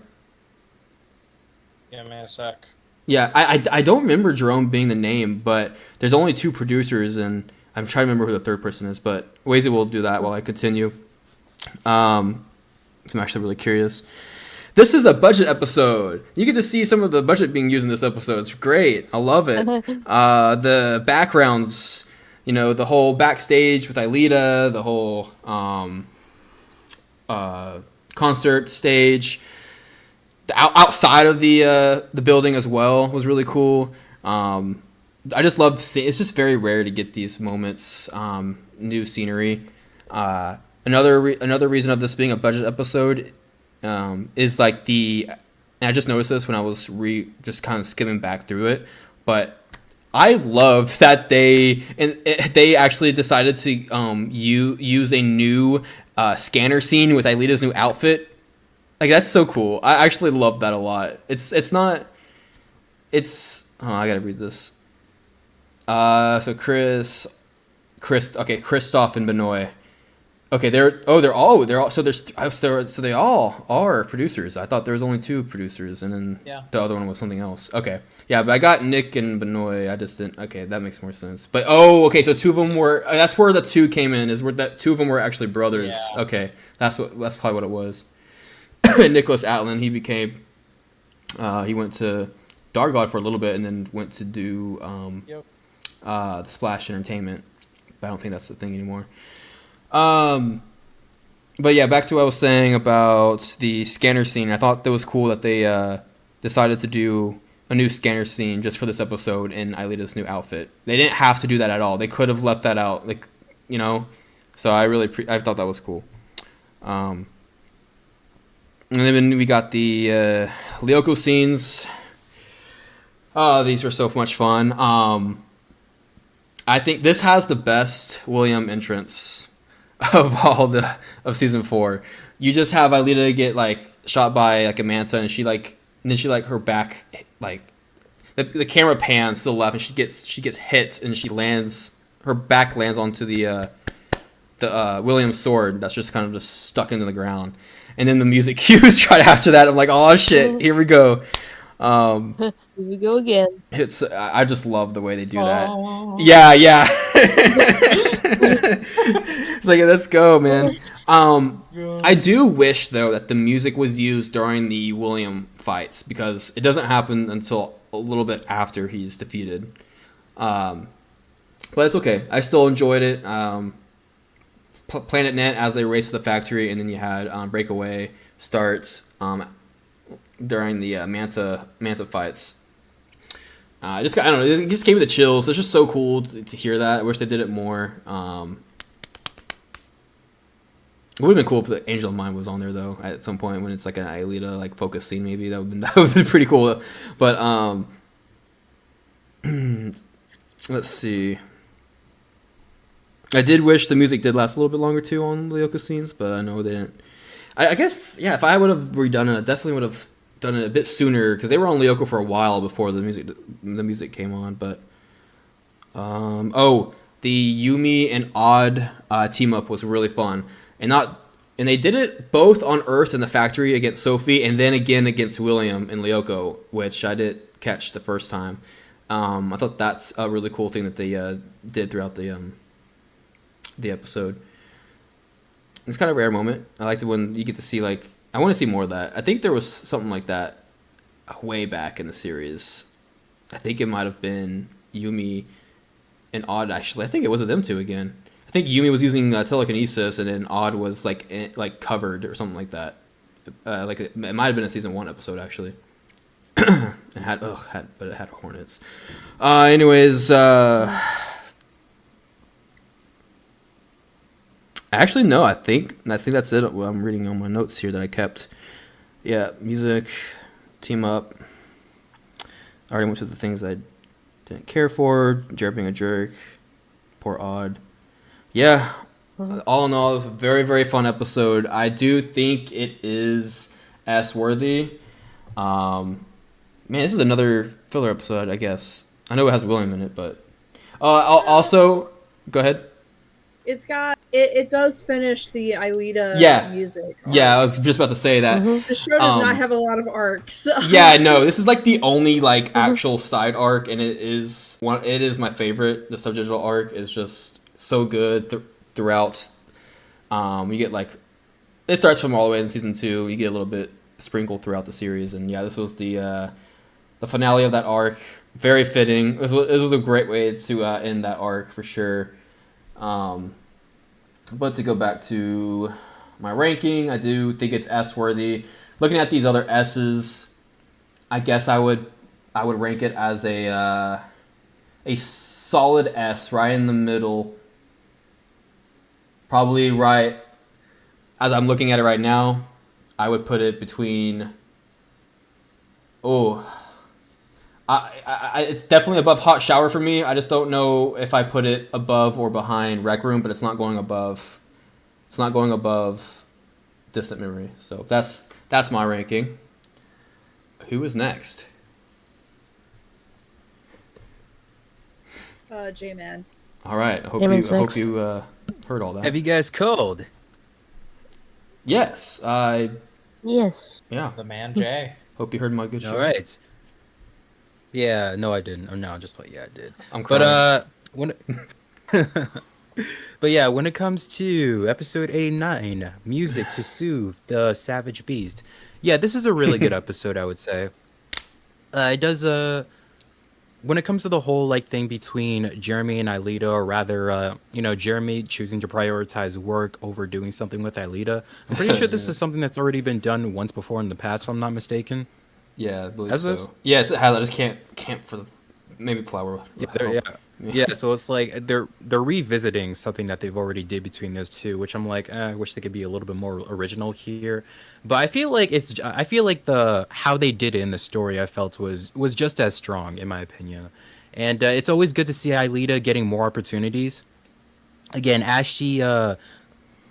I: Yeah, man, a sec.
B: Yeah, I don't remember Jerome being the name, but there's only 2 producers, and I'm trying to remember who the third person is. But Wazy will do that while I continue. I'm actually really curious. This is a budget episode. You get to see some of the budget being used in this episode. It's great. I love it. The backgrounds, the whole backstage with Alita, the whole concert stage, the outside of the building as well was really cool. I just love seeing. It's just very rare to get these moments, new scenery. Another reason of this being a budget episode is like and I just noticed this when I was just kind of skimming back through it, but I love that they actually decided to use a new scanner scene with Alita's new outfit. Like, that's so cool. I actually love that a lot. It's not I gotta read this. So Kristoff and Benoit. Okay, they're all so they all are producers. I thought there was only 2 producers, and then the other one was something else. Okay, yeah, but I got Nick and Benoit. I just didn't. Okay, that makes more sense. But okay, so 2 of them were. That's where the 2 came in. Is where that 2 of them were actually brothers.
A: Yeah.
B: Okay, that's probably what it was. Nicholas Atlan, he went to Dargod for a little bit, and then went to do the Splash Entertainment. But I don't think that's the thing anymore. But yeah, back to what I was saying about the scanner scene. I thought that was cool that they decided to do a new scanner scene just for this episode in Aelita's new outfit. They didn't have to do that at all. They could have left that out, like, you know. So I thought that was cool. And then we got the Lyoko scenes. Oh, these were so much fun. I think this has the best William entrance of season 4. You just have Aelita get like shot by like a manta, and then her back, like the camera pans to the left, and she gets hit, and her back lands onto the William sword that's just kind of just stuck into the ground, and then the music cues right after that. I'm like, oh shit, here we go.
C: Here we go again.
B: I just love the way they do that. Yeah. It's like, let's go, man. I do wish though that the music was used during the William fights, because it doesn't happen until a little bit after he's defeated. But it's okay. I still enjoyed it. Planet Net as they race to the factory, and then you had Breakaway starts during the Manta fights. I don't know. It just gave me the chills. It's just so cool to hear that. I wish they did it more. It would have been cool if the Angel of Mine was on there though at some point, when it's like an Aelita like focus scene. Maybe that would have been pretty cool. But let's see. I did wish the music did last a little bit longer too on Lyoko scenes, but I know they didn't. I guess if I would have redone it, I definitely would have done it a bit sooner, because they were on Lyoko for a while before the music came on. But the Yumi and Odd team up was really fun, and they did it both on Earth in the factory against Sophie, and then again against William and Lyoko, which I didn't catch the first time. I thought that's a really cool thing that they did throughout the episode. It's kind of a rare moment. I liked it when you get to see, like, I want to see more of that. I think there was something like that way back in the series. I think it might have been Yumi and Odd, actually. I think it was them two again. I think Yumi was using telekinesis, and then Odd was like covered or something like that. It might have been a season 1 episode, actually. It had hornets. Actually, no. I think that's it. Well, I'm reading on my notes here that I kept. Yeah, music, team up. I already went through the things I didn't care for. Jared being a jerk. Poor Odd. Yeah. All in all, it was a very, very fun episode. I do think it is S-worthy. Man, this is another filler episode, I guess. I know it has William in it, but... also... Go ahead.
D: It's got... It does finish the Aelita music.
B: Yeah, I was just about to say that.
C: Mm-hmm.
D: The show does not have a lot of arcs.
B: Yeah, no, this is like the only like actual side arc, and it is my favorite. The Subdigital arc is just so good throughout. You get like... It starts from all the way in season 2. You get a little bit sprinkled throughout the series, and yeah, this was the finale of that arc. Very fitting. It was a great way to end that arc for sure. But to go back to my ranking, I do think it's S-worthy. Looking at these other S's, I guess I would rank it as a solid S, right in the middle. Probably right, as I'm looking at it right now, I would put it between... it's definitely above Hot Shower for me. I just don't know if I put it above or behind Rec Room, but it's not going above. It's not going above Distant Memory. So that's my ranking. Who is next?
D: J-Man.
B: All right. I hope
C: Damon's
B: you
C: next.
B: heard all that.
H: Have you guys called?
B: Yes.
C: Yes.
B: Yeah.
A: The man Jay.
B: Hope you heard my good show.
H: All right. Yeah, no, I didn't. Oh, no, just play. Yeah, I did.
B: I'm crying.
H: But when, but yeah, when it comes to episode 89, music to soothe the savage beast. Yeah, this is a really good episode, I would say. It does when it comes to the whole like thing between Jeremy and Aelita, or rather, Jeremy choosing to prioritize work over doing something with Aelita. I'm pretty sure this is something that's already been done once before in the past, if I'm not mistaken.
B: Yeah, I believe
H: Has
B: so.
H: this?
B: Yes, it has. I just can't for the maybe Flower.
H: Yeah,
B: help.
H: yeah. So it's like they're revisiting something that they've already did between those two, which I'm like, I wish they could be a little bit more original here. But I feel like the how they did it in the story I felt was just as strong in my opinion, and it's always good to see Aelita getting more opportunities. Again, as she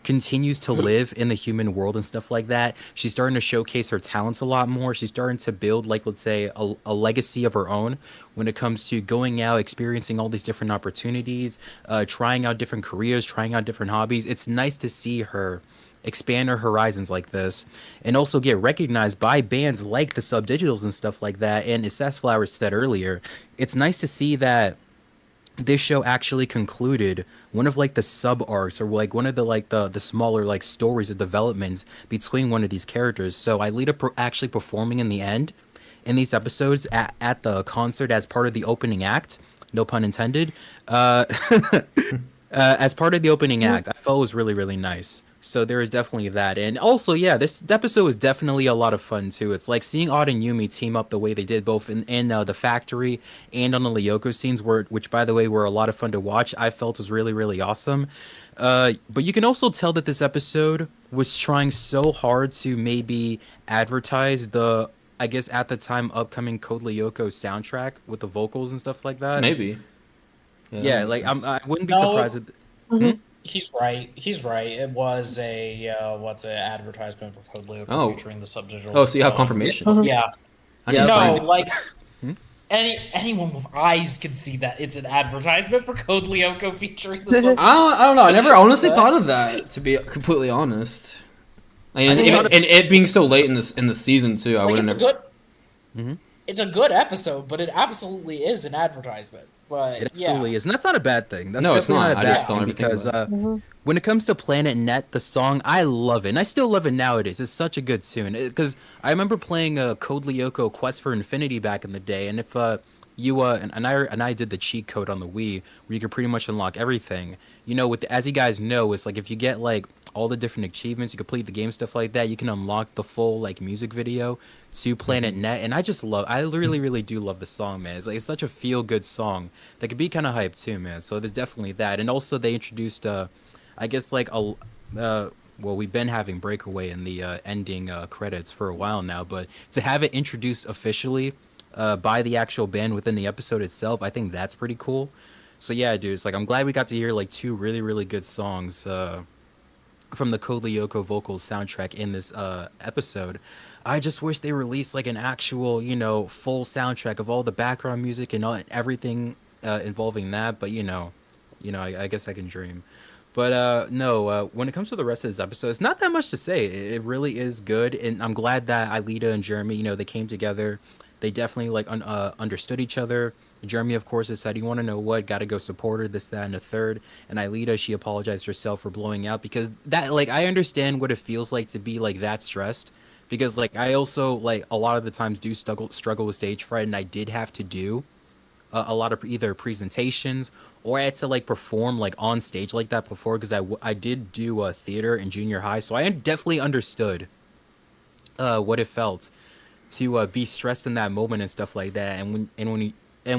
H: continues to live in the human world and stuff like that, she's starting to showcase her talents a lot more. She's starting to build, like, let's say, a legacy of her own when it comes to going out, experiencing all these different opportunities, trying out different careers, trying out different hobbies. It's nice to see her expand her horizons like this, and also get recognized by bands like the Subdigitals and stuff like that. And as Sassflower said earlier, it's nice to see that this show actually concluded one of like the sub arcs, or like one of the like the smaller like stories of developments between one of these characters. So Aelita actually performing in the end in these episodes at the concert as part of the opening act, no pun intended, as part of the opening act, I felt was really, really nice. So there is definitely that. And also, yeah, this episode was definitely a lot of fun too. It's like seeing Odd and Yumi team up the way they did, both in the factory and on the Lyoko scenes, which by the way were a lot of fun to watch. I felt was really, really awesome. But you can also tell that this episode was trying so hard to maybe advertise the, I guess at the time, upcoming Code Lyoko soundtrack with the vocals and stuff like that.
B: Maybe.
H: Yeah,
B: that makes
H: like
B: sense.
H: I wouldn't be
A: No,
H: surprised.
A: He's right. He's right. It was a advertisement for Code Lyoko
B: Oh.
A: featuring the Subdigitals.
B: Oh, so you have confirmation.
C: Mhm.
A: Yeah.
B: I
H: Yeah,
B: need to
A: No,
B: find it.
A: like anyone with eyes can see that it's an advertisement for Code Lyoko featuring the Subdigitals.
B: I don't know. I never honestly thought of that, to be completely honest. And
H: just thought
B: it being so late in the season too, I
A: Like,
B: wouldn't
A: it's
B: have.
A: good. It's a good episode, but it absolutely is an advertisement. But
H: It absolutely
A: yeah.
H: is, and that's not a bad thing. That's
B: No, it's
H: definitely
B: not.
H: a
B: I
H: bad
B: just don't
H: thing
B: ever think
H: because
B: about
H: when it comes to Planet Net, the song, I love it, and I still love it nowadays. It's such a good tune. Because I remember playing Code Lyoko Quest for Infinity back in the day, and if you and I did the cheat code on the Wii where you could pretty much unlock everything. You know, as you guys know, it's like if you get like all the different achievements, you complete the game, stuff like that, you can unlock the full like music video to Planet Net. And I really, really do love the song, man. It's such a feel good song that could be kind of hype too, man. So there's definitely that. And also they introduced I guess like well, we've been having Breakaway in the ending credits for a while now, but to have it introduced officially by the actual band within the episode itself, I think that's pretty cool. So yeah, dude, it's like I'm glad we got to hear like two really, really good songs from the Code Lyoko vocals soundtrack in this episode. I just wish they released like an actual, full soundtrack of all the background music and everything involving that. But I guess I can dream. But no, when it comes to the rest of this episode, it's not that much to say. It really is good, and I'm glad that Aelita and Jeremy, they came together. They definitely like understood each other. Jeremy, of course, has said, "You want to know what? Got to go support her, this, that, and the third." And Aelita, she apologized herself for blowing out because that, like, I understand what it feels like to be like that stressed. Because like I also like a lot of the times do struggle with stage fright, and I did have to do a lot of either presentations or I had to like perform like on stage like that before because I did do theater in junior high, so I definitely understood what it felt to be stressed in that moment and stuff like that. And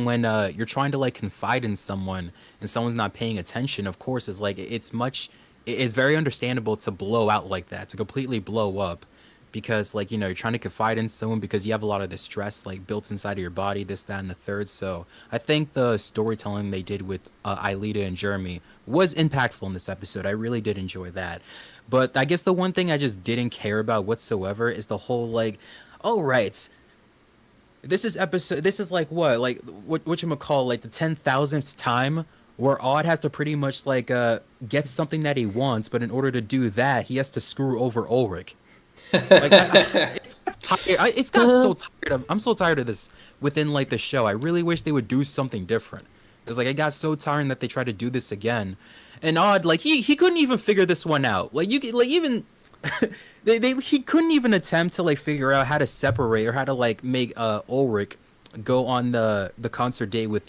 H: when you're trying to like confide in someone and someone's not paying attention, of course, it's very understandable to blow out like that, to completely blow up, because like you're trying to confide in someone because you have a lot of the stress like built inside of your body, this, that, and the third. So I think the storytelling they did with Aelita and Jeremy was impactful in this episode. I really did enjoy that. But I guess the one thing I just didn't care about whatsoever is the whole like, all right, this is episode. This is like what you call like the 10,000th time where Odd has to pretty much like get something that he wants, but in order to do that, he has to screw over Ulrich. Like it's got tired. It's got so tired of. I'm so tired of this within like the show. I really wish they would do something different. It's like I got so tired that they tried to do this again, and Odd like he couldn't even figure this one out. Like even he couldn't even attempt to like figure out how to separate or how to like make Ulrich go on the concert date with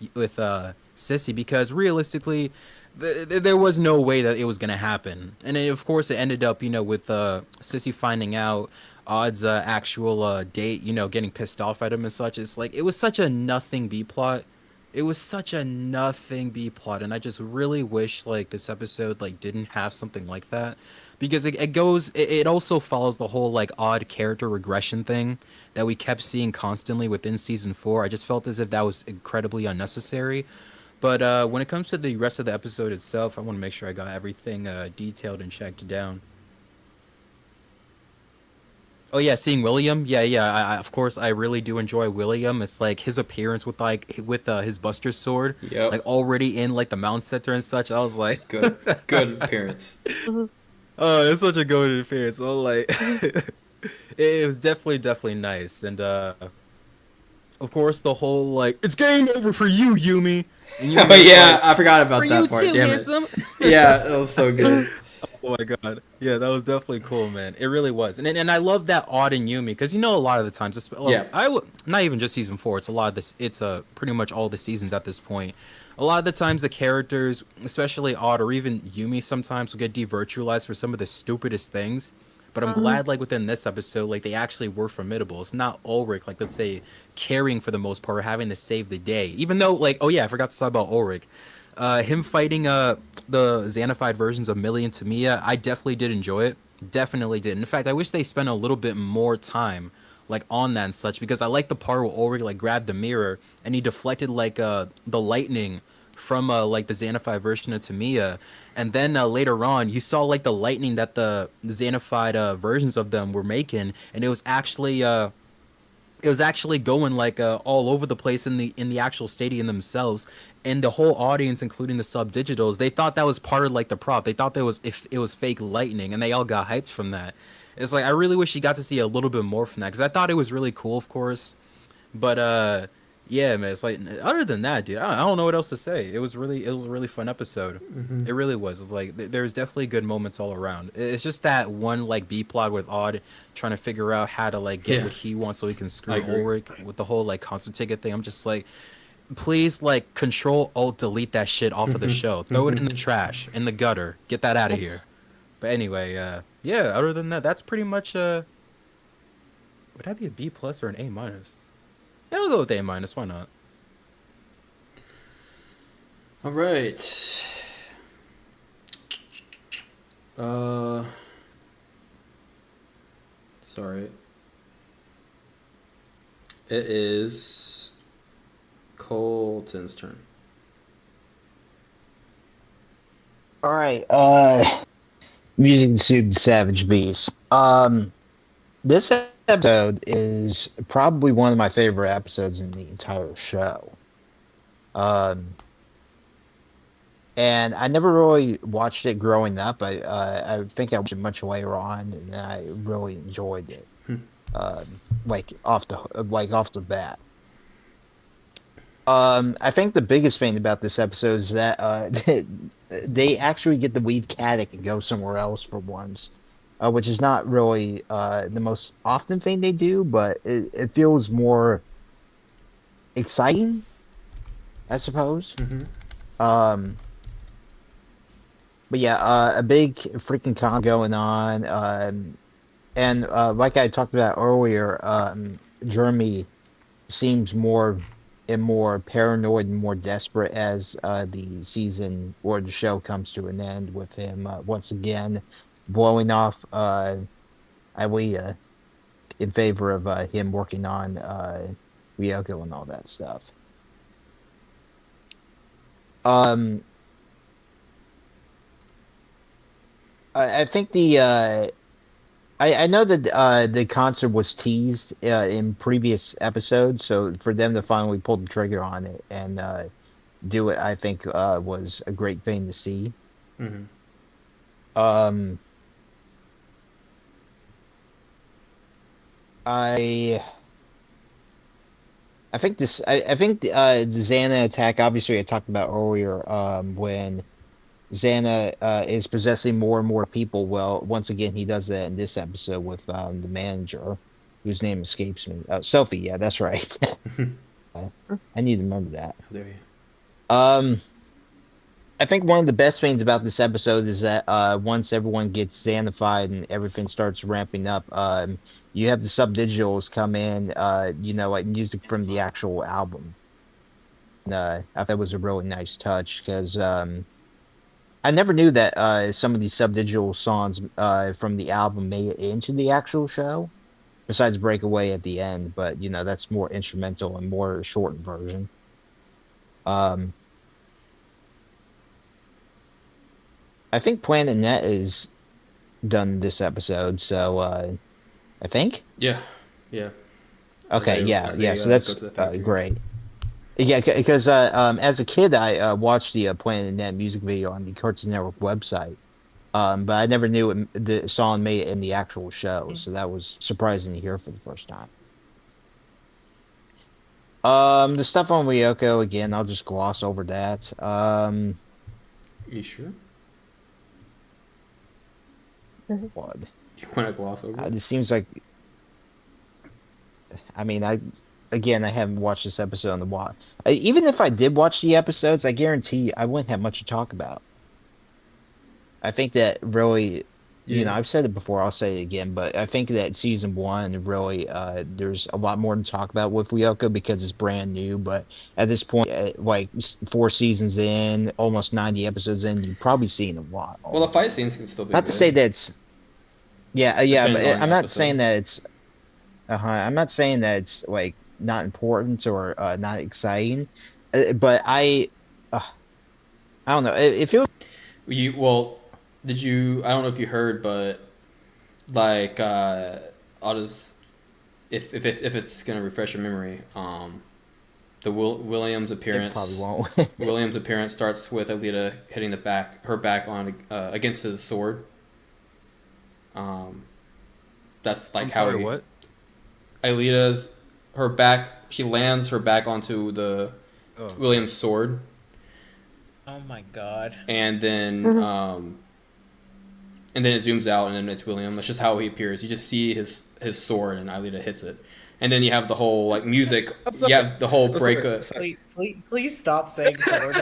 H: Sissy, because realistically there was no way that it was gonna happen, and of course it ended up with Sissy finding out Odd's actual date, getting pissed off at him and such. It's like it was such a nothing B plot. It was such a nothing B plot, and I just really wish like this episode like didn't have something like that, because it also follows the whole like Odd character regression thing that we kept seeing constantly within season 4. I just felt as if that was incredibly unnecessary. But when it comes to the rest of the episode itself, I want to make sure I got everything detailed and checked down. Oh yeah, seeing William. Yeah. Of course, I really do enjoy William. It's like his appearance with his Buster sword,
B: Yep.
H: like already in like the Mount Center and such. I was like,
B: Good appearance.
H: oh, it's such a good appearance. So like, it was definitely nice. And of course, the whole like, it's game over for you, Yumi. And Yumi
B: Oh
H: was
B: yeah,
H: like,
B: I forgot about
H: for
B: that
H: you
B: part.
H: too,
B: Damn it.
H: handsome.
B: Yeah, that was so good.
H: Oh my god, yeah, that was definitely cool, man. It really was, and I love that Odd and Yumi, because a lot of the times,
B: Yeah.
H: not even just season 4. It's a lot of this. It's pretty much all the seasons at this point. A lot of the times, the characters, especially Odd or even Yumi, sometimes will get devirtualized for some of the stupidest things. But I'm glad, like within this episode, like they actually were formidable. It's not Ulrich, like let's say, carrying for the most part, or having to save the day. Even though, like, oh yeah, I forgot to talk about Ulrich. Him fighting the Xanified versions of Millie and Tamiya, I definitely did enjoy it. Definitely did. In fact, I wish they spent a little bit more time like on that and such, because I like the part where Ulrich like grabbed the mirror and he deflected like the lightning from like the Xanified version of Tamiya, and then later on you saw like the lightning that the Xanified versions of them were making, and it was actually going like all over the place in the actual stadium themselves, and the whole audience, including the sub digitals, they thought that was part of like the prop. They thought that was if it was fake lightning, and they all got hyped from that. It's like I really wish you got to see a little bit more from that, because I thought it was really cool, of course. But yeah, man, it's like other than that, dude, I don't know what else to say. It was a really fun episode. It really was. It's like there's definitely good moments all around. It's just that one like B plot with Odd trying to figure out how to like get
B: Yeah.
H: what he wants so he can
B: I
H: screw
B: agree.
H: Ulrich with the whole like concert ticket thing. I'm just like, please like Control Alt delete that shit off of the show. Throw it in the trash, in the gutter. Get that out of here. But anyway, yeah. Other than that, that's pretty much would that be a B plus or an A minus? Yeah, I'll go with A minus. Why not?
B: All right. Sorry. It is Colton's turn.
E: All right. Music to Soothe the Savage Beast. This episode is probably one of my favorite episodes in the entire show. And I never really watched it growing up. I think I watched it much later on, and I really enjoyed it. Like off the bat. I think the biggest thing about this episode is that they actually get to leave Caddick and go somewhere else for once, which is not really the most often thing they do, but it feels more exciting, I suppose. But yeah, a big freaking con going on, and like I talked about earlier, Jeremy seems more and more paranoid and more desperate as the season or the show comes to an end, with him once again blowing off Ilea in favor of him working on Lyoko and all that stuff. I think I know that the concert was teased in previous episodes, so for them to finally pull the trigger on it and do it, I think was a great thing to see.
B: Hmm.
E: Um, I I think I think the Xana attack. Obviously, I talked about earlier when Xana is possessing more and more people. Well, once again, he does that in this episode with the manager, whose name escapes me. Sophie, yeah, that's right. I need to remember that.
B: There you.
E: Um, I think one of the best things about this episode is that once everyone gets Xanified and everything starts ramping up, you have the subdigitals come in, like music from the actual album. I thought it was a really nice touch because I never knew that some of these subdigital songs from the album made it into the actual show. Besides Breakaway at the end, but that's more instrumental and more shortened version. Um, I think Planet Net is done this episode, so I think.
B: Yeah, yeah.
E: Okay,
B: As they
E: so
B: go
E: that's
B: to the factory.
E: great. Yeah, because as a kid, I watched the Planet Net music video on the Cartoon Network website. But I never knew the song made it in the actual show, so that was surprising to hear for the first time. The stuff on Lyoko, again, I'll just gloss over that.
B: You sure?
E: What?
B: You want to gloss over?
E: It seems like, I mean, I haven't watched this episode on the watch. Even if I did watch the episodes, I guarantee I wouldn't have much to talk about. I think that really,
B: Yeah.
E: I've said it before, I'll say it again, but I think that season one really, there's a lot more to talk about with Lyoko because it's brand new. But at this point, like 4 seasons in, almost 90 episodes in, you've probably seen a lot.
B: Well, the fight scenes can still be
E: Not to
B: good.
E: say that it's, yeah,
B: Depends
E: but
B: on the
E: I'm not
B: episode.
E: saying that it's, I'm not saying that it's like not important or not exciting, but I don't know. It feels.
B: Did you? I don't know if you heard, but like, I'll just if it's gonna refresh your memory, the Williams
E: It
B: appearance.
E: probably won't.
B: Williams appearance starts with Alita hitting her back on against his sword. That's like
H: I'm
B: how
H: sorry, what?
B: Alita's her back. She lands her back onto the
H: Oh.
B: Williams sword,
A: Oh my god.
B: and then and then it zooms out, and then it's William. That's just how he appears. You just see his sword, and Alita hits it, and then you have the whole like music. You have the whole break.
A: Please stop saying sword.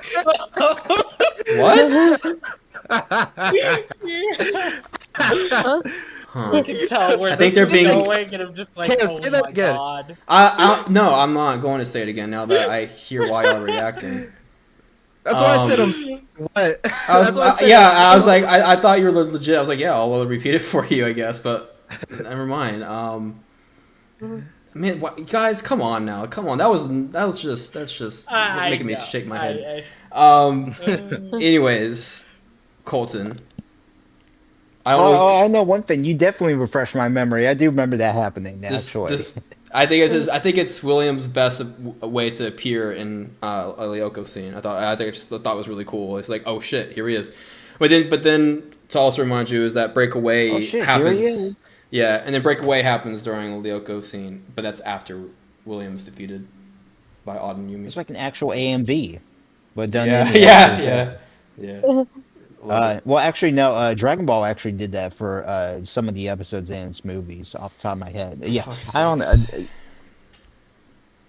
B: What?
C: Huh?
B: Huh.
A: I can tell where
B: I think
A: this
B: they're
A: is
B: being-
A: going, and I'm just like,
H: Cam,
A: oh
H: say that
A: my
H: again.
A: god.
B: No, I'm not going to say it again now that I hear why y'all are reacting.
H: That's why I said
B: Um,
H: what?
B: I was,
H: That's why I said
B: I was like, I thought you were legit. I was like, yeah, I'll repeat it for you, I guess, but never mind. Man, guys, come on now, come on. That's just making me shake my head. Anyways, Colton, I don't know.
E: I know one thing. You definitely refreshed my memory. I do remember that happening.
B: This-
E: Actually,
B: this- I think it's William's best way to appear in a Lyoko scene. I just thought it was really cool. It's like, oh shit, here he is. But then to also remind you is that Breakaway
E: Oh, shit,
B: happens.
E: here he is.
B: Yeah, and then Breakaway happens during a Lyoko scene, but that's after William's defeated by Odd and Yumi.
E: it's like an actual AMV, but done.
B: Yeah,
E: in the
B: yeah, yeah, yeah. Love it.
E: Well, actually, no. Dragon Ball actually did that for some of the episodes in its movies. Off the top of my head, yeah.
B: fuck's
E: I don't know.
B: sakes.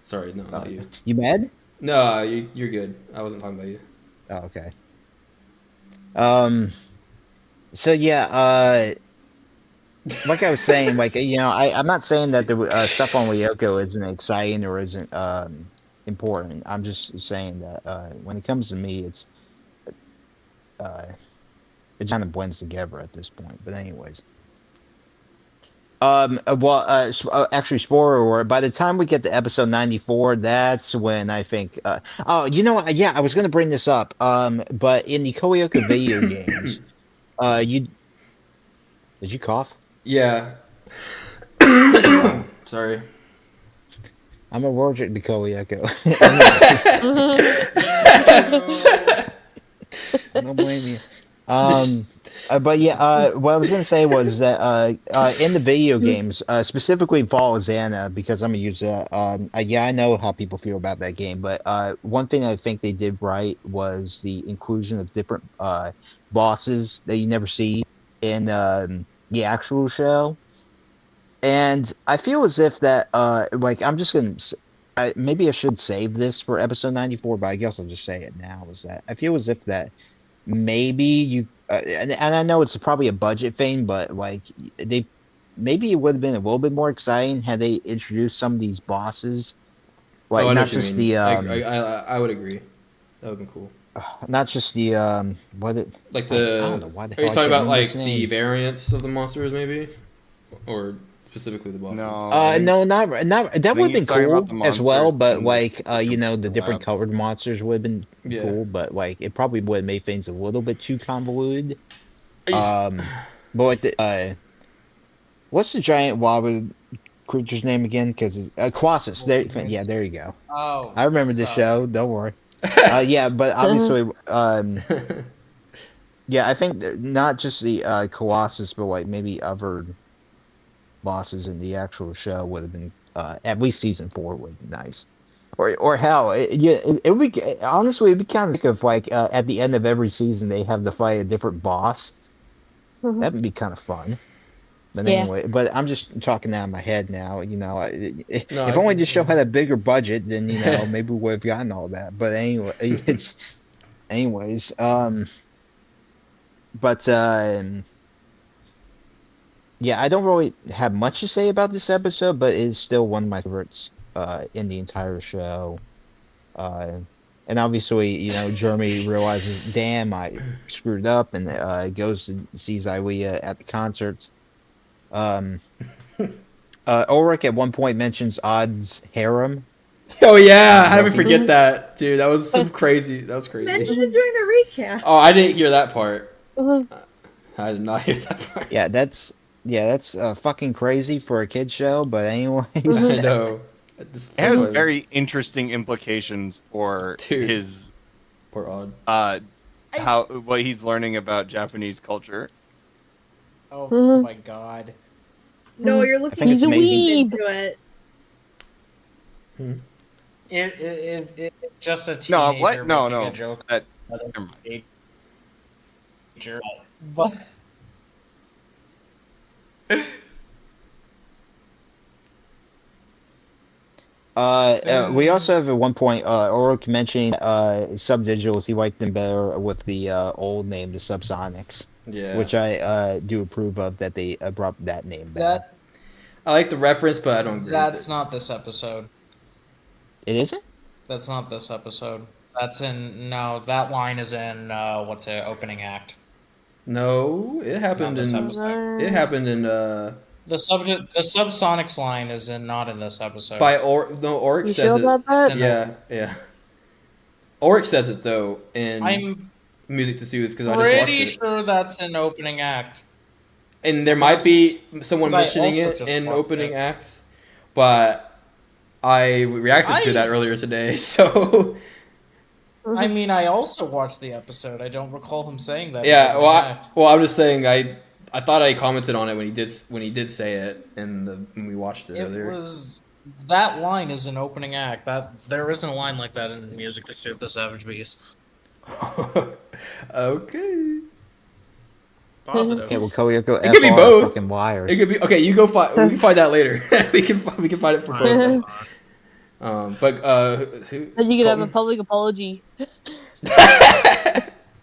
B: Sorry, no, not you.
E: You mad?
B: No, you're good. I wasn't talking about you.
E: Oh, okay. So yeah. Like I was saying, like I'm not saying that the stuff on Lyoko isn't exciting or isn't important. I'm just saying that when it comes to me, it kind of blends together at this point. But anyways, actually, spoiler alert. By the time we get to episode 94, that's when I think. Oh, you know what? Yeah, I was gonna bring this up. But in the Koyoka video games, you did you cough?
B: Yeah, Sorry.
E: I'm allergic to Koyoko. Don't blame you. But yeah, what I was gonna say was that in the video games, specifically Fall of Xana, because I'm gonna use that. Yeah, I know how people feel about that game, but one thing I think they did right was the inclusion of different bosses that you never see in the actual show. And I feel as if that, like, I'm just gonna, maybe I should save this for episode 94, but I guess I'll just say it now. Is that I feel as if that maybe you, and I know it's probably a budget thing, but like they, maybe it would have been a little bit more exciting had they introduced some of these bosses, like
B: Oh, I know
E: not
B: what you
E: just
B: mean.
E: the,
B: I would agree. That would have been cool.
E: not just the, what it,
B: Like
E: I don't know why the
B: Are you
E: hell I
B: talking
E: can't
B: about
E: remember his
B: like the
E: name.
B: variants of the monsters, maybe, or specifically the bosses?
G: No.
E: No, not that would have been
G: he's talking about
E: cool
G: the
E: as well,
G: monsters
E: but
G: in
E: like,
G: the
E: you know, the different
G: lab.
E: colored monsters would have been
B: Yeah.
E: cool, but like, it probably would have made things a little bit too convoluted.
B: Are you s-
E: But like the, what's the giant lava creature's name again? Because Colossus. There, yeah, there you go.
A: Oh,
E: I remember the
A: sorry.
E: show. Don't worry. Yeah, but obviously, yeah, I think not just the Colossus, but like maybe other bosses in the actual show would have been at least season 4 would be nice. Or hell, it would be honestly it'd be kind of like if like at the end of every season they have to fight a different boss. That would be kind of fun. But
C: Yeah.
E: anyway, but I'm just talking out of my head now. You know,
B: No,
E: if
B: I
E: only
B: can-
E: the show had a bigger budget, then you know maybe we would have gotten all that. But anyway, anyways, but yeah, I don't really have much to say about this episode, but it is still one of my favorites in the entire show. And obviously, you know, Jeremy realizes, damn, I screwed up, and goes to sees Ilea at the concert. Ulrich at one point mentions Odd's harem.
B: Oh yeah, how did we forget that, dude? That was so crazy. That was crazy.
D: Mentioned it during the recap.
B: Oh, I didn't hear that part.
C: Mhm.
B: I did not hear that part.
E: Yeah, that's fucking crazy for a kid show. But anyways,
B: I know. This
G: It has
B: was
G: very interesting implications for
B: Dude.
G: his
B: poor Odd.
G: how what he's learning about Japanese culture.
A: Oh
C: Mhm.
A: my god.
D: No, you're
E: I
D: looking
E: think
C: He's
E: it's
C: a
E: amazing.
C: weeb.
D: into it.
A: It's just a teenager
G: No, what? No,
A: making
G: no.
A: a joke
G: That
A: about
G: never mind.
A: a teenager. But
E: We also have at one point Ulrich mentioning Subdigitals. He liked them better with the old name, the Subsonics,
B: Yeah.
E: which I do approve of that they brought that name back.
B: I like the reference, but I don't agree
A: that's
B: with
A: not this episode.
E: It isn't?
A: That's not this episode. That's in no. That line is in what's it? Opening act.
B: it. No, it happened
A: Not this
B: in.
A: episode.
B: It happened in.
A: The subsonics line is not in this episode.
B: Oryx
C: You
B: says
C: sure
B: it.
C: about that?
B: Yeah. Oryx says it though in
A: I'm
B: Music to Soothe because I just watched
A: pretty
B: it.
A: sure that's in opening act.
B: And there might be someone
A: 'Cause I
B: mentioning
A: also
B: it
A: just
B: in
A: watched
B: opening
A: it.
B: acts, but I reacted to that earlier today. So
A: I mean, I also watched the episode. I don't recall him saying that. in
B: yeah,
A: opening act.
B: I'm just saying I thought I commented on it when he did say it when we watched it
A: It
B: earlier.
A: was that line is an opening act. That there isn't a line like that in Music to Suit the Savage Beast.
B: Okay.
A: Positive.
E: Okay, well, Koyoko
B: It could be
E: FR
B: both.
E: fucking liars.
B: It could be okay. You go find. We can find that later. we can find it for both. But who?
C: Then you could have a
B: Colton?
C: public apology.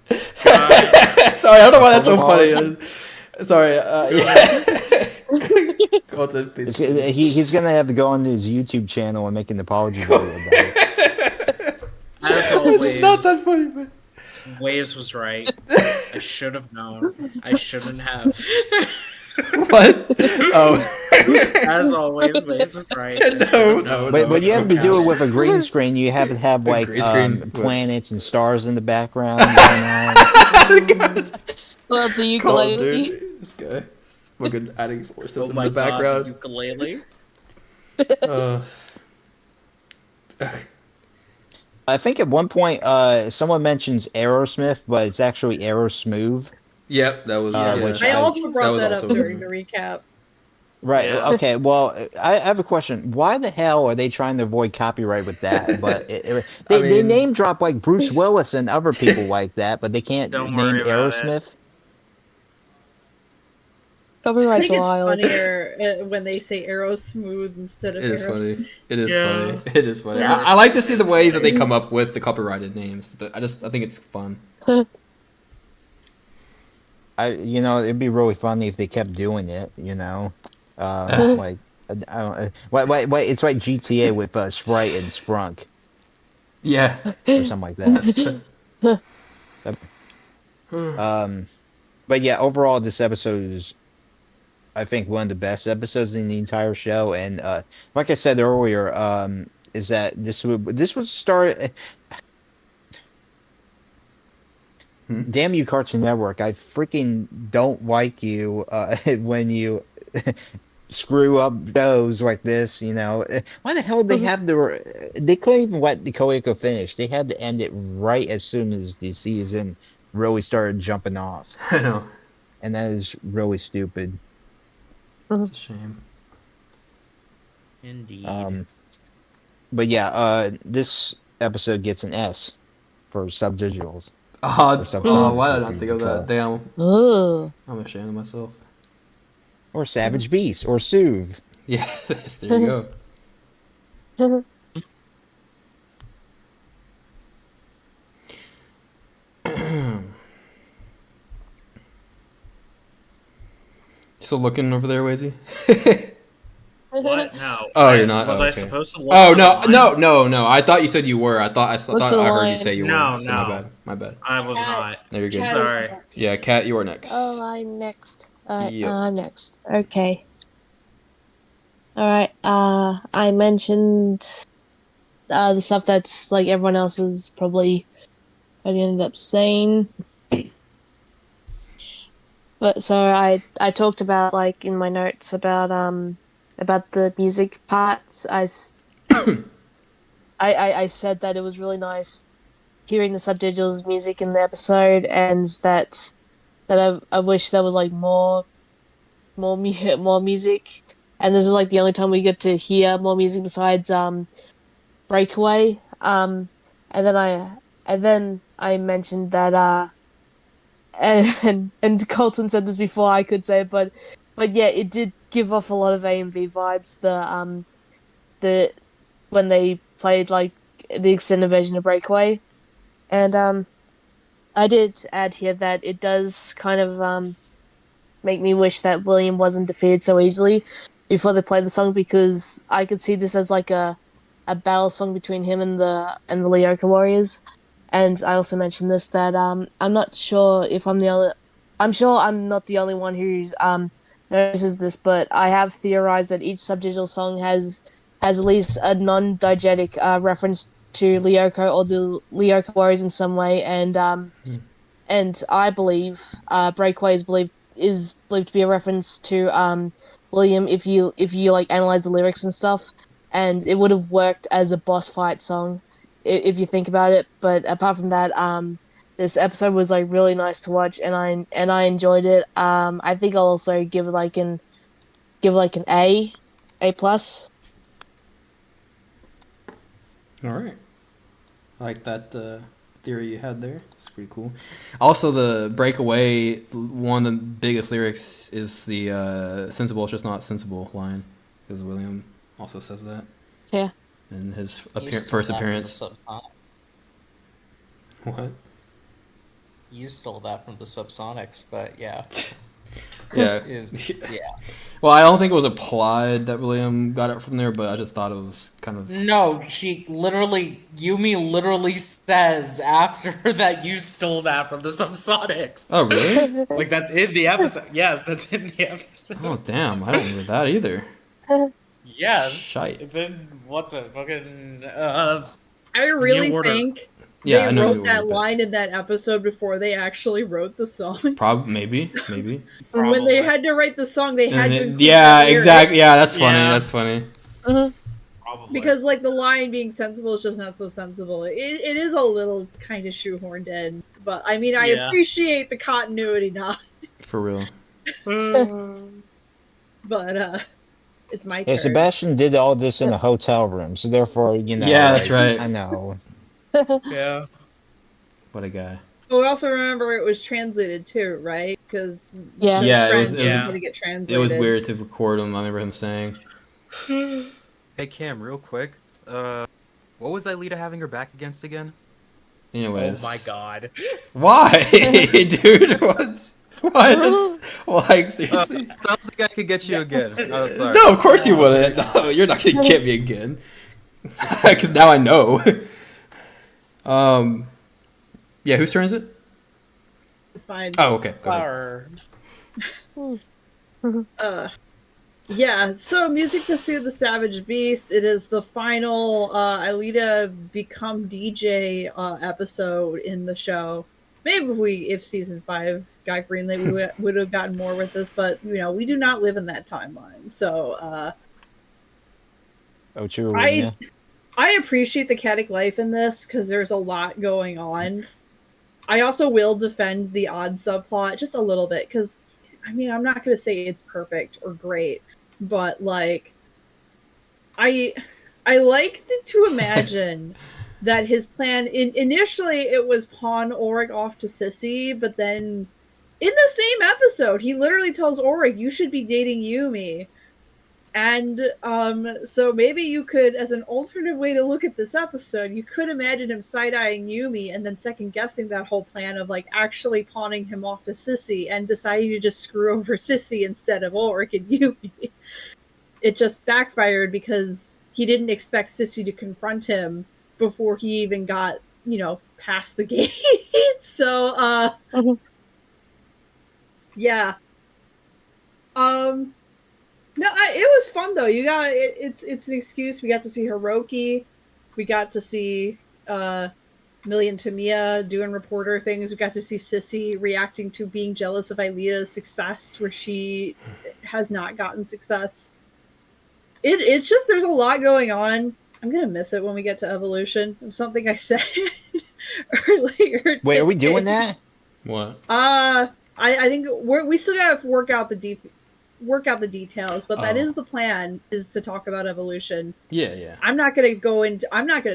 B: Sorry, I don't know why that's so funny. Sorry. Yeah. Colton, please.
E: He's gonna have to go on his YouTube channel and make an apology video about it.
A: As
B: This
A: always,
B: is not that funny, but
A: Waze was right. I should have known. I shouldn't have.
B: what? Oh.
A: As always, Waze is right.
B: No.
E: But you have to do it with a green screen. You have to have
B: A
E: like
B: green screen?
E: planets and stars in the background. Going on.
C: Pull up the
B: Colton,
C: ukulele.
B: dude. This guy. Fucking adding solar system
A: Oh
B: in
A: my
B: the
A: god,
B: background.
A: ukulele.
B: Uh,
E: I think at one point, someone mentions Aerosmith, but it's actually Aerosmooth.
B: yep, that was.
A: Yes.
B: Yeah,
E: Which
D: I also brought
B: was
D: that
B: also
D: up during the recap.
E: Right.
A: Yeah.
E: Okay. Well, I have a question. Why the hell are they trying to avoid copyright with that? But
B: I
E: they
B: mean-
E: name drop like Bruce Willis and other people like that, but they can't
A: Don't
E: name
A: worry about it.
E: Aerosmith.
D: I
C: Copyright's
D: think it's
C: wild.
D: funnier when they say arrow smooth instead of
B: It is
D: arrow
B: funny.
D: smooth.
B: It is
A: Yeah.
B: funny. It is funny.
A: Yeah.
B: I like to see the
A: It's
B: ways that they
A: funny.
B: come up with the copyrighted names. I think it's fun.
E: It'd be really funny if they kept doing it. Like I don't. Wait, it's like GTA with Sprite and Sprunk
B: Yeah.
E: or something like that. But yeah, overall, this episode is, I think, one of the best episodes in the entire show. And like I said earlier, is that this was start. Damn you, Cartoon Network! I freaking don't like you when you screw up shows like this. Why the hell they have the? They couldn't even let the Koiko finish. They had to end it right as soon as the season really started jumping off.
B: I know.
E: And that is really stupid.
B: It's a shame.
A: Indeed.
E: But yeah, this episode gets an S for subdigitals.
B: Oh,
E: Subsonic
B: why did I not think of
E: control.
B: that? Damn.
C: Ooh.
B: I'm ashamed of myself.
E: Or Savage Beast, or Soothe.
B: Yeah, there you go. Still looking over there, Wazy?
A: What? No.
B: Oh, you're not?
A: Was
B: Oh,
A: I
B: okay.
A: supposed to look
B: Oh,
A: on
B: no,
A: the line?
B: no. I thought you said you were. I thought
C: What's the
B: I heard you
C: line?
B: say you
A: No,
B: were. So
A: no.
B: my bad.
A: I was not.
B: No, you're good.
D: Chad is
A: Sorry.
D: next.
B: Yeah, Kat, you are next.
C: Oh, I'm next. Alright,
B: Yep.
C: I'm next. Okay. Alright, I mentioned the stuff that's like everyone else is probably already ended up saying. But so I talked about like in my notes about the music parts. I said that it was really nice hearing the subtitles music in the episode, and that I wish there was like more music, and this was like the only time we get to hear more music besides Breakaway. And then I mentioned that and Colton said this before I could say it, but yeah, it did give off a lot of AMV vibes. The when they played like the extended version of Breakaway, and I did add here that it does kind of make me wish that William wasn't defeated so easily before they played the song, because I could see this as like a battle song between him and the Lyoko Warriors. And I also mentioned this that I'm not sure if I'm sure I'm not the only one who notices this, but I have theorized that each subdigital song has at least a non-diegetic reference to Lyoko or the Lyoko Warriors in some way, and I believe Breakaway is believed to be a reference to William if you like analyze the lyrics and stuff, and it would have worked as a boss fight song if you think about it. But apart from that, this episode was like really nice to watch, and I enjoyed it. I think I'll also give it like an A plus.
B: All right. I like that theory you had there. It's pretty cool. Also, the Breakaway, one of the biggest lyrics is the sensible, it's just not sensible line, because William also says that.
C: Yeah.
B: In his
I: You stole
B: first
I: that from the
B: appearance.
I: Subsonic.
B: What?
I: You stole that from the Subsonics, but yeah.
B: Yeah.
I: Yeah.
B: Well, I don't think it was applied that William got it from there, but I just thought it was kind of.
A: No, Yumi literally says after that you stole that from the Subsonics.
B: Oh, really?
A: Like, that's in the episode. Yes, that's in the episode.
B: Oh, damn. I don't remember that either.
A: Yes.
B: Shite.
A: It's in, what's it, fucking,
D: I really
A: New Order.
D: think
B: Yeah, I
D: they
B: know
D: wrote
B: they
D: that
B: wrote that.
D: line in that episode before they actually wrote the song.
B: Maybe.
D: And when they
A: Probably.
D: had to write the song, they had to include
B: Yeah,
D: that lyric.
B: exactly. Yeah, that's funny.
A: Yeah.
B: That's funny.
C: Mhm.
A: Probably.
D: Because like the line being sensible is just not so sensible. It is a little kind of shoehorned in, but I mean I
A: Yeah.
D: appreciate the continuity not.
B: For real.
D: But it's my
E: Yeah,
D: turn.
E: Sebastian did all this in a hotel room, so therefore,
B: Yeah, that's right.
E: I know.
A: Yeah.
B: What a guy.
D: But we also remember it was translated too, right? Because
C: Yeah.
B: Yeah,
D: French
B: it was
D: had to get translated.
B: it was weird to record him. I remember him saying.
H: Hey Cam, real quick. What was Aelita having her back against again?
B: Anyways.
A: Oh my god.
B: Why, dude? What? Why? Like seriously?
H: I was the guy could get you again. Oh, sorry.
B: No, of course you wouldn't. No, you're not gonna get me again. Because now I know. Yeah, whose turn is it?
D: It's fine.
B: Oh, okay. Go ahead.
A: Flower.
D: Yeah, so Music to Soothe the Savage Beast. It is the final Aelita become DJ episode in the show. Maybe if season 5 got greenlit, we would have gotten more with this, but we do not live in that timeline. So I appreciate the Caddick life in this because there's a lot going on. I also will defend the odd subplot just a little bit because, I mean, I'm not going to say it's perfect or great, but like, I like to imagine that his plan initially it was pawn Auric off to Sissy, but then in the same episode he literally tells Auric, "You should be dating Yumi." And so maybe you could, as an alternate way to look at this episode, you could imagine him side-eyeing Yumi and then second-guessing that whole plan of like actually pawning him off to Sissy and deciding to just screw over Sissy instead of Ulrich and Yumi. It just backfired because he didn't expect Sissy to confront him before he even got, past the gate. So, yeah. No, it was fun though. You got it's an excuse. We got to see Hiroki. We got to see Million Tamiya doing reporter things. We got to see Sissy reacting to being jealous of Aelita's success, where she has not gotten success. It's just there's a lot going on. I'm gonna miss it when we get to Evolution. It was something I said earlier.
E: Wait, are we doing that?
B: What?
D: I think we still gotta work out the details, but that is the plan, is to talk about Evolution.
B: Yeah.
D: I'm not gonna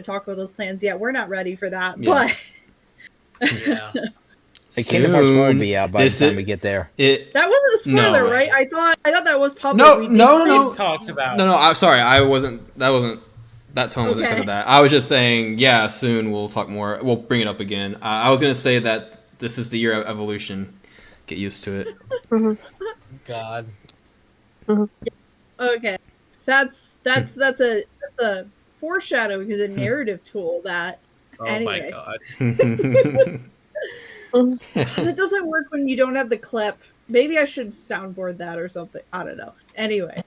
D: talk about those plans yet. We're not ready for that.
B: Yeah.
D: But
A: Yeah.
E: Like Kingdom Hearts 4 will be out by the time we get there.
D: that wasn't a spoiler,
B: No.
D: right? I thought that was public.
B: No.
A: We talked about
B: No, I'm sorry. That tone wasn't because of that. I was just saying, yeah, soon we'll talk more. We'll bring it up again. I was gonna say that this is the year of Evolution. Get used to it.
A: God.
D: Okay, that's a foreshadowing, is a narrative tool that.
A: Oh
D: Anyway.
A: my god.
D: That doesn't work when you don't have the clip. Maybe I should soundboard that or something. I don't know. Anyway,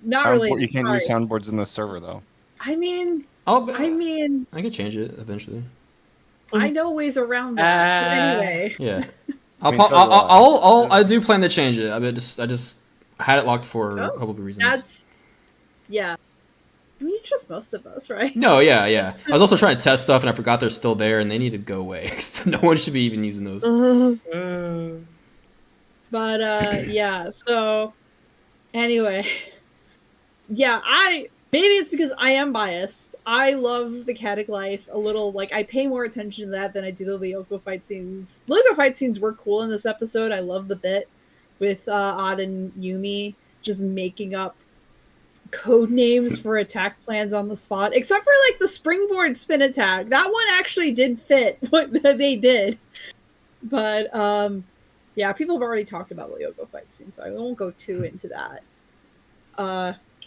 D: not really.
G: You can't use soundboards in the server though.
D: I mean,
B: I can change it eventually.
D: I know ways around that. But anyway,
B: Yeah. I do plan to change it. I just had it locked for a couple of reasons.
D: Yeah. I mean, it's just most of us, right?
B: No, yeah. I was also trying to test stuff, and I forgot they're still there, and they need to go away. No one should be even using those.
D: But yeah. So anyway, yeah. Maybe it's because I am biased. I love the Caddick life a little. Like, I pay more attention to that than I do the Lyoko fight scenes. Lyoko fight scenes were cool in this episode. I love the bit with Odd and Yumi just making up code names for attack plans on the spot, except for like the springboard spin attack. That one actually did fit what they did. But yeah, people have already talked about the Lyoko fight scene, so I won't go too into that.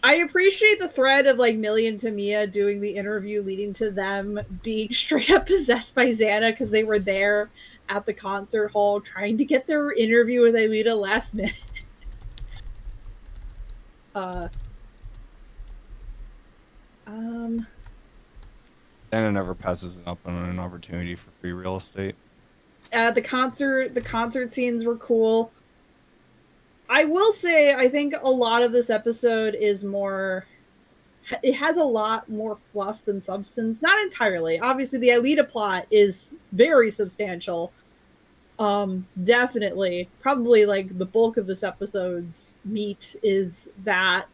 D: I appreciate the thread of like Million Tamiya doing the interview leading to them being straight up possessed by Xana because they were there at the concert hall trying to get their interview with Aelita last minute.
G: Dana never passes up on an opportunity for free real estate.
D: The concert scenes were cool. I will say, I think a lot of this episode is more. It has a lot more fluff than substance. Not entirely. Obviously, the Aelita plot is very substantial. Definitely. Probably like the bulk of this episode's meat is that,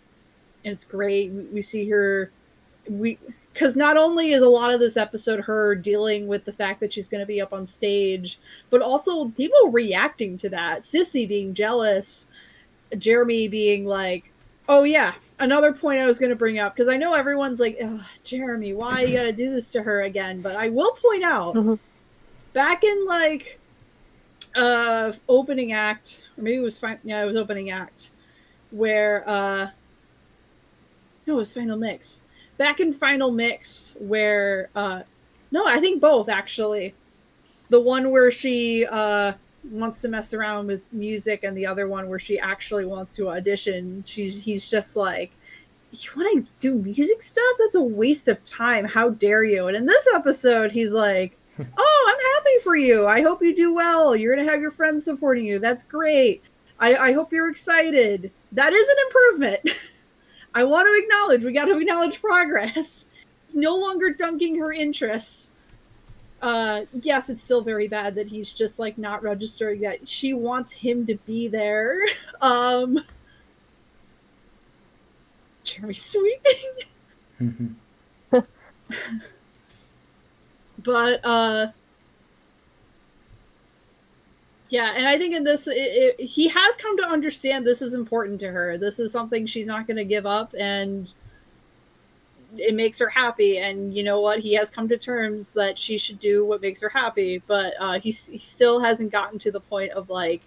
D: and it's great. We see her. Because not only is a lot of this episode her dealing with the fact that she's going to be up on stage, but also people reacting to that. Sissy being jealous, Jeremy being like, oh yeah, another point I was going to bring up, because I know everyone's like, Jeremy, why you got to do this to her again? But I will point out, back in like opening act, or maybe it was it was opening act, where no, it was final mix. Back in final mix, where no, I think both actually. The one where she wants to mess around with music, and the other one where she actually wants to audition. He's just like, you want to do music stuff? That's a waste of time. How dare you? And in this episode, he's like, oh, I'm happy for you. I hope you do well. You're gonna have your friends supporting you. That's great. I hope you're excited. That is an improvement. I want to acknowledge, we got to acknowledge progress. It's no longer dunking her interests. Yes, it's still very bad that he's just like not registering that she wants him to be there. Jeremy sweeping. But yeah, and I think in this, he has come to understand this is important to her. This is something she's not going to give up, and it makes her happy. And you know what? He has come to terms that she should do what makes her happy. But he still hasn't gotten to the point of like,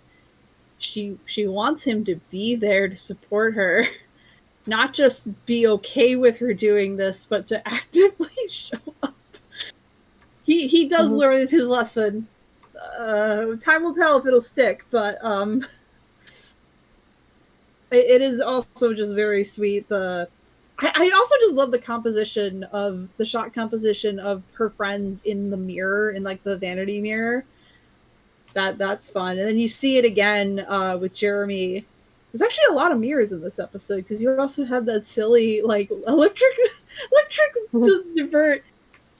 D: she wants him to be there to support her, not just be okay with her doing this, but to actively show up. He does learn his lesson. Time will tell if it'll stick, but it is also just very sweet. I also just love the composition of the shot composition of her friends in the mirror, in like the vanity mirror. That's fun. And then you see it again with Jeremy. There's actually a lot of mirrors in this episode, because you also have that silly like electric divert.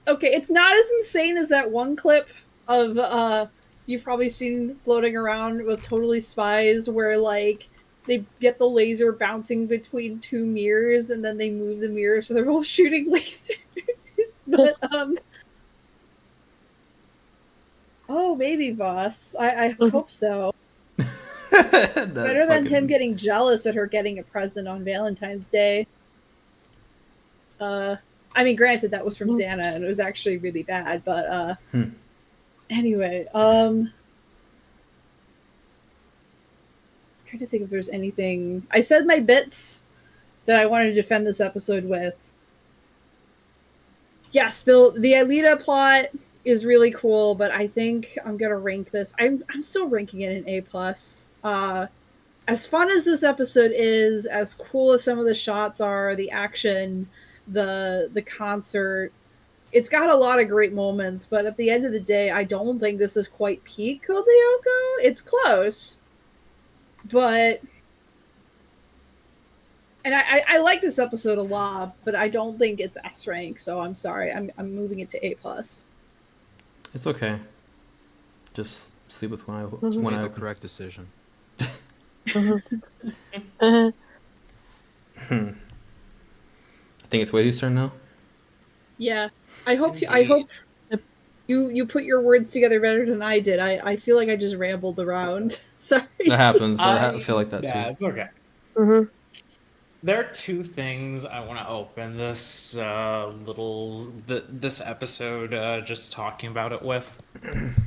D: Okay, it's not as insane as that one clip of you've probably seen floating around with Totally Spies, where like they get the laser bouncing between two mirrors and then they move the mirrors so they're both shooting lasers. But oh, maybe boss. I hope so. Better than him getting jealous at her getting a present on Valentine's Day. I mean, granted, that was from Xana, and it was actually really bad, but anyway, trying to think if there's anything. I said my bits that I wanted to defend this episode with. Yes, the Aelita plot is really cool, but I think I'm gonna rank this. I'm still ranking it an A+. As fun as this episode is, as cool as some of the shots are, the action, the concert, it's got a lot of great moments, but at the end of the day, I don't think this is quite peak Code Lyoko. It's close, but and I like this episode a lot, but I don't think it's S rank, so I'm sorry. I'm moving it to A+.
B: It's okay. Just sleep with one eye.
H: You
B: One
H: made
B: eye
H: the
B: open.
H: correct decision.
B: I think it's Waisy's turn now.
D: Yeah, I hope you put your words together better than I did. I feel like I just rambled around. Sorry.
B: That happens. I feel like that too.
A: Yeah, it's okay. There are two things I want to open this this episode just talking about it with.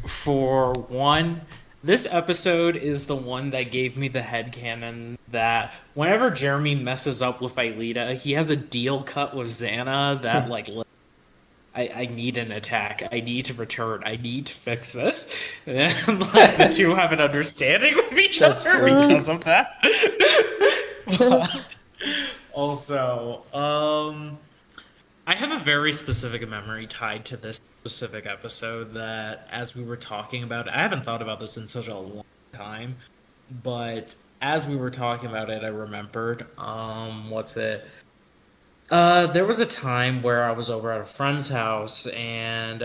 A: For one, this episode is the one that gave me the headcanon that whenever Jeremy messes up with Aelita, he has a deal cut with Xana that like, I need an attack. I need to return. I need to fix this. And then like, the two have an understanding with each other because of that. Also, I have a very specific memory tied to this specific episode that, as we were talking about, I haven't thought about this in such a long time, but as we were talking about it, I remembered. What's it? There was a time where I was over at a friend's house, and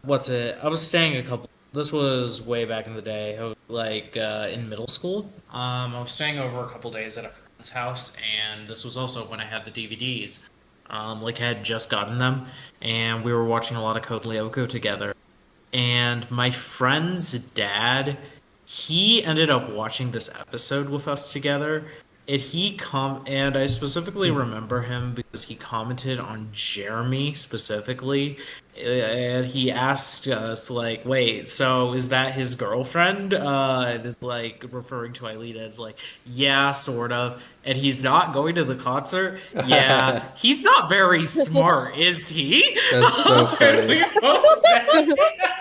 A: what's it? I was staying a couple. This was way back in the day, like in middle school. I was staying over a couple days at a friend's house, and this was also when I had the DVDs. Like I had just gotten them, and we were watching a lot of Code Lyoko together. And my friend's dad, he ended up watching this episode with us together. And I specifically remember him because he commented on Jeremy specifically, and he asked us like, "Wait, so is that his girlfriend?" And it's like referring to Aelita. It's like, "Yeah, sort of." And he's not going to the concert. Yeah, he's not very smart, is he?
B: That's so
A: And
B: funny.
A: we both said,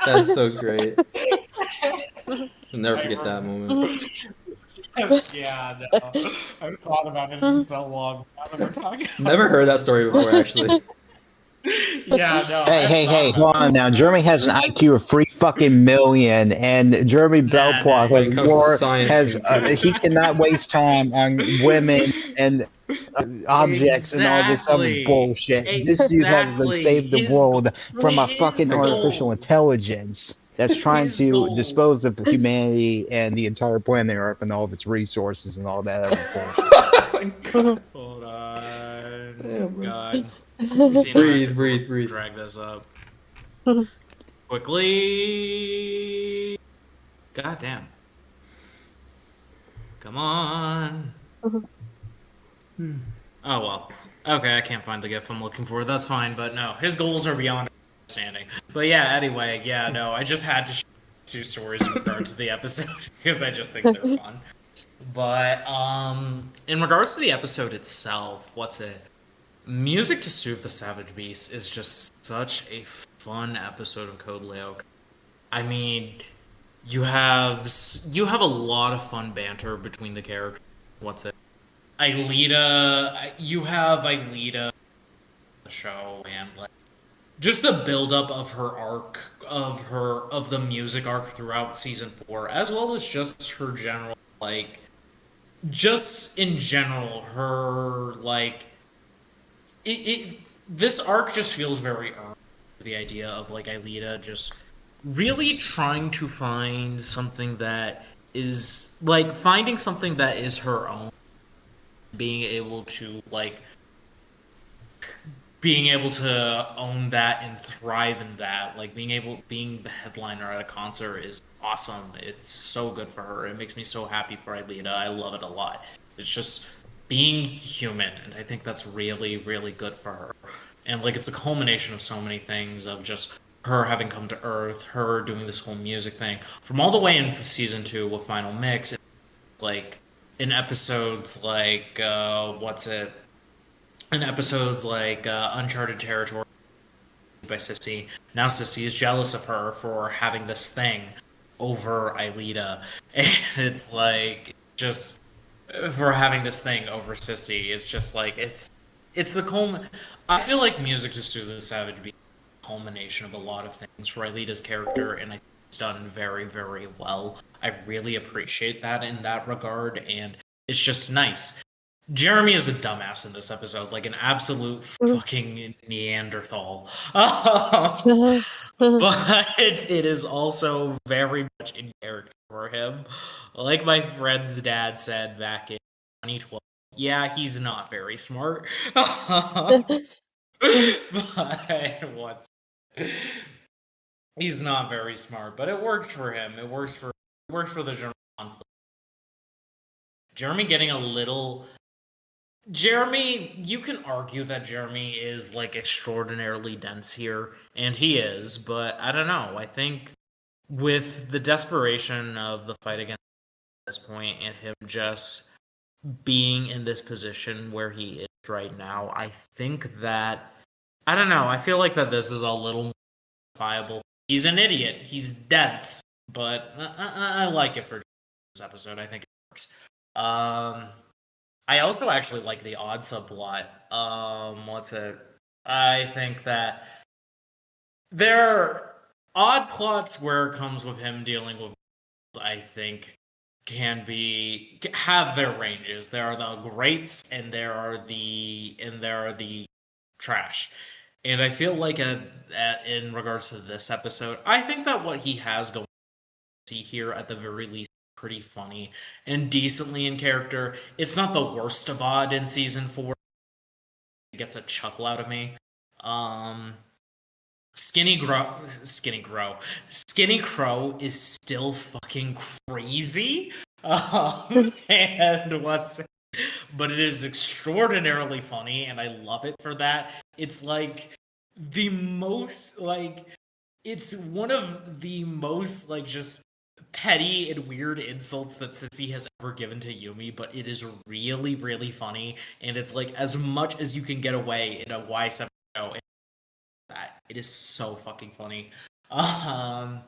B: That's so great. I'll never forget that moment.
A: yeah, no. I've thought about it in so long. Now that we're talking about
B: Never heard that story before, actually.
A: Yeah, no.
E: Hey, hold on now. Jeremy has an IQ of 3 fucking million, and Jeremy Belpois
B: When it
E: has
B: comes to
E: more,
B: science,
E: has,
B: you-
E: he cannot waste time on women and objects and all this other
A: Exactly.
E: bullshit. This dude has to
A: Exactly.
E: save the
A: His-
E: world from a
A: his
E: fucking artificial
A: goals.
E: intelligence that's trying
A: His
E: to
A: goals.
E: dispose of humanity and the entire planet Earth and all of its resources and all that other bullshit.
A: Hold on.
B: Damn, bro.
A: God. You see, now I have to
B: Breathe.
A: drag this up. Quickly. God damn. Come on. Oh well. Okay, I can't find the gif I'm looking for. That's fine, but no, his goals are beyond understanding. But yeah, anyway, yeah, no, I just had to share 2 stories in regards to the episode because I just think they're fun. But in regards to the episode itself, what's it? Music to Soothe the Savage Beast is just such a fun episode of Code Lyoko. I mean, you have a lot of fun banter between the characters. What's it? You have Aelita, the show, and like just the buildup of her arc, of the music arc throughout season 4, as well as just her general like, just in general, her like it this arc just feels very earned. The idea of like Aelita just really trying to find something that is like finding something that is her own, being able to being able to own that and thrive in that, like being the headliner at a concert is awesome. It's so good for her. It makes me so happy for Aelita. I love it a lot. It's just being human, and I think that's really, really good for her. And like it's a culmination of so many things of just her having come to Earth, her doing this whole music thing from all the way in season 2 with Final Mix, like in episodes like what's it? In episodes like Uncharted Territory by Sissy. Now Sissy is jealous of her for having this thing over Aelita, and it's like just for having this thing over Sissy. It's just like it's the culmin. I feel like Music to Soothe the Savage Beast is the culmination of a lot of things for Aelita's character, and I think it's done very, very well. I really appreciate that in that regard, and it's just nice. Jeremy is a dumbass in this episode, like an absolute fucking Neanderthal. But it is also very much in character for him. Like my friend's dad said back in 2012, yeah, he's not very smart. But what's he's not very smart, but it works for him. It works for the general conflict. Jeremy getting a little Jeremy, you can argue that Jeremy is like extraordinarily dense here, and he is, but I don't know. I think with the desperation of the fight against this point and him just being in this position where he is right now, I think that I don't know. I feel like that this is a little more viable. He's an idiot. He's dense, but I like it for this episode. I think it works. I also actually like the odd subplot. What's it? I think that there are odd plots where it comes with him dealing with, I think, have their ranges. There are the greats and there are the trash. And I feel like in regards to this episode, I think that what he has going to see here at the very least pretty funny and decently in character. It's not the worst of Odd in season 4. It gets a chuckle out of me. Um Skinny Crow is still fucking crazy. And but it is extraordinarily funny, and I love it for that. It's like the most like it's one of the most like just petty and weird insults that Sissy has ever given to Yumi, but it is really, really funny, and it's like as much as you can get away in a Y7 show. That it is so fucking funny. Um,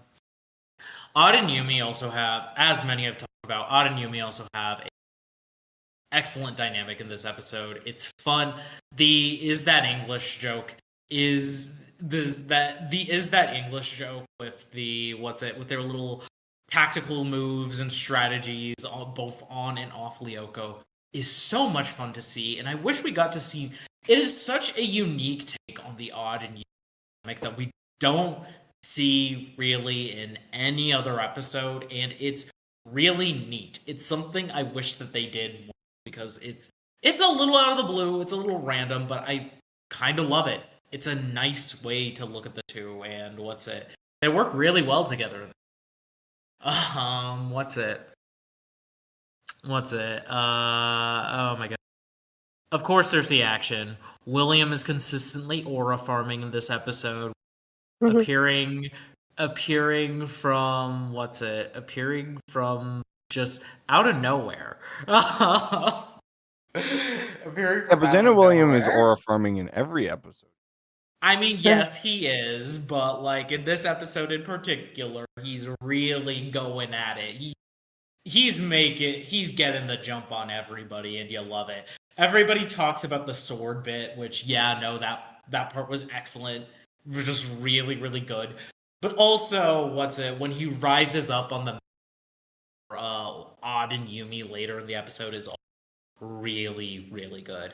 A: Odd and Yumi also have, as many have talked about, Odd and Yumi also have an excellent dynamic in this episode. It's fun. The is that English joke is that English joke with the with their little tactical moves and strategies both on and off Lyoko is so much fun to see, and I wish we got to see. It is such a unique take on the Odd and Yumi that we don't see really in any other episode, and it's really neat. It's something I wish that they did more because it's a little out of the blue, it's a little random, but I kind of love it. It's a nice way to look at the two, and they work really well together. What's it? Oh my god. Of course, there's the action. William is consistently aura farming in this episode, appearing from appearing from just out of nowhere. Appearing
G: Yeah,
A: from
G: but
A: out
G: Xander
A: of
G: William is
A: nowhere.
G: aura farming in every episode.
A: I mean, yes, he is, but like in this episode in particular, he's really going at it. He's getting the jump on everybody, and you love it. Everybody talks about the sword bit, which no, that part was excellent. It was just really, really good. But also, when he rises up on the Odd and Yumi later in the episode is really, really good.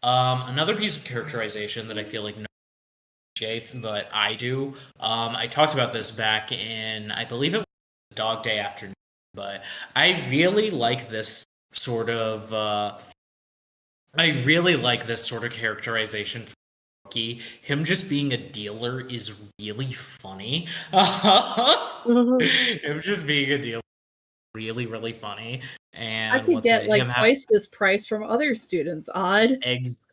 A: Another piece of characterization that I feel like no one appreciates, but I do. I talked about this back in, I believe it was Dog Day Afternoon, but I really like this sort of. I really like this sort of characterization for Rocky. Him just being a dealer is really funny. Him just being a dealer really, really funny. And
D: I could get like twice this price from other students. Odd.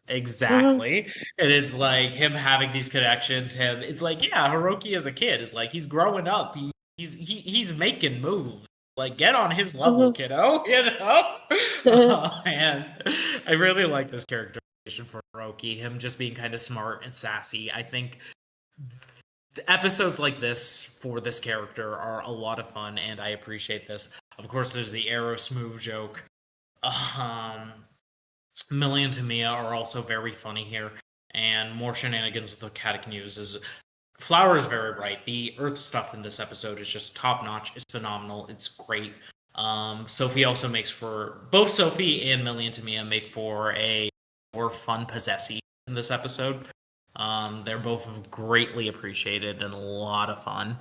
A: Exactly. And it's like him having these connections. It's like, yeah, Hiroki as a kid is like he's growing up. He's making moves. Like, get on his level, kiddo. You know. And I really like this characterization for Hiroki. Him just being kind of smart and sassy. I think episodes like this for this character are a lot of fun, and I appreciate this. Of course, there's the arrow smooth joke. Millie and Tamia are also very funny here, and more shenanigans with the Catechnews is. Flower is very right. The Earth stuff in this episode is just top notch. It's phenomenal. It's great. Sophie also makes for both Sophie and Millie and Tamia make for a more fun possessee in this episode. They're both greatly appreciated and a lot of fun.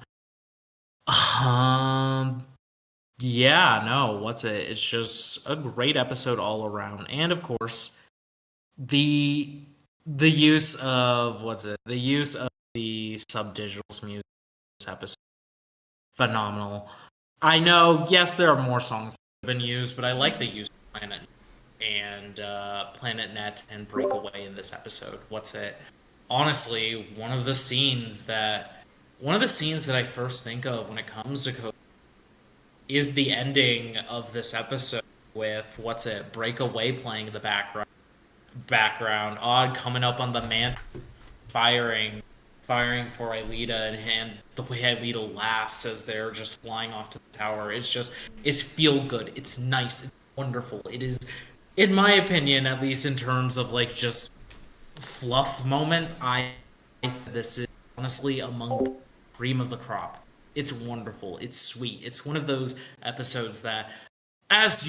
A: It's just a great episode all around, and of course, the use of the use of the subdigitals music in this episode, phenomenal. I know, yes, there are more songs that have been used, but I like the use of Planet Net and Breakaway in this episode. Honestly, one of the scenes that I first think of when it comes to code is the ending of this episode with Breakaway playing in the background, Odd coming up on the man, firing for Aelita, and the way Aelita laughs as they're just flying off to the tower. It's feel good. It's nice. It's wonderful. It is, in my opinion, at least in terms of like just fluff moments, this is honestly among the cream of the crop. It's wonderful. It's sweet. It's one of those episodes that, as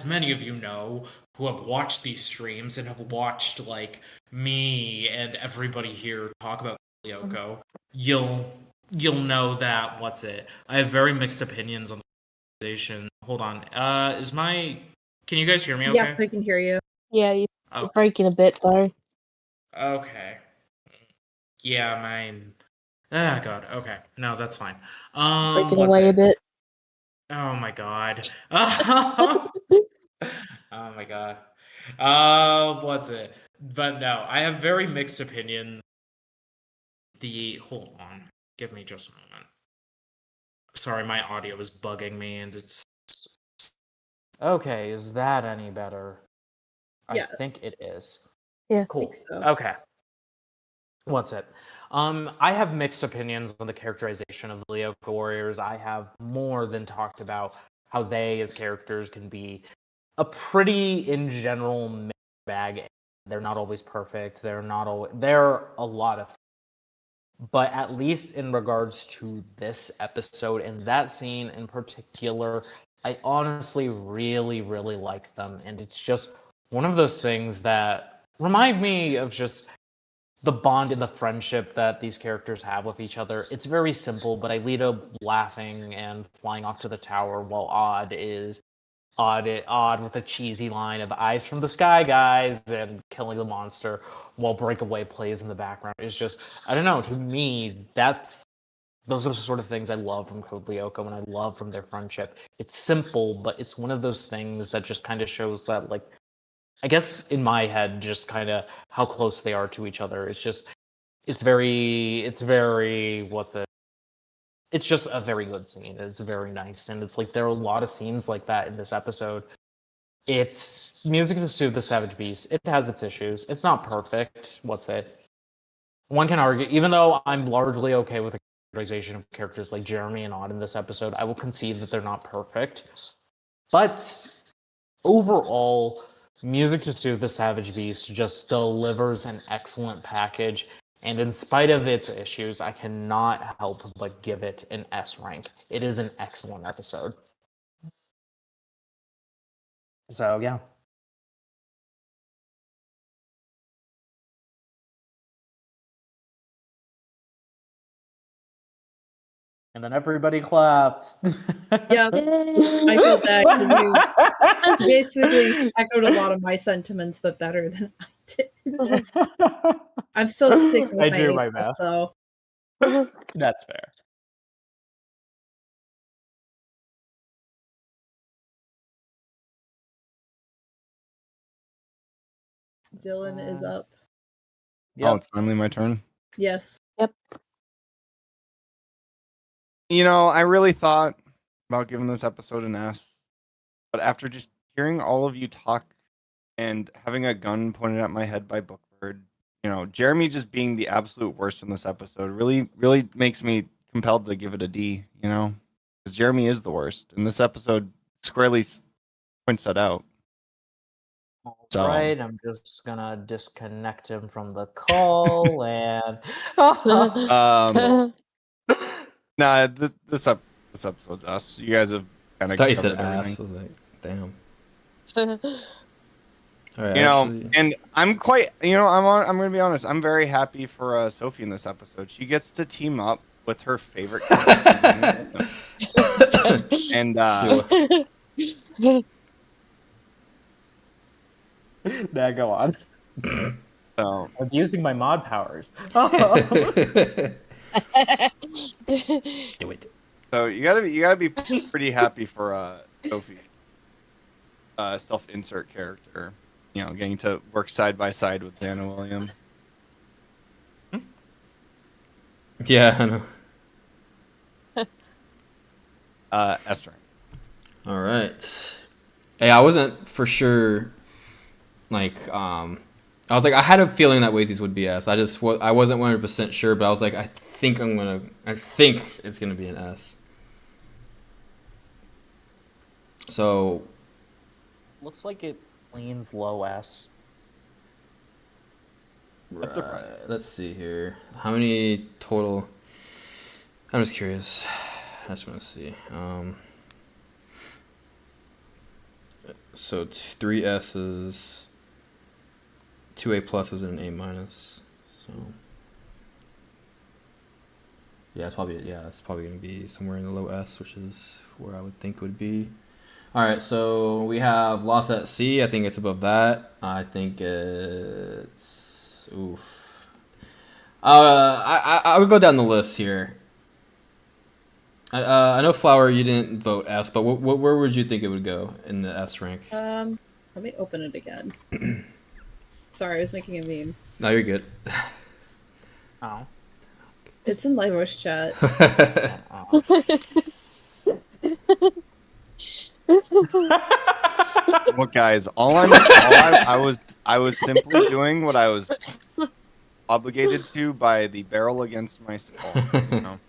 A: many of you know, who have watched these streams and have watched like me and everybody here talk about Lyoko, you'll you'll know that I have very mixed opinions on the organization. Hold on. Is my Can you guys hear me
D: Yes,
A: okay?
D: we can hear you.
C: Yeah, you're
A: Oh,
C: breaking a bit though.
A: okay. Yeah, mine. Ah, God. Okay. No, that's fine.
C: Breaking
A: What's
C: away a
A: it?
C: bit.
A: Oh my God. Oh my God. What's it? But no, I have very mixed opinions. Hold on. Give me just a moment. Sorry, my audio is bugging me and it's. Okay, is that any better? I
D: Yeah,
A: think it is.
C: Yeah.
D: I think
A: Cool.
D: so.
A: Okay. What's it? I have mixed opinions on the characterization of the Lyoko Warriors. I have more than talked about how they, as characters, can be a pretty, in general, mixed bag. They're not always perfect. They're a lot of, but at least in regards to this episode and that scene in particular, I honestly really, really like them, and it's just one of those things that remind me of just the bond and the friendship that these characters have with each other. It's very simple, but Aelita laughing and flying off to the tower while Odd with a cheesy line of "eyes from the sky, guys," and killing the monster while Breakaway plays in the background is just, I don't know. To me, those are the sort of things I love from Code Lyoko and I love from their friendship. It's simple, but it's one of those things that just kind of shows that, like, I guess in my head, just kind of how close they are to each other. It's very, it's just a very good scene. It's very nice. And it's like, there are a lot of scenes like that in this episode. It's music to soothe the savage beast. It has its issues. It's not perfect. One can argue, even though I'm largely okay with the characterization of characters like Jeremy and Odd in this episode, I will concede that they're not perfect. But overall, Music to Soothe the Savage Beast just delivers an excellent package, and in spite of its issues, I cannot help but give it an S rank. It is an excellent episode. So, yeah. And then everybody claps.
D: Yeah, I feel bad because you basically echoed a lot of my sentiments, but better than I did. I'm so sticking with
A: I
D: my
A: do
D: A
A: my
D: plus,
A: best.
D: though.
A: That's fair.
D: Dylan is up.
G: Oh,
A: Yep.
G: it's finally my turn.
D: Yes.
C: Yep.
G: You know, I really thought about giving this episode an S, but after just hearing all of you talk and having a gun pointed at my head by Bookbird, you know, Jeremy just being the absolute worst in this episode really, really makes me compelled to give it a D, you know? Because Jeremy is the worst. And this episode squarely points that out. So,
A: Right, I'm just gonna disconnect him from the call and.
G: nah, this episode's us. You guys have kind
B: I
G: of
B: thought you
G: covered
B: said
G: everything.
B: ass. I was like, damn. All right,
G: You know,
B: actually,
G: and I'm quite, you know, I'm gonna be honest. I'm very happy for Sophie in this episode. She gets to team up with her favorite character, and
A: Now go on.
G: so
A: I'm using my mod powers.
B: do it.
G: so you gotta be pretty happy for Sophie, self-insert character. You know, getting to work side by side with Dana William.
B: Yeah, I know.
G: S rank.
B: All right. Hey, I wasn't for sure. Like, I was like, I had a feeling that Wazy's would be S. I wasn't 100% sure, but I was like, I think it's gonna be an S. So,
A: Looks like it leans low S.
G: That's surprising.
B: Let's see here. How many total? I'm just curious. I just want to see. So 3 S's, 2 A pluses, and an A minus. So yeah, it's probably gonna be somewhere in the low S, which is where I would think it would be. All right, so we have Lost at Sea. I think it's above that. I think it's oof. I would go down the list here. I know Flower, you didn't vote S, but where would you think it would go in the S rank?
D: Let me open it again. Sorry, I was making a meme.
B: No, you're good.
I: Oh.
D: It's in live voice chat.
G: Look, guys, I was simply doing what I was obligated to by the barrel against my skull. You know?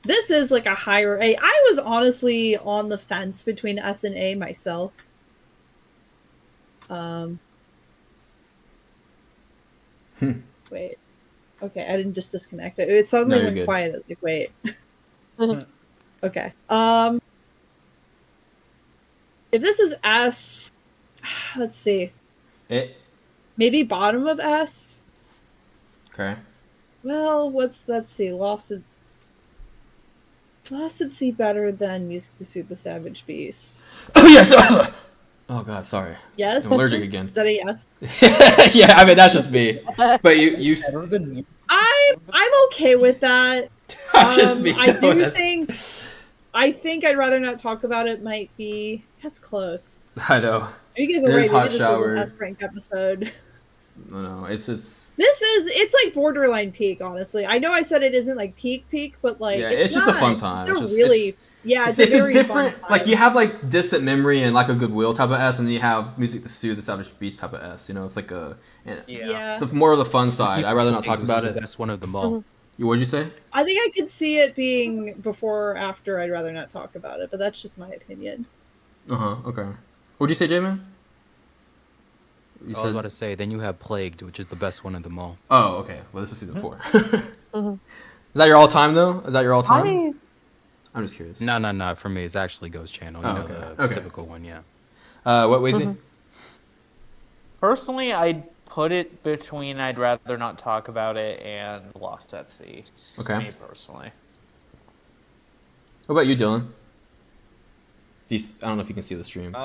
D: This is like a higher A. I was honestly on the fence between S and A myself. Wait. Okay, I didn't just disconnect it. It suddenly
B: No, you're
D: went
B: good.
D: quiet. I was like, wait. Okay. If this is S, let's see. Maybe bottom of S.
B: Okay.
D: Well, let's see. Lost at Sea better than Music to Soothe the Savage Beast.
B: Oh yes. Oh god, sorry.
D: Yes.
B: I'm allergic again.
D: Is that a yes?
B: Yeah, I mean that's just me. But you.
I: Better than music.
D: I'm okay with that.
B: Just me.
D: I do
B: That's-
D: think. I think I'd rather not talk about it. Might be. That's close.
B: I know.
D: You guys are
B: There's
D: right.
B: Hot
D: Maybe this
B: Shower.
D: is an S rank episode.
B: No, it's
D: It's like borderline peak. Honestly, I know I said it isn't like peak, but like
B: yeah, it's just a
D: not.
B: fun time.
D: It's a
B: just,
D: really it's a very
B: different
D: fun time.
B: like you have like Distant Memory and Like a Goodwill type of S, and then you have Music to Soothe the Savage Beast type of S. You know, it's like
D: Yeah.
B: it's more of the fun side. I'd rather not talk
H: This is
B: about
H: the
B: it.
H: best one of them all.
B: What'd you say?
D: I think I could see it being before or after. I'd rather not talk about it, but that's just my opinion.
B: Okay. What'd you say, J-Man?
H: I was about to say, then you have Plagued, which is the best one of them all.
B: Oh, okay. Well, this is season 4. Is that your all time though? Is that your all time? I'm just curious.
H: No. For me, it's actually Ghost Channel. You
B: Oh,
H: know,
B: okay.
H: the
B: Okay.
H: typical one, yeah.
B: What Wazy?
I: Personally, I'd put it between I'd rather not talk about it and Lost at Sea.
B: Okay.
I: Me personally.
B: What about you, Dylan? I don't know if you can see the stream.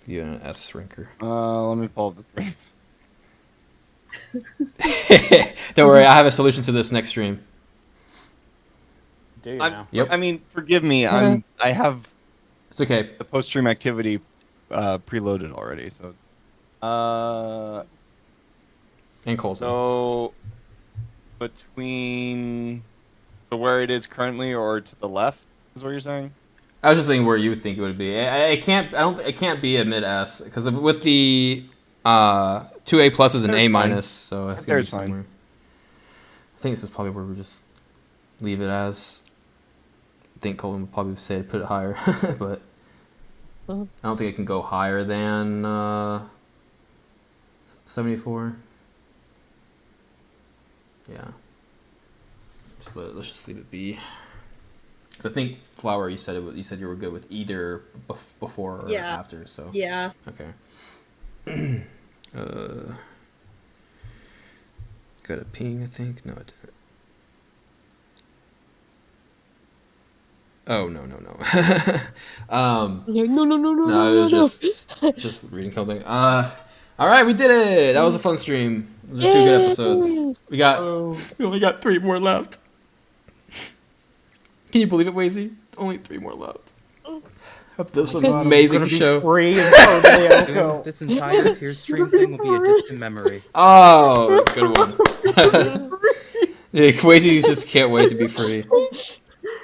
B: You're an S ranker.
G: Let me pull up the screen.
B: Don't worry, I have a solution to this next stream.
I: Do you now?
B: Yep.
G: I mean, forgive me. I have
B: It's okay.
G: the post stream activity preloaded already. So,
B: And Colton.
G: so between where it is currently or to the left is what you're saying?
B: I was just saying where you would think it would be. It can't be a mid S because with the 2 A pluses and
G: There's
B: A
G: fine.
B: minus, so it's gonna be
G: There's fine.
B: somewhere. I think this is probably where we just leave it as. I think Colton would probably say to put it higher, but I don't think it can go higher than 74. Yeah. Let's just leave it be. Because I think Flower, you said you were good with either before or
D: Yeah.
B: after. So
D: Yeah.
B: okay. Got a ping, I think. No, I didn't. Oh no. No, it was just reading something. All right, we did it. That was a fun stream. Those are 2 good episodes. We only got 3 more left. Can you believe it, Wazy? Only 3 more left. Of this amazing show.
I: Free and totally Lyoko.
H: This entire tier stream thing will be a distant memory.
B: Oh, good one. Yeah, Wazy just can't wait to be free.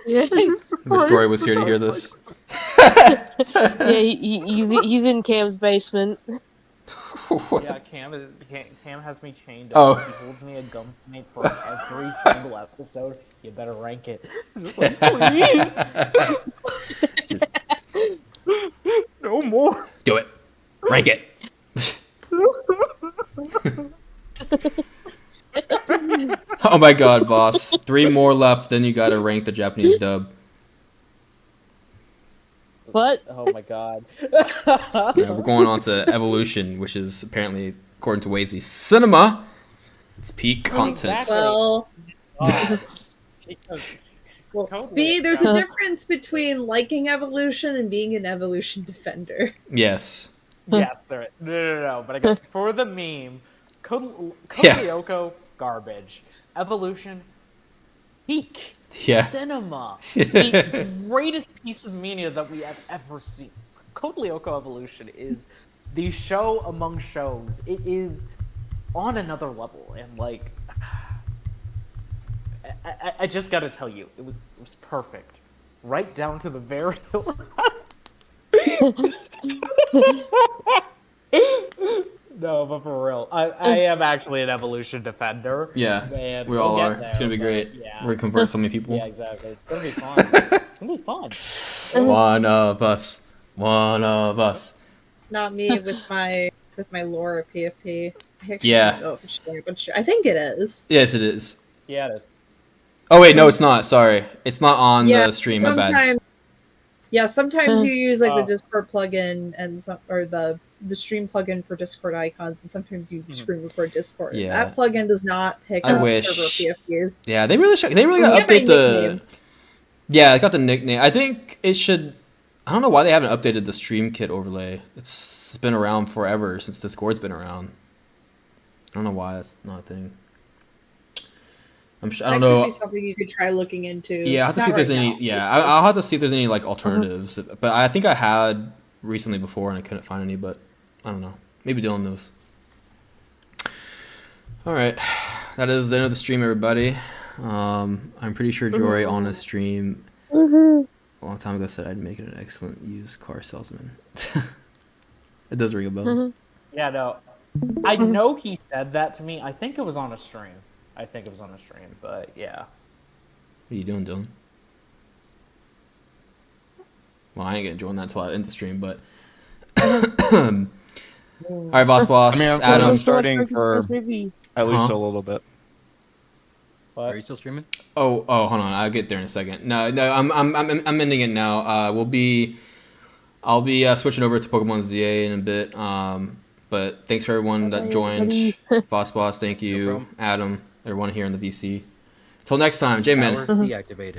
C: Yeah,
B: Wish Jory was here to hear this.
C: he's in Cam's basement.
I: Yeah, Cam has me chained
B: Oh.
I: up. He holds me a gunfight for every single episode. You better rank it. Just like, please. more.
B: Do it. Rank it. Oh my god, boss. 3 more left, then you gotta rank the Japanese dub.
C: What?
I: Oh my god.
B: Yeah, we're going on to Evolution, which is apparently, according to Wazy, cinema. It's peak content.
I: Exactly.
D: Well,
I: Because
D: well,
I: Totally.
D: B, there's a difference between liking Evolution and being an Evolution defender.
B: Yes.
I: yes, there is. No. But again, for the meme, Code
B: Yeah.
I: Lyoko, garbage. Evolution, peak.
B: Yeah.
I: Cinema. The greatest piece of media that we have ever seen. Code Lyoko Evolution is the show among shows. It is on another level, and like, I just gotta tell you, it was perfect, right down to the very last. No, but for real, I am actually an Evolution defender.
B: Yeah.
I: And
B: We
I: we'll
B: all
I: get
B: are.
I: there,
B: It's gonna be
I: but
B: great.
I: Yeah.
B: We're gonna convert so many people.
I: Yeah, exactly. It's gonna be fun. It's gonna be fun.
B: One of us. One of us.
D: Not me with my lore of PFP. I actually
B: Yeah.
D: don't know if it's shared, but I think it is.
B: Yes, it is.
I: Yeah, it is.
B: Oh wait, no, it's not. Sorry, it's not on the stream. My bad.
D: sometimes. Yeah, sometimes you use like
I: Oh.
D: the Discord plugin and some or the stream plugin for Discord icons, and sometimes you screen record Discord.
B: Yeah.
D: That plugin does not pick
B: I
D: up
B: wish.
D: server PFPs.
B: Yeah, they really they really
D: We
B: gotta
D: have a
B: update the.
D: nickname.
B: Yeah, it got the nickname. I think it should. I don't know why they haven't updated the stream kit overlay. It's been around forever since Discord's been around. I don't know why that's not a thing. I don't
D: That
B: know.
D: could be something you could try looking into.
B: Yeah, I'll have to see if
D: Not
B: there's
D: right
B: any.
D: now.
B: Yeah, I'll have to see if there's any like alternatives. But I think I had recently before and I couldn't find any. But I don't know. Maybe Dylan knows. All right, that is the end of the stream, everybody. I'm pretty sure Jory on a stream a long time ago said I'd make it an excellent used car salesman. It does ring a bell.
I: Yeah, no. I know he said that to me. I think it was on a stream. But yeah.
B: What are you doing, Dylan? Well, I ain't gonna join that until I end the stream, but. All right, boss.
G: I mean, I'm
B: Adam.
G: starting for
C: Movie.
G: at least
B: Huh?
G: a little bit.
H: Are you still streaming?
B: Oh, hold on. I'll get there in a second. No, I'm ending it now. I'll be switching over to Pokemon ZA in a bit. But thanks for everyone that
C: Bye,
B: joined.
C: everybody.
B: Boss, thank you.
H: problem.
B: Adam, everyone here in the VC. Until next time, J-Man.
H: Tower deactivated.